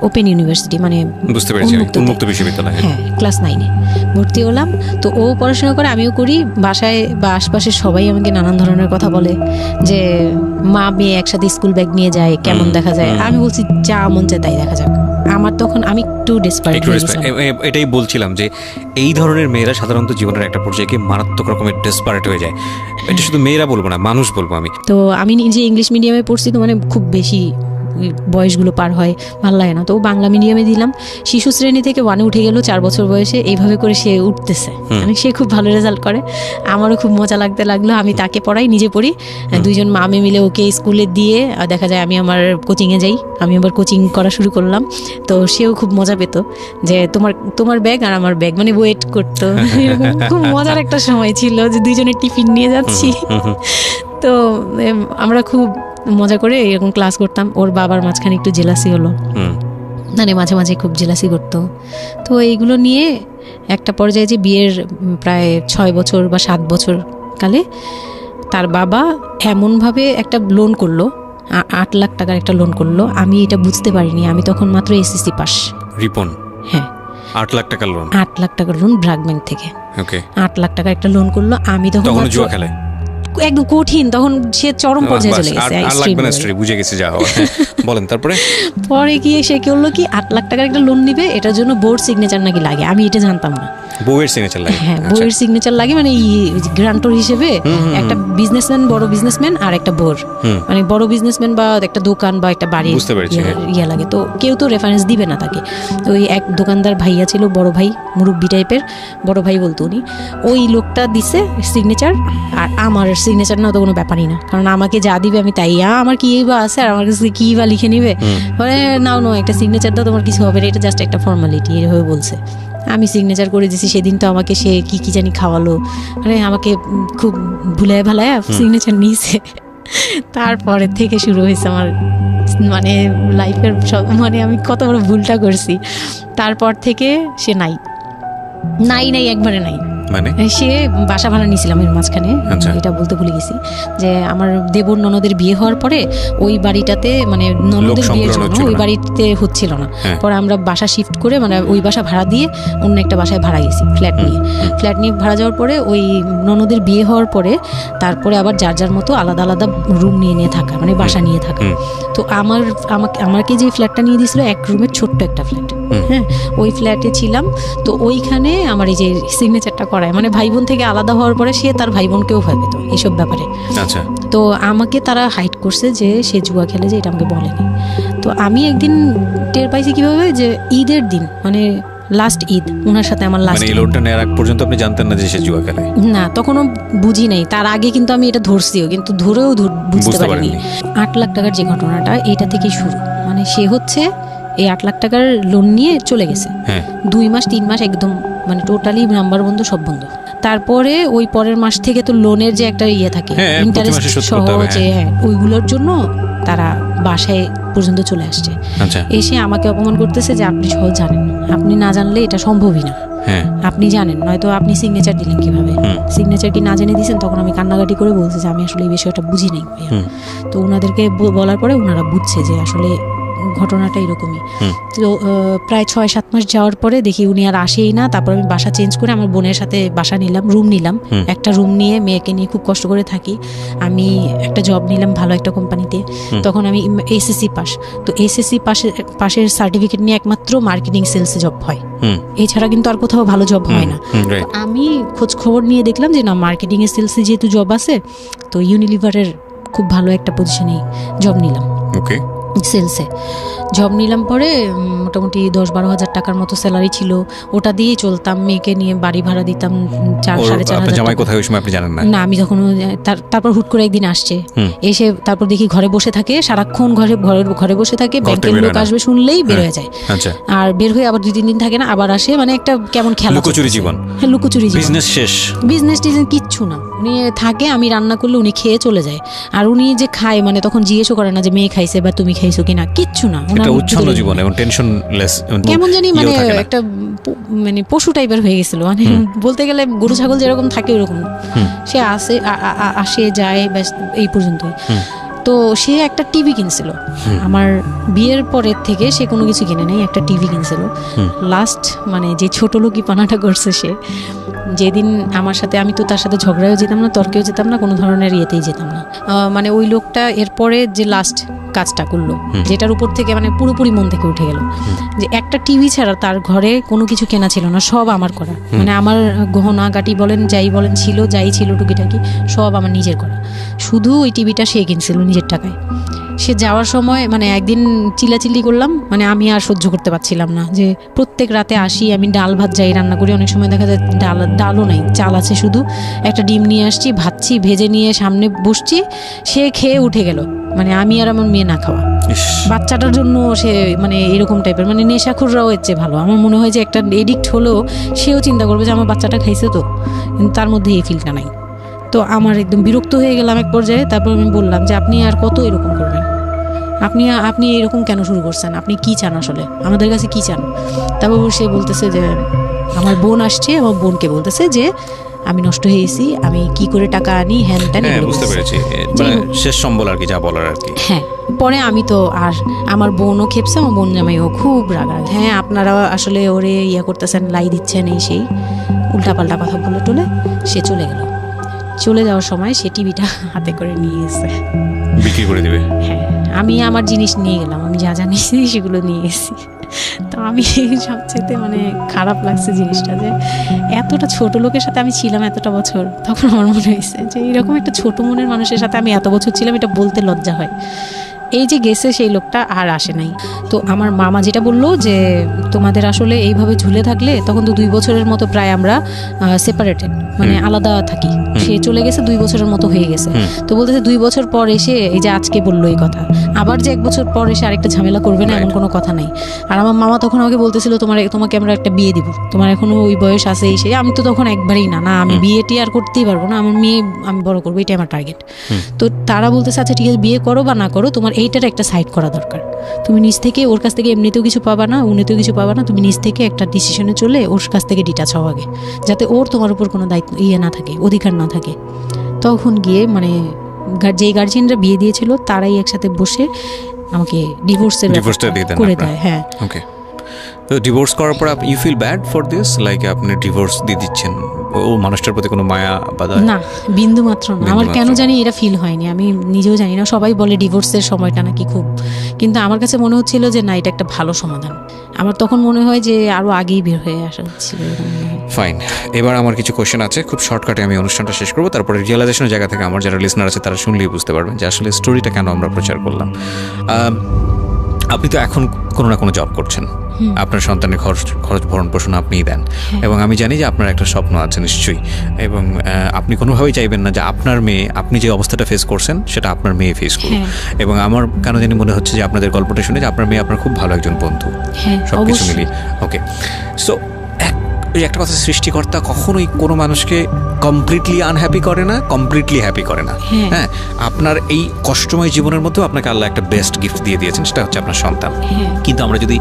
B: ওপেন ইউনিভার্সিটি, মানে
C: বুঝতে পেরেছি, উন্মুক্ত বিশ্ববিদ্যালয়।
B: হ্যাঁ, ক্লাস 9-এ ভর্তি হলাম। তো ও পড়াশোনা করে, আমিও করি। বাসায় বা আশপাশের সবাই আমাকে নানান ধরনের কথা বলে যে মা মেয়ে একসাথে স্কুল ব্যাগ নিয়ে যায়, কেমন দেখা যায়। আমি বলছি যা মন চায় তাই দেখা যাক। আমার তখন আমি একটু ডেসপারেট হয়ে গেছিলাম।
C: এটাই বলছিলাম যে এই ধরনের মেয়েরা সাধারণত জীবনের একটা পর্যায়ে গিয়ে মারাত্মক রকমের ডেসপারেট হয়ে যায়। এটা শুধু মেয়েরা বলবো না, মানুষ বলবো আমি।
B: তো আমি নিজে ইংলিশ মিডিয়ামে পড়ছি, তো মানে খুব বেশি বয়সগুলো পার হয়, ভালো লাগে না। তো বাংলা মিডিয়ামে দিলাম। শিশু শ্রেণী থেকে 1-এ উঠে গেল 4 বছর বয়সে। এইভাবে করে সে উঠতেছে, মানে সে খুব ভালো রেজাল্ট করে। আমারও খুব মজা লাগতে লাগলো। আমি তাকে পড়াই, নিজে পড়ি। দুইজন মামে মিলে ওকে স্কুলে দিয়ে দেখা যায় আমি আমার কোচিংয়ে যাই। আমি আবার কোচিং করা শুরু করলাম। তো সেও খুব মজা পেত যে তোমার ব্যাগ আর আমার ব্যাগ, মানে ওয়েট করতো। খুব মজার একটা সময় ছিল যে দুইজনের টিফিন নিয়ে যাচ্ছি। তো আমরা খুব মজা করে এরকম ক্লাস করতাম। ওর বাবার মাঝখানে একটু জেলাসি হলো, মানে মাঝে মাঝে খুব জেলাসি করতো। তো এইগুলো নিয়ে একটা পর্যায়ে যে বিয়ের প্রায় 6 বছর বা 7 বছর কালে তার বাবা এমনভাবে একটা লোন করলো, 8 লাখ টাকার একটা লোন করলো। আমি এটা বুঝতে পারিনি, আমি তখন মাত্র এসএসসি পাস।
C: রিপন?
B: হ্যাঁ,
C: 8 লাখ টাকার লোন।
B: 8 লাখ টাকার লোন ব্র্যাক ব্যাংক থেকে।
C: ওকে,
B: 8 লাখ টাকার একটা লোন করলো। আমি তখন
C: জুয়া খেলে
B: একদম কঠিন, তখন সে চরম পর্যায়ে চলে গেছে।
C: বুঝে গেছে যা হওয়ার। বলেন তারপরে?
B: পরে গিয়ে সে কি হলো কি, 8 লাখ টাকার একটা লোন নিবে, এটার জন্য বোর্ড সিগনেচার নাকি লাগে। আমি এটা জানতাম না।
C: বউয়ের সিগনেচার লাগে?
B: হ্যাঁ, বউয়ের সিগনেচার লাগে, মানে গ্রান্টর হিসেবে একটা বিজনেসম্যান, বড় বিজনেসম্যান আর একটা বোর, মানে বড় বিজনেসম্যান বা একটা দোকান বা একটা বাড়ি ইয়ে লাগে। তো কেউ তো রেফারেন্স দিবে না তাকে। তো ওই এক দোকানদার ভাইয়া ছিল, বড় ভাই, মুরব্বি টাইপের, বড় ভাই বলতো উনি। ওই লোকটা দিছে সিগনেচার, আর আমার সিগনেচার না তো কোনো ব্যাপারই না, কারণ আমাকে যা দিবে আমি তাই। আমার কি বা আছে, আর আমার কাছে কি বা লিখে নিবে, মানে নাও একটা সিগনেচার দাও, তোমার কিছু হবে না, এটা জাস্ট একটা ফর্মালিটি, এভাবে বলছে। আমি সিগনেচার করে দিছি। সেদিন তো আমাকে সে কি জানি খাওয়ালো, মানে আমাকে খুব ভুলায় ভালায় সিগনেচার নিয়েছে। তারপরে থেকে শুরু হয়েছে আমার মানে লাইফের সব, মানে আমি কত বড় ভুলটা করছি। তারপর থেকে সে নাই একবারে নাই।
C: মানে
B: সে বাসা ভাড়া নিয়েছিলাম এর মাঝখানে, এটা বলতে ভুলে গেছি যে আমার দেবর ননদের বিয়ে হওয়ার পরে ওই বাড়িটাতে, মানে ননদের বিয়ের জন্য ওই বাড়িতে হচ্ছিল না। পরে আমরা বাসা শিফট করে, মানে ওই বাসা ভাড়া দিয়ে অন্য একটা বাসায় ভাড়া গেছি ফ্ল্যাট নিয়ে ভাড়া যাওয়ার পরে ওই ননদের বিয়ে হওয়ার পরে তারপরে আবার যার যার মতো আলাদা আলাদা রুম নিয়ে থাকা, মানে বাসা নিয়ে থাকা। তো আমাকে যে ফ্ল্যাটটা নিয়ে দিয়েছিল, 1 রুমের ছোট্ট একটা ফ্ল্যাট, হ্যাঁ, ওই ফ্ল্যাটে ছিলাম। তো ওইখানে আমার এই যে সিগনেচারটা করায়, মানে ভাই বোন থেকে আলাদা হওয়ার পরে সে তার ভাই বোনকেও ভয় পেত এইসব ব্যাপারে।
C: আচ্ছা।
B: তো আমাকে তারা হাইড করছে যে সে জুয়া খেলে, যে এটা আমাকে বলেনি। তো আমি একদিন টের পাইছি কিভাবে, যে ঈদের দিন, মানে লাস্ট ঈদ, ওনার সাথে আমার লাস্ট,
C: মানে এই লোনটা নেওয়ার আগ পর্যন্ত আপনি জানতেন না যে সে জুয়া খেলে?
B: না, তখনও বুঝি নাই। তার আগে কিন্তু আমি এটা ধরছিও, কিন্তু ধরেও বুঝতে পারিনি। 8 লাখ টাকার যে ঘটনাটা, এটা থেকেই শুরু। মানে সে হচ্ছে এই 8 লাখ টাকার লোন নিয়ে চলে গেছে। 2 মাস 3 মাস একদম, মানে টোটালি নাম্বার বন্ধ, সব বন্ধ। তারপরে ওই পরের মাস থেকে তো লোনের যে একটা ইয়ে থাকে, ইন্টারেস্ট সহ, যে ওইগুলোর জন্য তারা বাসায় পর্যন্ত চলে আসছে। এসে আমাকে অপমান করতেছে যে আপনি সহজ জানেন, আপনি না জানলে এটা সম্ভবই না, আপনি জানেন, নয়তো আপনি সিগনেচার দিলেন কিভাবে, সিগনেচার কি না জেনে দিয়েছেন? তখন আমি কান্নাকাটি করে বলছি যে আমি আসলে এই বিষয়টা বুঝি নাই। তো ওনাদেরকে বলার পরে ওনারা বুঝছে যে আসলে ঘটনাটা এরকমই। তো প্রায় 6-7 মাস যাওয়ার পরে দেখি উনি আর আসেই না। তারপর আমি বাসা চেঞ্জ করে আমার বোনের সাথে বাসা নিলাম, রুম নিলাম। একটা রুম নিয়ে মেয়েকে নিয়ে খুব কষ্ট করে থাকি। আমি একটা জব নিলাম ভালো একটা কোম্পানিতে। তখন আমি এসএসসি পাস। তো এসএসসি পাশের সার্টিফিকেট নিয়ে একমাত্র মার্কেটিং সেলসে জব হয়, এছাড়া কিন্তু আর কোথাও ভালো জব হয় না। আমি খোঁজ খবর নিয়ে দেখলাম যে না, মার্কেটিং এ সেলসে যেহেতু জব আছে, তো ইউনিলিভারের খুব ভালো একটা পজিশনে জব নিলাম। সেলসে জব নিলাম। পরে মোটামুটি 10-12 হাজার টাকার মতো স্যালারি ছিল, ওটা দিয়েই চলতাম। মেয়েকে নিয়ে বাড়ি ভাড়া দিতাম 4-4.5
C: জামাই কোথায় ওই সময় আপনি জানেন না?
B: না, আমি যখন তারপর হুট করে একদিন আসছে, এসে তারপর দেখি ঘরে বসে থাকে, সারাক্ষণ ঘরে বসে থাকে। ব্যাংকের লোক আসবে শুনলেই বের হয়ে যায়, আর বের হয়ে আবার 2-3 দিন থাকে না, আবার আসে। মানে একটা কেমন খেলা,
C: লুকোচুরি জীবন।
B: হ্যাঁ, লুকোচুরি জীবন।
C: বিজনেস শেষ,
B: বিজনেস কিচ্ছু না। উনি থাকে, আমি রান্না করলে উনি খেয়ে চলে যায়। আর উনি যে খায়, মানে তখন জিজ্ঞেসও করে না যে মেয়ে খাইছে বা তুমি খাইছো কিনা, কিচ্ছু না।
C: এটা উচ্ছন্ন জীবন এবং টেনশনলেস,
B: কেমন জানি মানে একটা মানে পশু টাইপের হয়ে গেছিল। মানে বলতে গেলে গরু ছাগল যেরকম থাকে ওরকম। সে আসে যায়, ব্যাস এই পর্যন্তই। তো সে একটা টিভি কিনছিল আমার বিয়ের পরের থেকে, সে কোনো কিছু কিনে নেই, একটা টিভি কিনছিল। লাস্ট মানে যে ছোট লোকি পানাটা করছে সে, যেদিন আমার সাথে, আমি তো তার সাথে ঝগড়াও যেতাম না, তর্কেও যেতাম না, কোনো ধরনের ইয়েতেই যেতাম না, মানে ওই লোকটা এরপরে যে লাস্ট কাজটা করলো, যেটার উপর থেকে মানে পুরোপুরি মন থেকে উঠে গেল, যে একটা টিভি ছাড়া তার ঘরে কোনো কিছু কেনা ছিল না, সব আমার করা, মানে আমার গহনা গাটি বলেন যাই বলেন ছিল, যাই ছিল টুকিটাকি সব আমার নিজের করা, শুধু ওই টিভিটা সে কিনছিল নিজের টাকায়। সে যাওয়ার সময় মানে একদিন চিল্লাচিল্লি করলাম, মানে আমি আর সহ্য করতে পারছিলাম না, যে প্রত্যেক রাতে আসি, আমি ডাল ভাত যাই রান্না করি, অনেক সময় দেখা যায় ডালও নাই, চাল আছে শুধু, একটা ডিম নিয়ে আসছি, ভাজছি, ভেজে নিয়ে সামনে বসছি, সে খেয়ে উঠে গেল, মানে আমি আর আমার মেয়ে না খাওয়া। বাচ্চাটার জন্য সে মানে এরকম টাইপের, মানে নেশাখোররাও এর চেয়ে ভালো, আমার মনে হয় যে একটা এডিক্ট হলেও সেও চিন্তা করবে যে আমার বাচ্চাটা খাইছে তো, কিন্তু তার মধ্যে এই ফিলটা নাই। তো আমার একদম বিরক্ত হয়ে গেলাম এক পর্যায়ে। তারপর আমি বললাম যে আপনি আর কত এরকম করবেন, আপনি এরকম কেন শুরু করছেন, আপনি কি চান আসলে, আমাদের কাছে কি চান? তারপর সে বলতেছে যে আমার বোন আসছে, আমার বোনকে বলতেছে যে আমি নষ্ট হয়ে গেছি, আমি কি করে টাকা আনি, হ্যান ত্যান।
C: বুঝতে পেরেছি, মানে শেষ সম্বল আর কি, যা বলার আর কি।
B: হ্যাঁ, পরে আমি তো আর আমার বোনও খেপছে, আমার বোন জামাইও খুব রাগারাগ, হ্যাঁ আপনারা আসলে ওরে ইয়ে করতেছেন, লাই দিচ্ছেন, এই সেই উল্টাপাল্টা কথা বলে টলে সে চলে গেল। চলে যাওয়ার সময় সে টিভিটা হাতে করে নিয়ে এসে
C: বিক্রি করে দিবে।
B: হ্যাঁ, আমি আমার জিনিস নিয়ে গেলাম, আমি যা জানিস সেগুলো নিয়ে এসেছি। তো আমি সবচেয়ে মানে খারাপ লাগছে জিনিসটা, যে এতটা ছোট লোকের সাথে আমি ছিলাম এতটা বছর, তখন আমার মনে হয়েছে যে এরকম একটা ছোট মনের মানুষের সাথে আমি এত বছর ছিলাম, এটা বলতে লজ্জা হয়। এই যে গেছে সেই লোকটা আর আসে নাই। তো আমার মামা যেটা বললো যে তোমাদের আসলে এইভাবে ঝুলে থাকলে, তখন তো 2 বছরের মতো প্রায় আমরা সেপারেটেড, মানে আলাদা থাকি, সে চলে গেছে 2 বছরের মতো হয়ে গেছে। তো বলতেছে 2 বছর পর এসে এই যে আজকে বললো এই কথা, আবার যে 1 বছর পর এসে আরেকটা ঝামেলা করবে না এমন কোনো কথা নাই। আর আমার মামা তখন আমাকে বলতেছিল তোমাকে আমরা একটা বিয়ে দিব, তোমার এখনো ওই বয়স আছে এই সেই। আমি তো তখন একবারেই না আমি বিয়েটি আর করতেই পারবো না, আমার মেয়ে আমি বড় করবো, এটাই আমার টার্গেট। তো তারা বলতেছে আচ্ছা ঠিক আছে, বিয়ে করো বা না করো, তোমার এইটার একটা সাইড করা দরকার, তুমি নিজ থেকে ওর কাছ থেকে এমনিতেও কিছু পাবা না, উনিতেও কিছু পাবা না, তুমি নিজ থেকে একটা ডিসিশনে চলে ওর কাছ থেকে ডিটাচ হওয়া আগে, যাতে ওর তোমার উপর কোনো দায়িত্ব না থাকে, অধিকার না থাকে। তখন গিয়ে মানে যেই গার্জিয়ানরা বিয়ে দিয়েছিল তারাই একসাথে বসে আমাকে ডিভোর্সের করে দেয়। হ্যাঁ,
C: ওকে। তো ডিভোর্স করার পর you feel bad for this, like আপনি ডিভোর্স দিয়ে দিচ্ছেন, ও মানুষটার প্রতি কোনো মায়া বা
B: না, বিন্দু মাত্র না। আমার কেন জানি এটা ফিল হয়নি, আমি নিজেও জানি না। সবাই বলে ডিভোর্সের সময়টা নাকি খুব, কিন্তু আমার কাছে মনে হচ্ছিল যে না, এটা একটা ভালো সমাধান। আমার তখন মনে হয় যে আরো আগেই বের হয়ে আসা হচ্ছিল।
C: ফাইন, এবার আমার কিছু কোশ্চেন আছে, খুব শর্টকাটে আমি অনুষ্ঠানটা শেষ করবো, তারপরে রিয়েলাইজেশনের জায়গা থেকে আমার যারা লিসনার আছে তারা শুনলেই বুঝতে পারবেন যে আসলে স্টোরিটা কেন আমরা প্রচার করলাম। আপনি তো এখন কোনো না কোনো জব করছেন, আপনার সন্তানের খরচ ভরণ পোষণ আপনিই দেন, এবং আমি জানি যে আপনার একটা স্বপ্ন আছে নিশ্চয়ই, এবং আপনি কোনোভাবেই চাইবেন না যে আপনার মেয়ে, আপনি যে অবস্থাটা ফেস করছেন সেটা আপনার মেয়ে ফেস করুক। এবং আমার কেন জানি মনে হচ্ছে যে আপনাদের গল্পটা শুনে যে আপনার মেয়ে আপনার খুব ভালো একজন বন্ধু, সব কিছু মিলিয়ে। ওকে, সো এই একটা কথা, সৃষ্টিকর্তা কখনোই কোনো মানুষকে কমপ্লিটলি আনহ্যাপি করে না, কমপ্লিটলি হ্যাপি করে না। হ্যাঁ, আপনার এই কষ্টময় জীবনের মধ্যেও আপনাকে আল্লাহ একটা বেস্ট গিফট দিয়ে দিয়েছেন, সেটা হচ্ছে আপনার সন্তান। কিন্তু আমরা যদি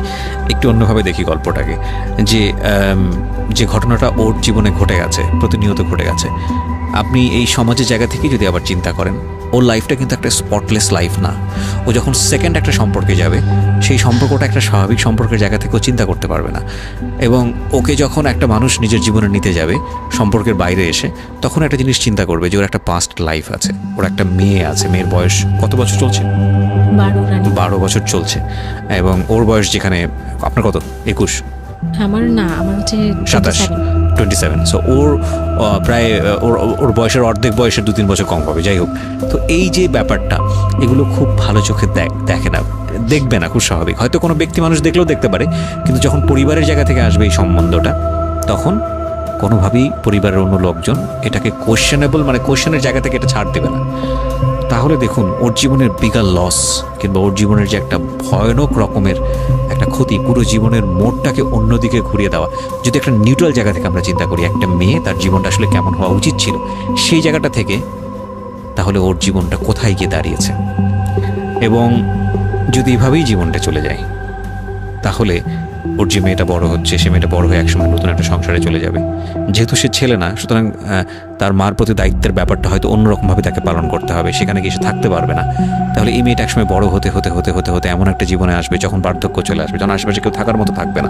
C: একটু অন্যভাবে দেখি গল্পটাকে, যে ঘটনাটা ওর জীবনে ঘটে গেছে, প্রতিনিয়ত ঘটে গেছে, আপনি এই সমাজের জায়গা থেকে যদি আবার চিন্তা করেন, ওর লাইফটা কিন্তু একটা স্পটলেস লাইফ না। ও যখন সেকেন্ড একটা সম্পর্কে যাবে, সেই সম্পর্কটা একটা স্বাভাবিক সম্পর্কের জায়গা থেকেও চিন্তা করতে পারবে না। এবং ওকে যখন একটা মানুষ নিজের জীবনে নিতে যাবে সম্পর্কের বাইরে এসে, তখন একটা জিনিস চিন্তা করবে যে ওর একটা পাস্ট লাইফ আছে, ওর একটা মেয়ে আছে, মেয়ের বয়স কত বছর চলছে? 12 বছর চলছে। এবং ওর বয়স যেখানে, আপনার কত? 21?
B: আমার হচ্ছে
C: 27। সো ওর প্রায় ওর বয়সের অর্ধেক বয়সের 2-3 বছর কম হবে, যাই হোক। তো এই যে ব্যাপারটা, এগুলো খুব ভালো চোখে দেখে না, দেখবে না, খুব স্বাভাবিক। হয়তো কোনো ব্যক্তি মানুষ দেখলেও দেখতে পারে, কিন্তু যখন পরিবারের জায়গা থেকে আসবে এই সম্বন্ধটা, তখন কোনোভাবেই পরিবারের অন্য লোকজন এটাকে কোয়েশ্চেনেবল, মানে কোয়েশ্চেনের জায়গা থেকে এটা ছাড় দেবে না। তাহলে দেখুন, ওর জীবনের বিগার লস, কিংবা ওর জীবনের যে একটা ভয়ানক রকমের একটা ক্ষতি, পুরো জীবনের মোড়টাকে অন্যদিকে ঘুরিয়ে দেওয়া। যদি একটা নিউট্রাল জায়গা থেকে আমরা চিন্তা করি, একটা মেয়ে তার জীবনটা আসলে কেমন হওয়া উচিত ছিল সেই জায়গাটা থেকে, তাহলে ওর জীবনটা কোথায় গিয়ে দাঁড়িয়েছে। এবং যদি এভাবেই জীবনটা চলে যায়, তাহলে ওর যে মেয়েটা বড় হচ্ছে, সে মেয়েটা বড় হয়ে একসময় নতুন একটা সংসারে চলে যাবে। যেহেতু সে ছেলে না, সুতরাং তার মার প্রতি দায়িত্বের ব্যাপারটা হয়তো অন্যরকমভাবে তাকে পালন করতে হবে, সেখানে গিয়ে সে থাকতে পারবে না। তাহলে এই মেয়েটা একসময় বড় হতে হতে হতে হতে হতে এমন একটা জীবনে আসবে যখন বার্ধক্য চলে আসবে, যখন আশেপাশে কেউ থাকার মতো থাকবে না,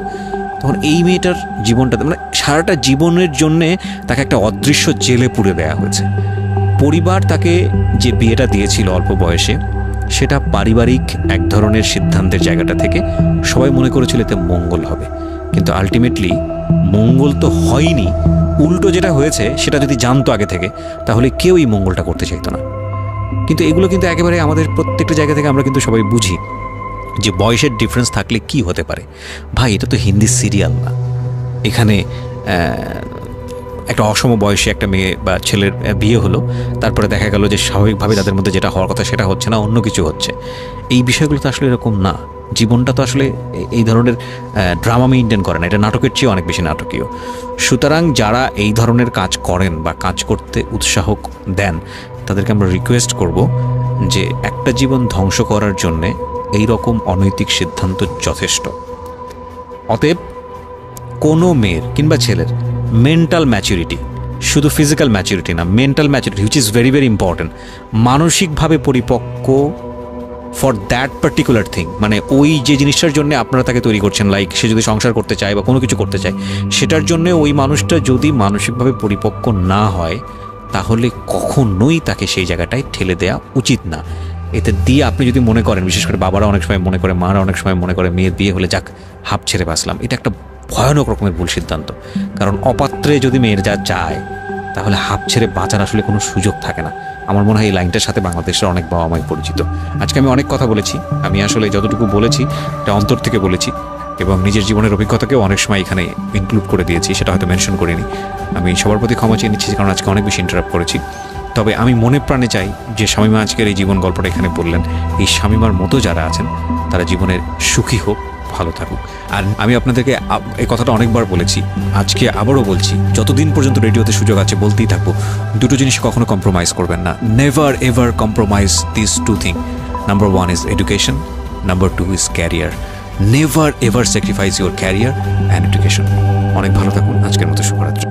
C: তখন এই মেয়েটার জীবনটা মানে সারাটা জীবনের জন্যে তাকে একটা অদৃশ্য জেলে পুরে দেওয়া হয়েছে। পরিবার তাকে যে বিয়েটা দিয়েছিল অল্প বয়সে, সেটা পারিবারিক এক ধরনের সিদ্ধান্তের জায়গাটা থেকে সবাই মনে করেছিল এতে মঙ্গল হবে, কিন্তু আলটিমেটলি মঙ্গল তো হয়নি। উল্টো যেটা হয়েছে সেটা যদি জানতো আগে থেকে, তাহলে কেউ এই মঙ্গলটা করতে চাইতো না। কিন্তু এগুলো কিন্তু একেবারে আমাদের প্রত্যেকটা জায়গা থেকে আমরা কিন্তু সবাই বুঝি যে বয়সের ডিফারেন্স থাকলে কি হতে পারে। ভাই, এটা তো হিন্দি সিরিয়াল না। এখানে একটা অসম বয়সী একটা মেয়ে বা ছেলের বিয়ে হলো, তারপরে দেখা গেল যে স্বাভাবিকভাবে তাদের মধ্যে যেটা হওয়ার কথা সেটা হচ্ছে না, অন্য কিছু হচ্ছে। এই বিষয়গুলো তো আসলে এরকম না। জীবনটা তো আসলে এই ধরনের ড্রামা মেইনটেন করে না, এটা নাটকের চেয়ে অনেক বেশি নাটকীয়। সুতরাং যারা এই ধরনের কাজ করেন বা কাজ করতে উৎসাহ দেন, তাদেরকে আমরা রিকোয়েস্ট করব যে একটা জীবন ধ্বংস করার জন্যে এই রকম অনৈতিক সিদ্ধান্ত যথেষ্ট। অতএব কোনো মেয়ের কিংবা ছেলের মেন্টাল ম্যাচুরিটি, শুধু ফিজিক্যাল ম্যাচুরিটি না, mental maturity which is very very important, মানসিকভাবে পরিপক্ক ফর দ্যাট পার্টিকুলার থিং, মানে ওই যে জিনিসটার জন্য আপনারা তাকে তৈরি করছেন, লাইক সে যদি সংসার করতে চায় বা কোনো কিছু করতে চায়, সেটার জন্য ওই মানুষটা যদি মানসিকভাবে পরিপক্ক না হয়, তাহলে কখনোই তাকে সেই জায়গাটায় ঠেলে দেওয়া উচিত না। এতে দিয়ে আপনি যদি মনে করেন, বিশেষ করে বাবারা অনেক সময় মনে করে, মারা অনেক সময় মনে করে, মেয়ের বিয়ে হলে যাক হাঁপ ছেড়ে বাঁচলাম, এটা একটা ভয়ানক রকমের ভুল সিদ্ধান্ত। কারণ অপাত্রে যদি মেয়ের যা যায়, তাহলে হাঁপ ছেড়ে বাঁচার আসলে কোনো সুযোগ থাকে না। আমার মনে হয় এই লাইনটার সাথে বাংলাদেশের অনেক বাবা মাই পরিচিত। আজকে আমি অনেক কথা বলেছি, আমি আসলে যতটুকু বলেছি এটা অন্তর থেকে বলেছি, এবং নিজের জীবনের অভিজ্ঞতাকেও অনেক সময় এখানে ইনক্লুড করে দিয়েছি, সেটা হয়তো মেনশন করিনি। আমি সবার প্রতি ক্ষমা চেয়ে নিচ্ছি, কারণ আজকে অনেক বেশি ইন্টারাপ্ট করেছি। তবে আমি মনে প্রাণে চাই যে শামীমা আজকের এই জীবন গল্পটা এখানে বললেন, এই শামীমার মতো যারা আছেন তারা জীবনের সুখী হোক, ভালো থাকুক। আর আমি আপনাদেরকে এই কথাটা অনেকবার বলেছি, আজকে আবারও বলছি, যতদিন পর্যন্ত রেডিওতে সুযোগ আছে বলতেই থাকবো, দুটো জিনিস কখনো কম্প্রোমাইজ করবেন না। Never ever compromise this two thing. Number 1 is education, number 2 is career. Never ever sacrifice your career and education. অনেক ভালো থাকুন, আজকের মতো শুভরাত্রি।